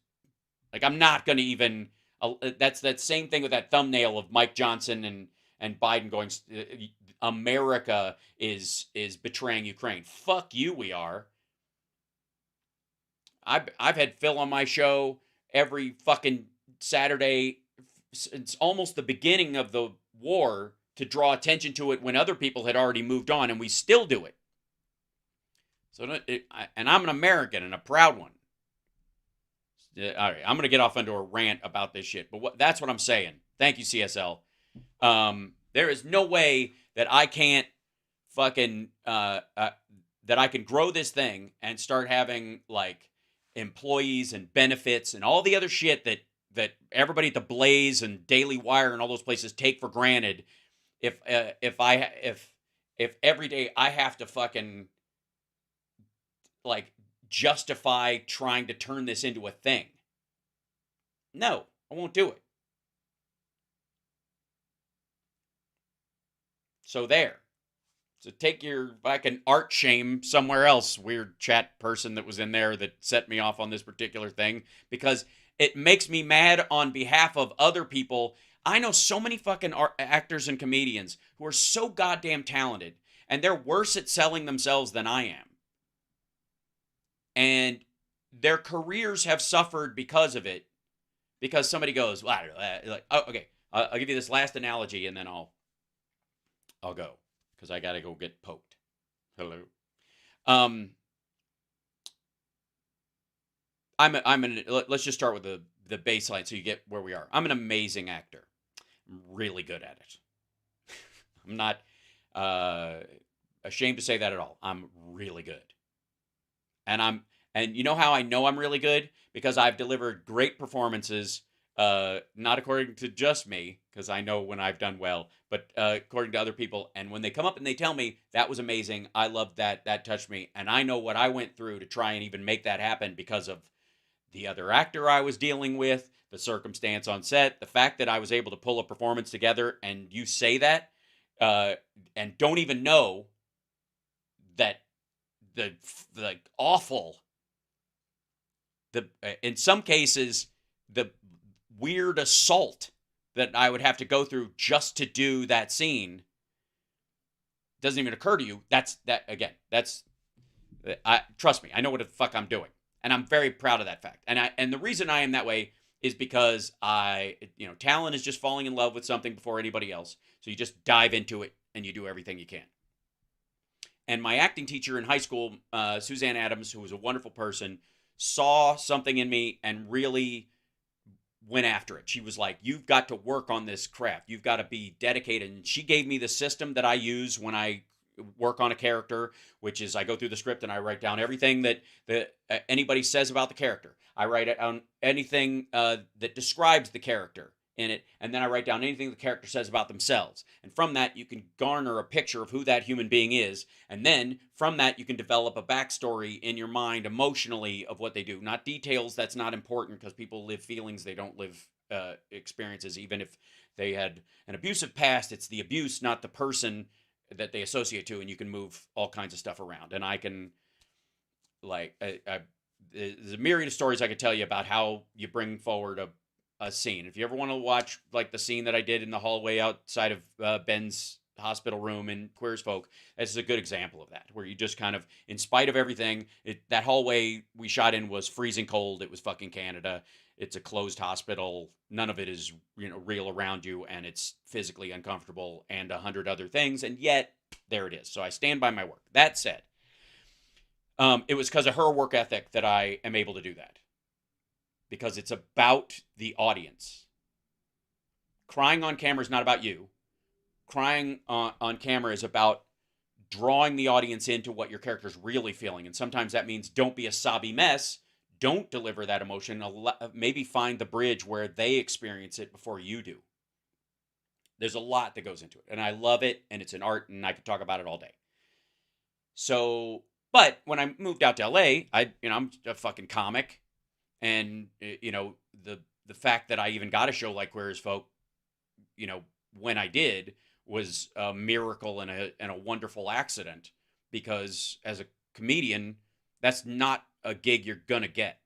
like, I'm not going to even, that's that same thing with that thumbnail of Mike Johnson and Biden going, America is betraying Ukraine. Fuck you, we are. I've had Phil on my show every fucking Saturday since almost the beginning of the war, to draw attention to it when other people had already moved on, and we still do it. So, and I'm an American and a proud one. All right, I'm going to get off into a rant about this shit, but that's what I'm saying. Thank you, CSL. There is no way that I can't fucking, that I can grow this thing and start having, like, employees and benefits and all the other shit that everybody at the Blaze and Daily Wire and all those places take for granted if every day I have to fucking, like, justify trying to turn this into a thing. No, I won't do it. So there. So take your fucking art shame somewhere else, weird chat person that was in there that set me off on this particular thing, because it makes me mad on behalf of other people. I know so many fucking actors and comedians who are so goddamn talented, and they're worse at selling themselves than I am. And their careers have suffered because of it, because somebody goes, well, I don't know, like, oh, okay, I'll give you this last analogy, and then I'll go, because I got to go get poked. Hello. Let's just start with the baseline so you get where we are. I'm an amazing actor. I'm really good at it. I'm not ashamed to say that at all. I'm really good. And you know how I know I'm really good? Because I've delivered great performances, not according to just me, because I know when I've done well, but according to other people. And when they come up and they tell me, that was amazing, I loved that, that touched me, and I know what I went through to try and even make that happen because of the other actor I was dealing with, the circumstance on set, the fact that I was able to pull a performance together, and you say that, and don't even know that the awful, in some cases, the weird assault that I would have to go through just to do that scene doesn't even occur to you. Trust me, I know what the fuck I'm doing, and I'm very proud of that fact. And the reason I am that way is because talent is just falling in love with something before anybody else. So you just dive into it and you do everything you can. And my acting teacher in high school, Suzanne Adams, who was a wonderful person, saw something in me and really went after it. She was like, you've got to work on this craft. You've got to be dedicated. And she gave me the system that I use when I work on a character, which is I go through the script and I write down everything that anybody says about the character. I write down anything that describes the character in it, and then I write down anything the character says about themselves. And from that, you can garner a picture of who that human being is, and then from that, you can develop a backstory in your mind emotionally of what they do. Not details, that's not important, because people live feelings, they don't live experiences. Even if they had an abusive past, it's the abuse, not the person that they associate to, and you can move all kinds of stuff around. And I can, there's a myriad of stories I could tell you about how you bring forward a scene. If you ever want to watch, like, the scene that I did in the hallway outside of Ben's hospital room in Queer as Folk, this is a good example of that, where you just kind of, in spite of everything, that hallway we shot in was freezing cold. It was fucking Canada. It's a closed hospital. None of it is, real around you, and it's physically uncomfortable, and 100 other things, and yet there it is. So I stand by my work. That said, it was because of her work ethic that I am able to do that, because it's about the audience. Crying on camera is not about you. Crying on camera is about drawing the audience into what your character's really feeling, and sometimes that means don't be a sobby mess. Don't deliver that emotion. Maybe find the bridge where they experience it before you do. There's a lot that goes into it, and I love it, and it's an art, and I could talk about it all day. So, but when I moved out to LA, I'm a fucking comic, and the fact that I even got a show like Queer as Folk, when I did, was a miracle and a wonderful accident, because as a comedian, that's not a gig you're gonna get.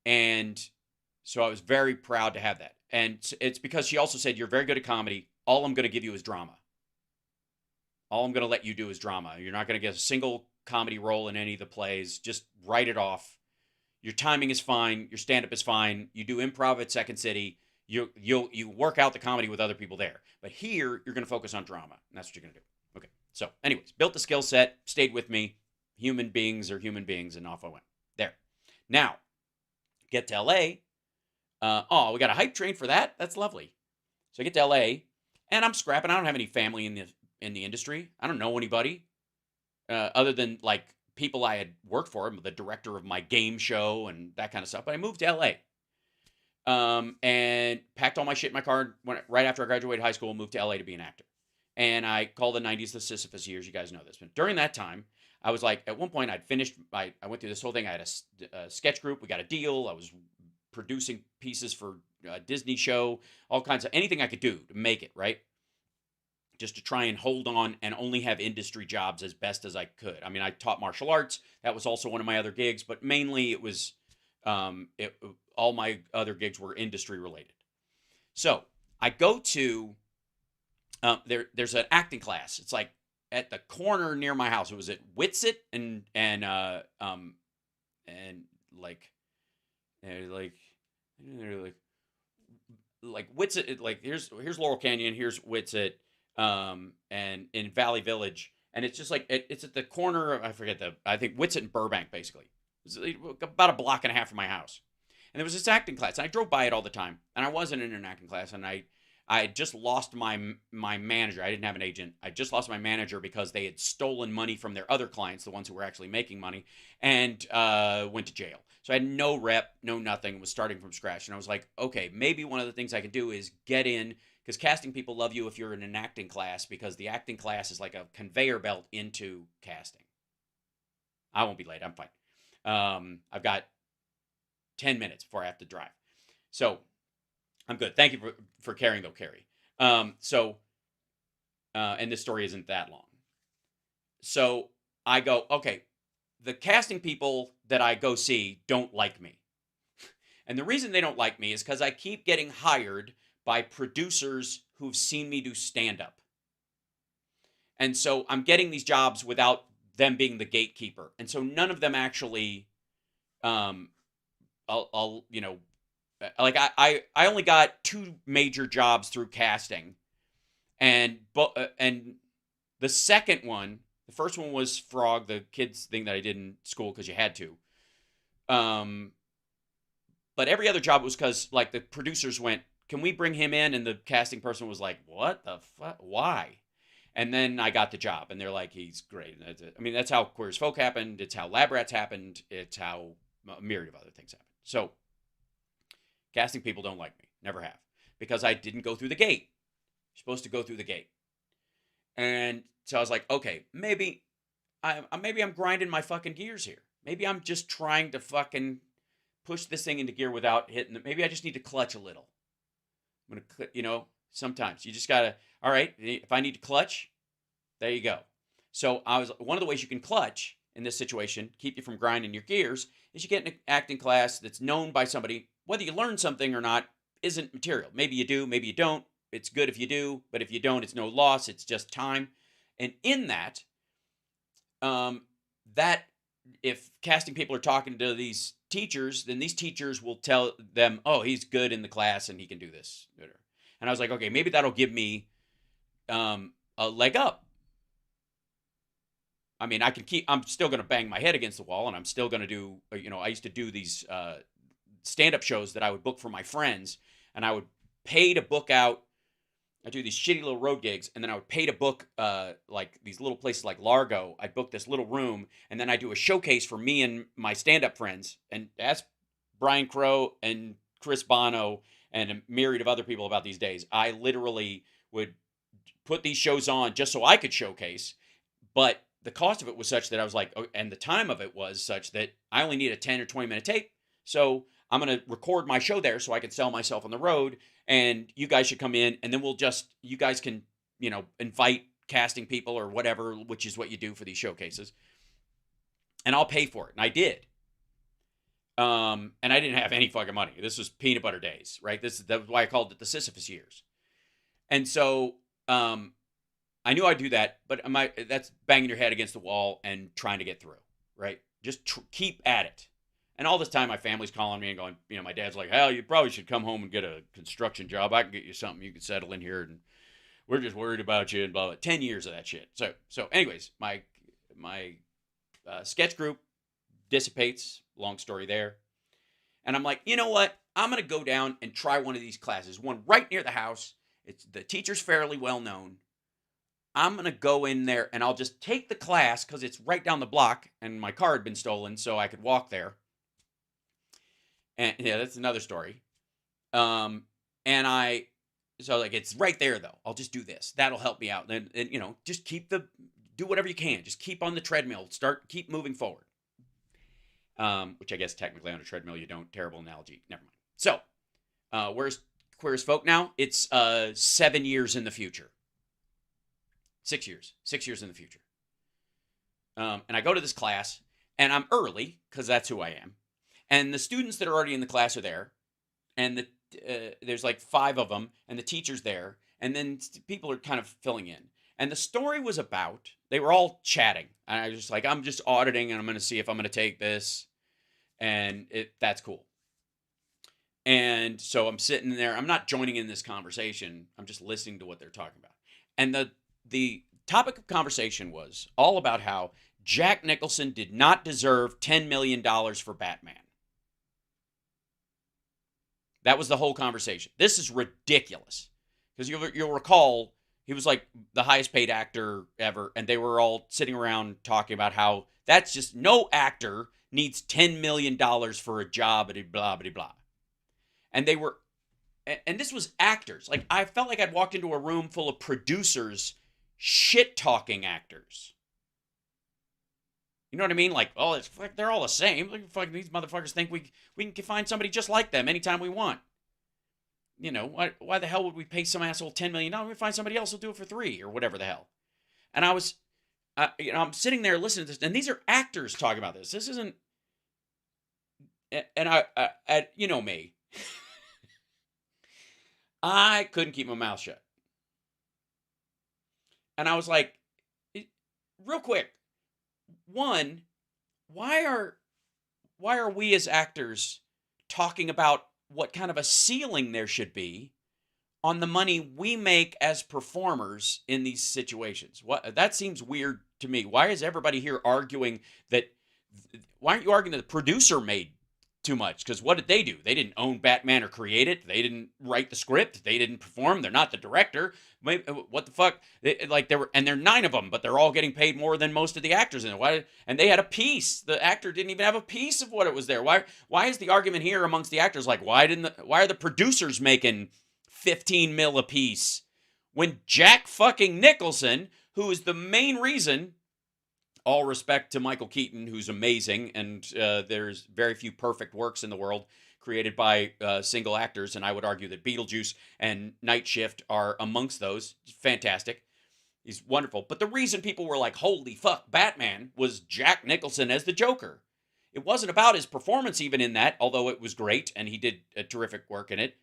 And so I was very proud to have that. And it's because she also said, you're very good at comedy. All I'm going to give you is drama. All I'm going to let you do is drama. You're not going to get a single comedy role in any of the plays. Just write it off. Your timing is fine. Your stand-up is fine. You do improv at Second City. you work out the comedy with other people there. But here, you're going to focus on drama, and that's what you're going to do. Okay. So, anyways, built the skill set, stayed with me. Human beings are human beings, and off I went. There. Now, get to LA. We got a hype train for that. That's lovely. So I get to LA, and I'm scrapping. I don't have any family in the industry. I don't know anybody other than like people I had worked for. I'm the director of my game show and that kind of stuff. But I moved to LA. And packed all my shit in my car right after I graduated high school, moved to LA to be an actor. And I call the 90s the Sisyphus years. You guys know this. But during that time, I was like, at one point, I'd finished, I went through this whole thing. I had a sketch group. We got a deal. I was producing pieces for a Disney show, all kinds of, anything I could do to make it, right? Just to try and hold on and only have industry jobs as best as I could. I mean, I taught martial arts. That was also one of my other gigs, but mainly it was, all my other gigs were industry related. So I go to, there's an acting class. It's like at the corner near my house. It was at Whitsett and Whitsett, like here's Laurel Canyon, here's Whitsett, and in Valley Village. And it's just like, it's at the corner of, I think Whitsett and Burbank, basically. It's about a block and a half from my house. And there was this acting class, and I drove by it all the time. And I wasn't in an acting class, and I had just lost my manager. I didn't have an agent. I just lost my manager because they had stolen money from their other clients, the ones who were actually making money, and went to jail. So I had no rep, no nothing, was starting from scratch. And I was like, okay, maybe one of the things I could do is get in, because casting people love you if you're in an acting class, because the acting class is like a conveyor belt into casting. I won't be late. I'm fine. I've got 10 minutes before I have to drive. So I'm good. Thank you for caring, though, Carrie. And this story isn't that long. So I go, okay, the casting people that I go see don't like me. And the reason they don't like me is because I keep getting hired by producers who've seen me do stand-up. And so I'm getting these jobs without them being the gatekeeper. And so none of them actually, I only got 2 major jobs through casting. And the second one, the first one was Frog, the kids thing that I did in school because you had to. But every other job was because like the producers went, can we bring him in? And the casting person was like, what the fuck? Why? And then I got the job, and they're like, he's great. I mean, that's how Queer as Folk happened. It's how Lab Rats happened. It's how a myriad of other things happened. So casting people don't like me. Never have. Because I didn't go through the gate. You're supposed to go through the gate. And so I was like, okay, maybe I'm grinding my fucking gears here. Maybe I'm just trying to fucking push this thing into gear without hitting it. Maybe I just need to clutch a little. I'm going to, sometimes you just got to, all right, if I need to clutch, there you go. So one of the ways you can clutch in this situation, keep you from grinding your gears, is you get an acting class that's known by somebody. Whether you learn something or not isn't material. Maybe you do, maybe you don't. It's good if you do, but if you don't, it's no loss. It's just time. And in that, if casting people are talking to these teachers, then these teachers will tell them, oh, he's good in the class and he can do this. And I was like, okay, maybe that'll give me a leg up. I mean, I'm still going to bang my head against the wall, and I'm still going to do, I used to do these stand-up shows that I would book for my friends, and I would pay to book out. I do these shitty little road gigs, and then I would pay to book like these little places like Largo. I'd book this little room, and then I do a showcase for me and my stand-up friends. And ask Brian Crow and Chris Bono and a myriad of other people about these days. I literally would put these shows on just so I could showcase, but the cost of it was such that I was like, and the time of it was such that I only need a 10 or 20 minute tape. So I'm going to record my show there so I can sell myself on the road, and you guys should come in, and then you guys can, invite casting people or whatever, which is what you do for these showcases, and I'll pay for it. And I did. And I didn't have any fucking money. This was peanut butter days, right? That's why I called it the Sisyphus years. And so, I knew I'd do that, but that's banging your head against the wall and trying to get through, right? Just keep at it. And all this time, my family's calling me and going, my dad's like, hell, you probably should come home and get a construction job. I can get you something. You can settle in here, and we're just worried about you and blah, blah. 10 years of that shit. So anyways, my sketch group dissipates. Long story there. And I'm like, you know what? I'm going to go down and try one of these classes. One right near the house. The teacher's fairly well known. I'm going to go in there and I'll just take the class because it's right down the block and my car had been stolen so I could walk there. And yeah, that's another story. So like, it's right there though. I'll just do this. That'll help me out. And just do whatever you can. Just keep on the treadmill. Keep moving forward. Which I guess technically on a treadmill you don't. Terrible analogy. Never mind. So, where's Queer as Folk now? It's 7 years in the future. 6 years. 6 years in the future. And I go to this class, and I'm early, because that's who I am. And the students that are already in the class are there. And there's like 5 of them, and the teacher's there. And then people are kind of filling in. And the story was about, they were all chatting. And I was just like, I'm just auditing, and I'm going to see if I'm going to take this. And that's cool. And so I'm sitting there. I'm not joining in this conversation. I'm just listening to what they're talking about. And the topic of conversation was all about how Jack Nicholson did not deserve $10 million for Batman. That was the whole conversation. This is ridiculous. Because you'll recall, he was like the highest paid actor ever. And they were all sitting around talking about how that's just no actor needs $10 million for a job, blah, blah, blah. And they were, and this was actors. Like, I felt like I'd walked into a room full of producers shit-talking actors. You know what I mean? Like, oh, it's like they're all the same. Like, fucking these motherfuckers think we can find somebody just like them anytime we want. Why the hell would we pay some asshole $10 million? We find somebody else who'll do it for $3 million or whatever the hell. And I was, I'm sitting there listening to this, and these are actors talking about this. This isn't, and I you know me. I couldn't keep my mouth shut. And I was like, real quick, one, why are we as actors talking about what kind of a ceiling there should be on the money we make as performers in these situations? That seems weird to me. Why is everybody here arguing that? Why aren't you arguing that the producer made too much? Because what did they do? They didn't own Batman or create it. They didn't write the script. They didn't perform. They're not the director. What the fuck? They're 9 of them, but they're all getting paid more than most of the actors in it. Why? And they had a piece. The actor didn't even have a piece of what it was there. Why is the argument here amongst the actors like, why are the producers making 15 mil a piece when Jack fucking Nicholson, who is the main reason? All respect to Michael Keaton, who's amazing, and there's very few perfect works in the world created by single actors, and I would argue that Beetlejuice and Night Shift are amongst those. Fantastic. He's wonderful. But the reason people were like, holy fuck, Batman, was Jack Nicholson as the Joker. It wasn't about his performance even in that, although it was great, and he did a terrific work in it.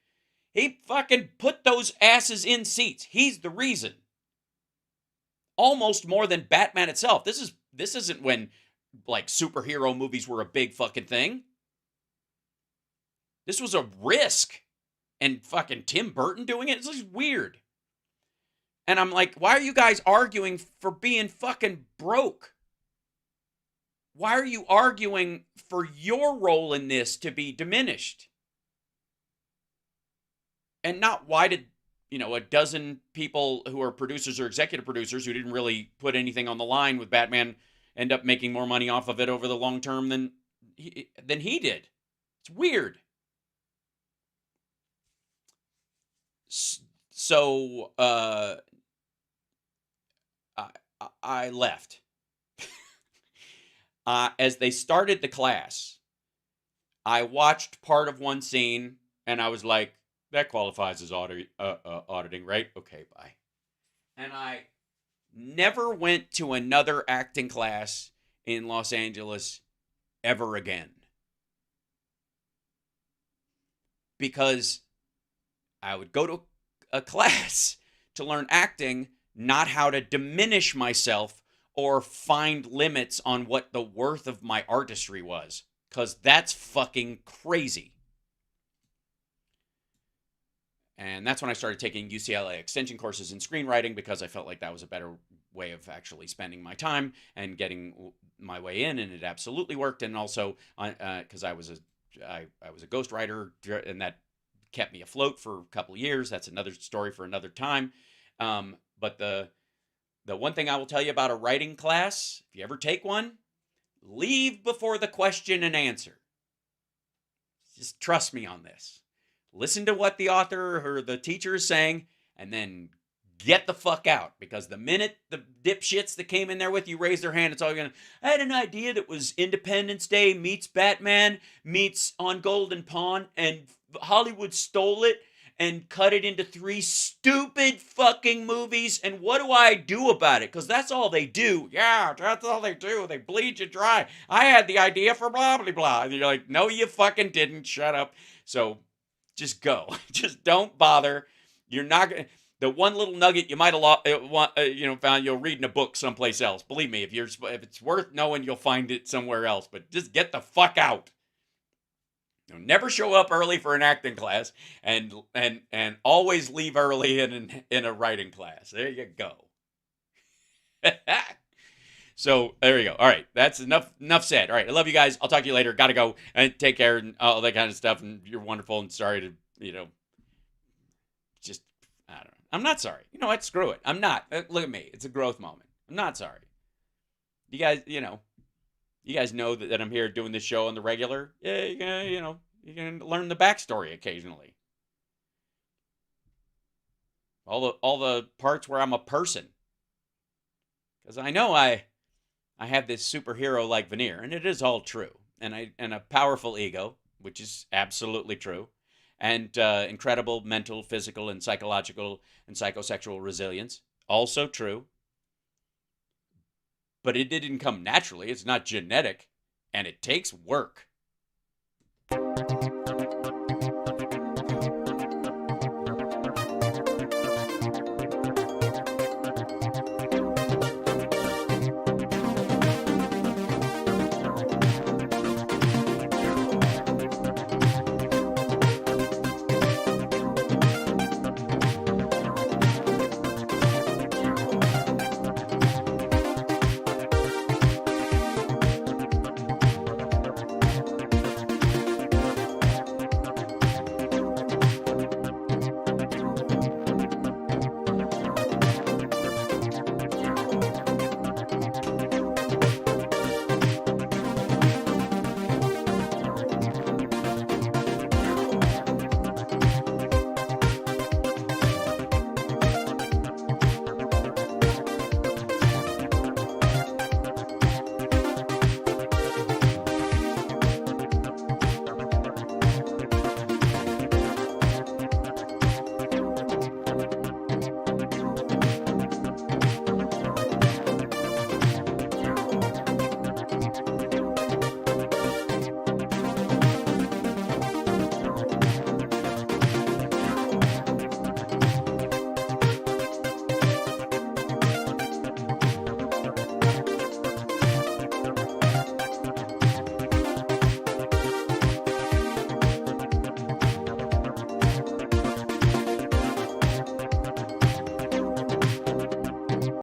He fucking put those asses in seats. He's the reason. Almost more than Batman itself. This isn't when, like, superhero movies were a big fucking thing. This was a risk. And fucking Tim Burton doing it? It's just weird. And I'm like, why are you guys arguing for being fucking broke? Why are you arguing for your role in this to be diminished? And not why did, a dozen people who are producers or executive producers who didn't really put anything on the line with Batman end up making more money off of it over the long term than he did. It's weird. So I left. As they started the class, I watched part of one scene, and I was like, that qualifies as auditing, right? Okay, bye. And I never went to another acting class in Los Angeles ever again. Because I would go to a class to learn acting, not how to diminish myself or find limits on what the worth of my artistry was. because that's fucking crazy. And that's when I started taking UCLA extension courses in screenwriting, because I felt like that was a better way of actually spending my time and getting my way in, and it absolutely worked. And also, because I was a ghostwriter, and that kept me afloat for a couple of years. That's another story for another time. But the one thing I will tell you about a writing class, if you ever take one, leave before the question and answer. Just trust me on this. Listen to what the author or the teacher is saying, and then get the fuck out. Because the minute the dipshits that came in there with you raise their hand, it's all going to, I had an idea that was Independence Day meets Batman meets On Golden Pond, and Hollywood stole it and cut it into 3 stupid fucking movies, and what do I do about it? Because that's all they do. Yeah, that's all they do. They bleed you dry. I had the idea for blah, blah, blah. And you're like, no, you fucking didn't. Shut up. So just go. Just don't bother. You're not going to... The one little nugget you might have found, you'll read in a book someplace else. Believe me, if it's worth knowing, you'll find it somewhere else. But just get the fuck out. Never show up early for an acting class, and always leave early in a writing class. There you go. So there you go. All right, that's enough said. All right, I love you guys. I'll talk to you later. Got to go, and take care and all that kind of stuff. And you're wonderful. And sorry to just I don't know. I'm not sorry. You know what? Screw it. I'm not. Look at me. It's a growth moment. I'm not sorry. You guys, you guys know that I'm here doing this show on the regular. Yeah, you can learn the backstory occasionally. All the parts where I'm a person. Because I know I have this superhero-like veneer, and it is all true. And a powerful ego, which is absolutely true. And incredible mental, physical, and psychological and psychosexual resilience, also true. But it didn't come naturally. It's not genetic, and it takes work.